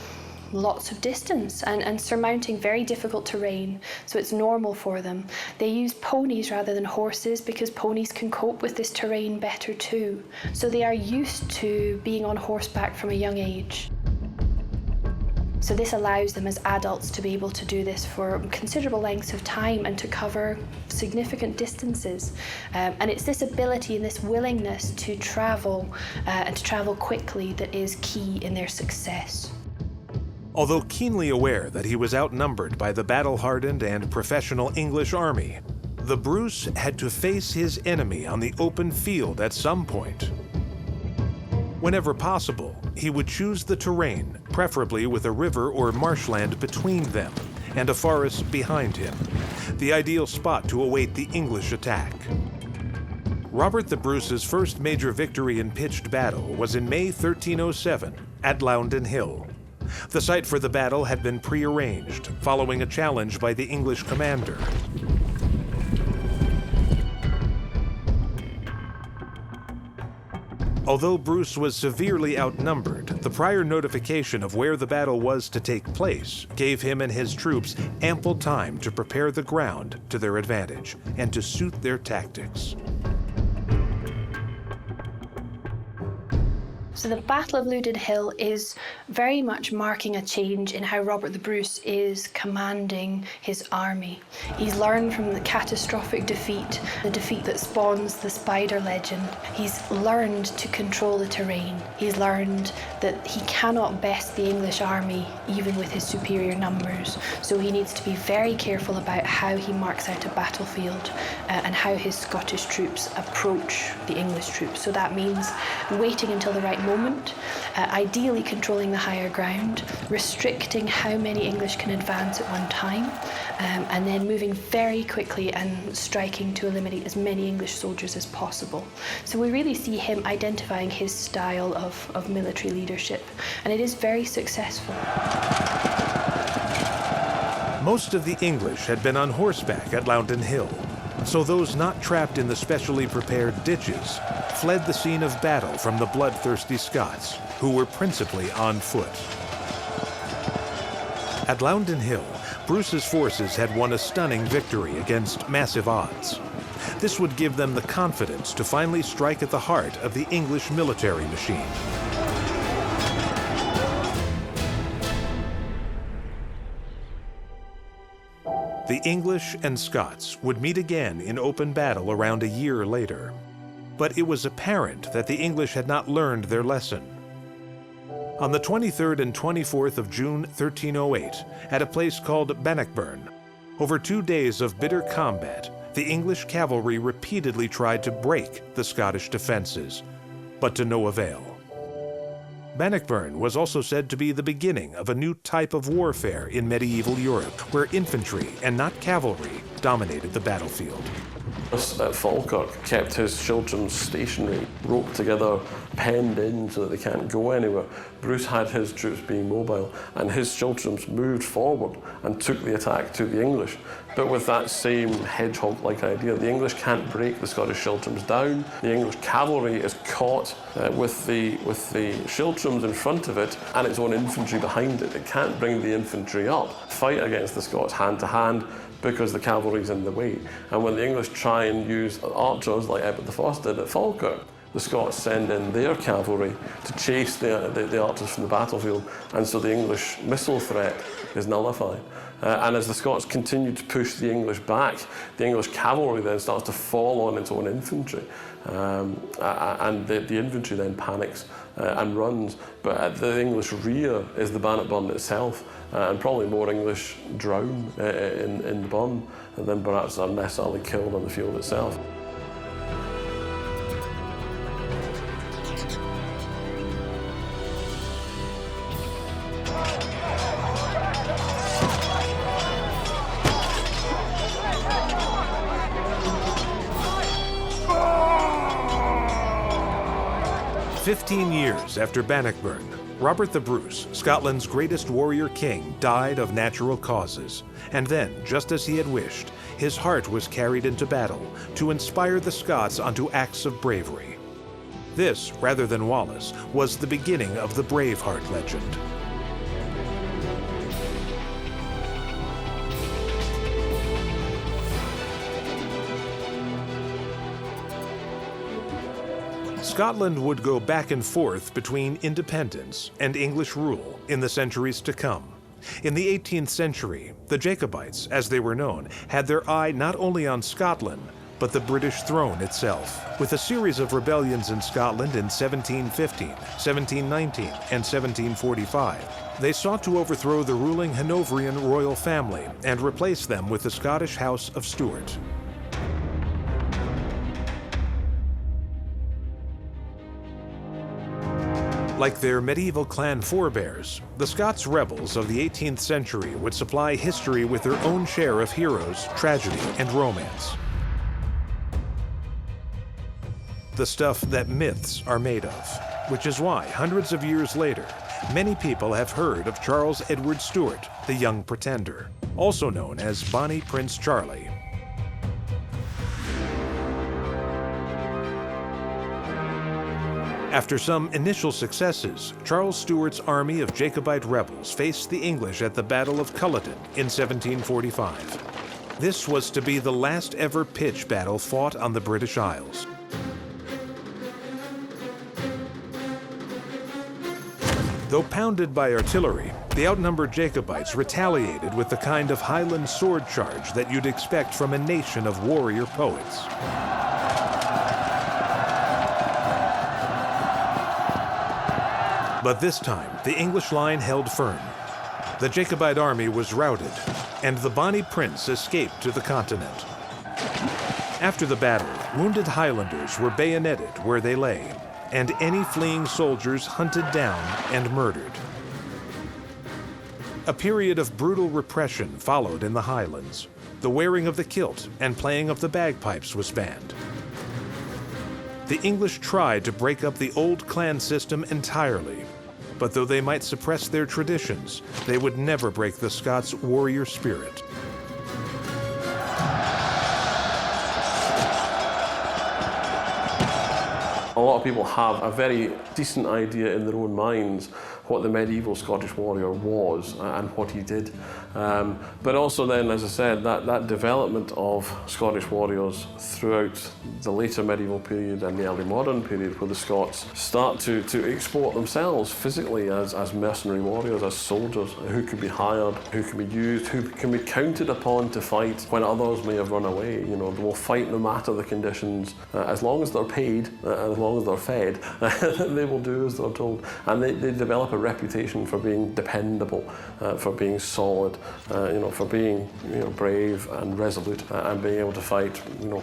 lots of distance and surmounting very difficult terrain, so it's normal for them. They use ponies rather than horses because ponies can cope with this terrain better too. So they are used to being on horseback from a young age. So this allows them as adults to be able to do this for considerable lengths of time and to cover significant distances. And it's this ability and this willingness to travel and to travel quickly that is key in their success. Although keenly aware that he was outnumbered by the battle-hardened and professional English army, the Bruce had to face his enemy on the open field at some point. Whenever possible, he would choose the terrain, preferably with a river or marshland between them and a forest behind him, the ideal spot to await the English attack. Robert the Bruce's first major victory in pitched battle was in May 1307 at Loudon Hill. The site for the battle had been prearranged, following a challenge by the English commander. Although Bruce was severely outnumbered, the prior notification of where the battle was to take place gave him and his troops ample time to prepare the ground to their advantage and to suit their tactics. So the Battle of Loudon Hill is very much marking a change in how Robert the Bruce is commanding his army. He's learned from the catastrophic defeat, the defeat that spawns the Spider legend. He's learned to control the terrain. He's learned that he cannot best the English army even with his superior numbers. So he needs to be very careful about how he marks out a battlefield and how his Scottish troops approach the English troops. So that means waiting until the right moment, ideally controlling the higher ground, restricting how many English can advance at one time, and then moving very quickly and striking to eliminate as many English soldiers as possible. So we really see him identifying his style of military leadership, and it is very successful. Most of the English had been on horseback at Loudon Hill, so those not trapped in the specially prepared ditches fled the scene of battle from the bloodthirsty Scots, who were principally on foot. At Loudon Hill, Bruce's forces had won a stunning victory against massive odds. This would give them the confidence to finally strike at the heart of the English military machine. The English and Scots would meet again in open battle around a year later. But it was apparent that the English had not learned their lesson. On the 23rd and 24th of June 1308, at a place called Bannockburn, over 2 days of bitter combat, the English cavalry repeatedly tried to break the Scottish defenses, but to no avail. Bannockburn was also said to be the beginning of a new type of warfare in medieval Europe, where infantry and not cavalry dominated the battlefield. At Falkirk kept his children stationary, roped together, penned in so that they can't go anywhere. Bruce had his troops being mobile, and his children moved forward and took the attack to the English. But with that same hedgehog-like idea, the English can't break the Scottish schiltrums down. The English cavalry is caught with the schiltrums in front of it and its own infantry behind it. It can't bring the infantry up, fight against the Scots hand to hand, because the cavalry's in the way. And when the English try and use archers like Egbert the First did at Falkirk, the Scots send in their cavalry to chase the archers from the battlefield, and so the English missile threat is nullified. And as the Scots continue to push the English back, the English cavalry then starts to fall on its own infantry. And the infantry then panics and runs. But at the English rear is the Bannockburn itself, and probably more English drown in the burn than perhaps are necessarily killed on the field itself. "15 years after Bannockburn, Robert the Bruce, Scotland's greatest warrior king, died of natural causes. And then, just as he had wished, his heart was carried into battle to inspire the Scots onto acts of bravery. This, rather than Wallace, was the beginning of the Braveheart legend. Scotland would go back and forth between independence and English rule in the centuries to come. In the 18th century, the Jacobites, as they were known, had their eye not only on Scotland, but the British throne itself, with a series of rebellions in Scotland in 1715, 1719, and 1745. They sought to overthrow the ruling Hanoverian royal family and replace them with the Scottish House of Stuart. Like their medieval clan forebears, the Scots rebels of the 18th century would supply history with their own share of heroes, tragedy, and romance. The stuff that myths are made of, which is why, hundreds of years later, many people have heard of Charles Edward Stuart, the Young Pretender, also known as Bonnie Prince Charlie. After some initial successes, Charles Stuart's army of Jacobite rebels faced the English at the Battle of Culloden in 1745. This was to be the last ever pitched battle fought on the British Isles. Though pounded by artillery, the outnumbered Jacobites retaliated with the kind of Highland sword charge that you'd expect from a nation of warrior poets. But this time, the English line held firm. The Jacobite army was routed, and the Bonnie Prince escaped to the continent. After the battle, wounded Highlanders were bayoneted where they lay, and any fleeing soldiers hunted down and murdered. A period of brutal repression followed in the Highlands. The wearing of the kilt and playing of the bagpipes was banned. The English tried to break up the old clan system entirely, but though they might suppress their traditions, they would never break the Scots' warrior spirit. A lot of people have a very decent idea in their own minds what the medieval Scottish warrior was and what he did. But also then, as I said, that development of Scottish warriors throughout the later medieval period and the early modern period, where the Scots start to export themselves physically as mercenary warriors, as soldiers who could be hired, who can be used, who can be counted upon to fight when others may have run away. You know, they will fight no matter the conditions, as long as they're paid, as long as they're fed, they will do as they're told. And they develop a reputation for being dependable, for being solid, for being brave and resolute, and being able to fight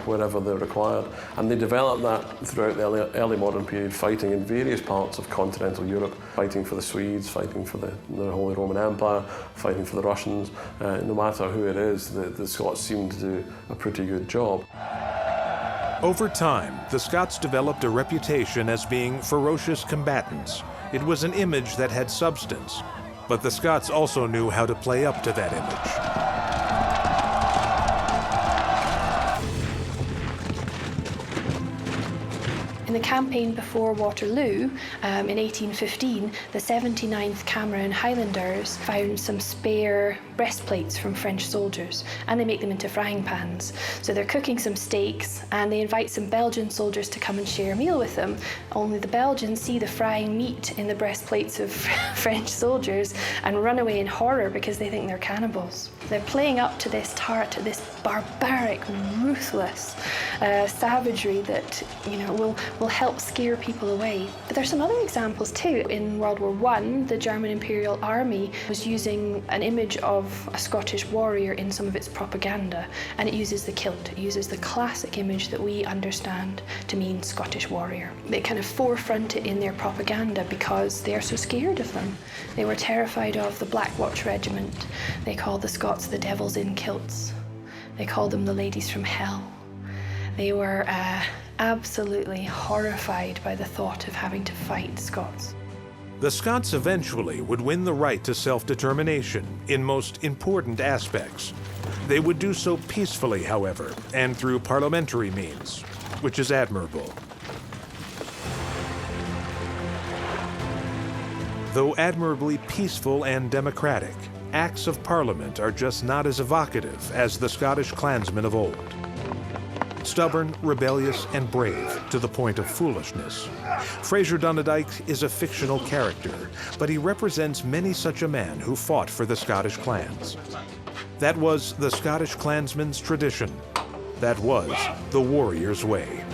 wherever they're required. And they develop that throughout the early modern period, fighting in various parts of continental Europe, fighting for the Swedes, fighting for the Holy Roman Empire, fighting for the Russians. No matter who it is, the Scots seem to do a pretty good job. Over time, the Scots developed a reputation as being ferocious combatants. It was an image that had substance, but the Scots also knew how to play up to that image. In the campaign before Waterloo, in 1815, the 79th Cameron Highlanders found some spare breastplates from French soldiers, and they make them into frying pans. So they're cooking some steaks, and they invite some Belgian soldiers to come and share a meal with them. Only the Belgians see the frying meat in the breastplates of French soldiers and run away in horror because they think they're cannibals. They're playing up to this this barbaric, ruthless savagery that will help scare people away. But there's some other examples too. In World War I, the German Imperial Army was using an image of a Scottish warrior in some of its propaganda, and it uses the kilt. It uses the classic image that we understand to mean Scottish warrior. They kind of forefront it in their propaganda because they're so scared of them. They were terrified of the Black Watch Regiment. They called the Scots the devils in kilts. They called them the ladies from hell. They were absolutely horrified by the thought of having to fight Scots. The Scots eventually would win the right to self-determination in most important aspects. They would do so peacefully, however, and through parliamentary means, which is admirable. Though admirably peaceful and democratic, acts of Parliament are just not as evocative as the Scottish clansmen of old. Stubborn, rebellious, and brave to the point of foolishness. Fraser Donadike is a fictional character, but he represents many such a man who fought for the Scottish clans. That was the Scottish clansman's tradition. That was the warrior's way.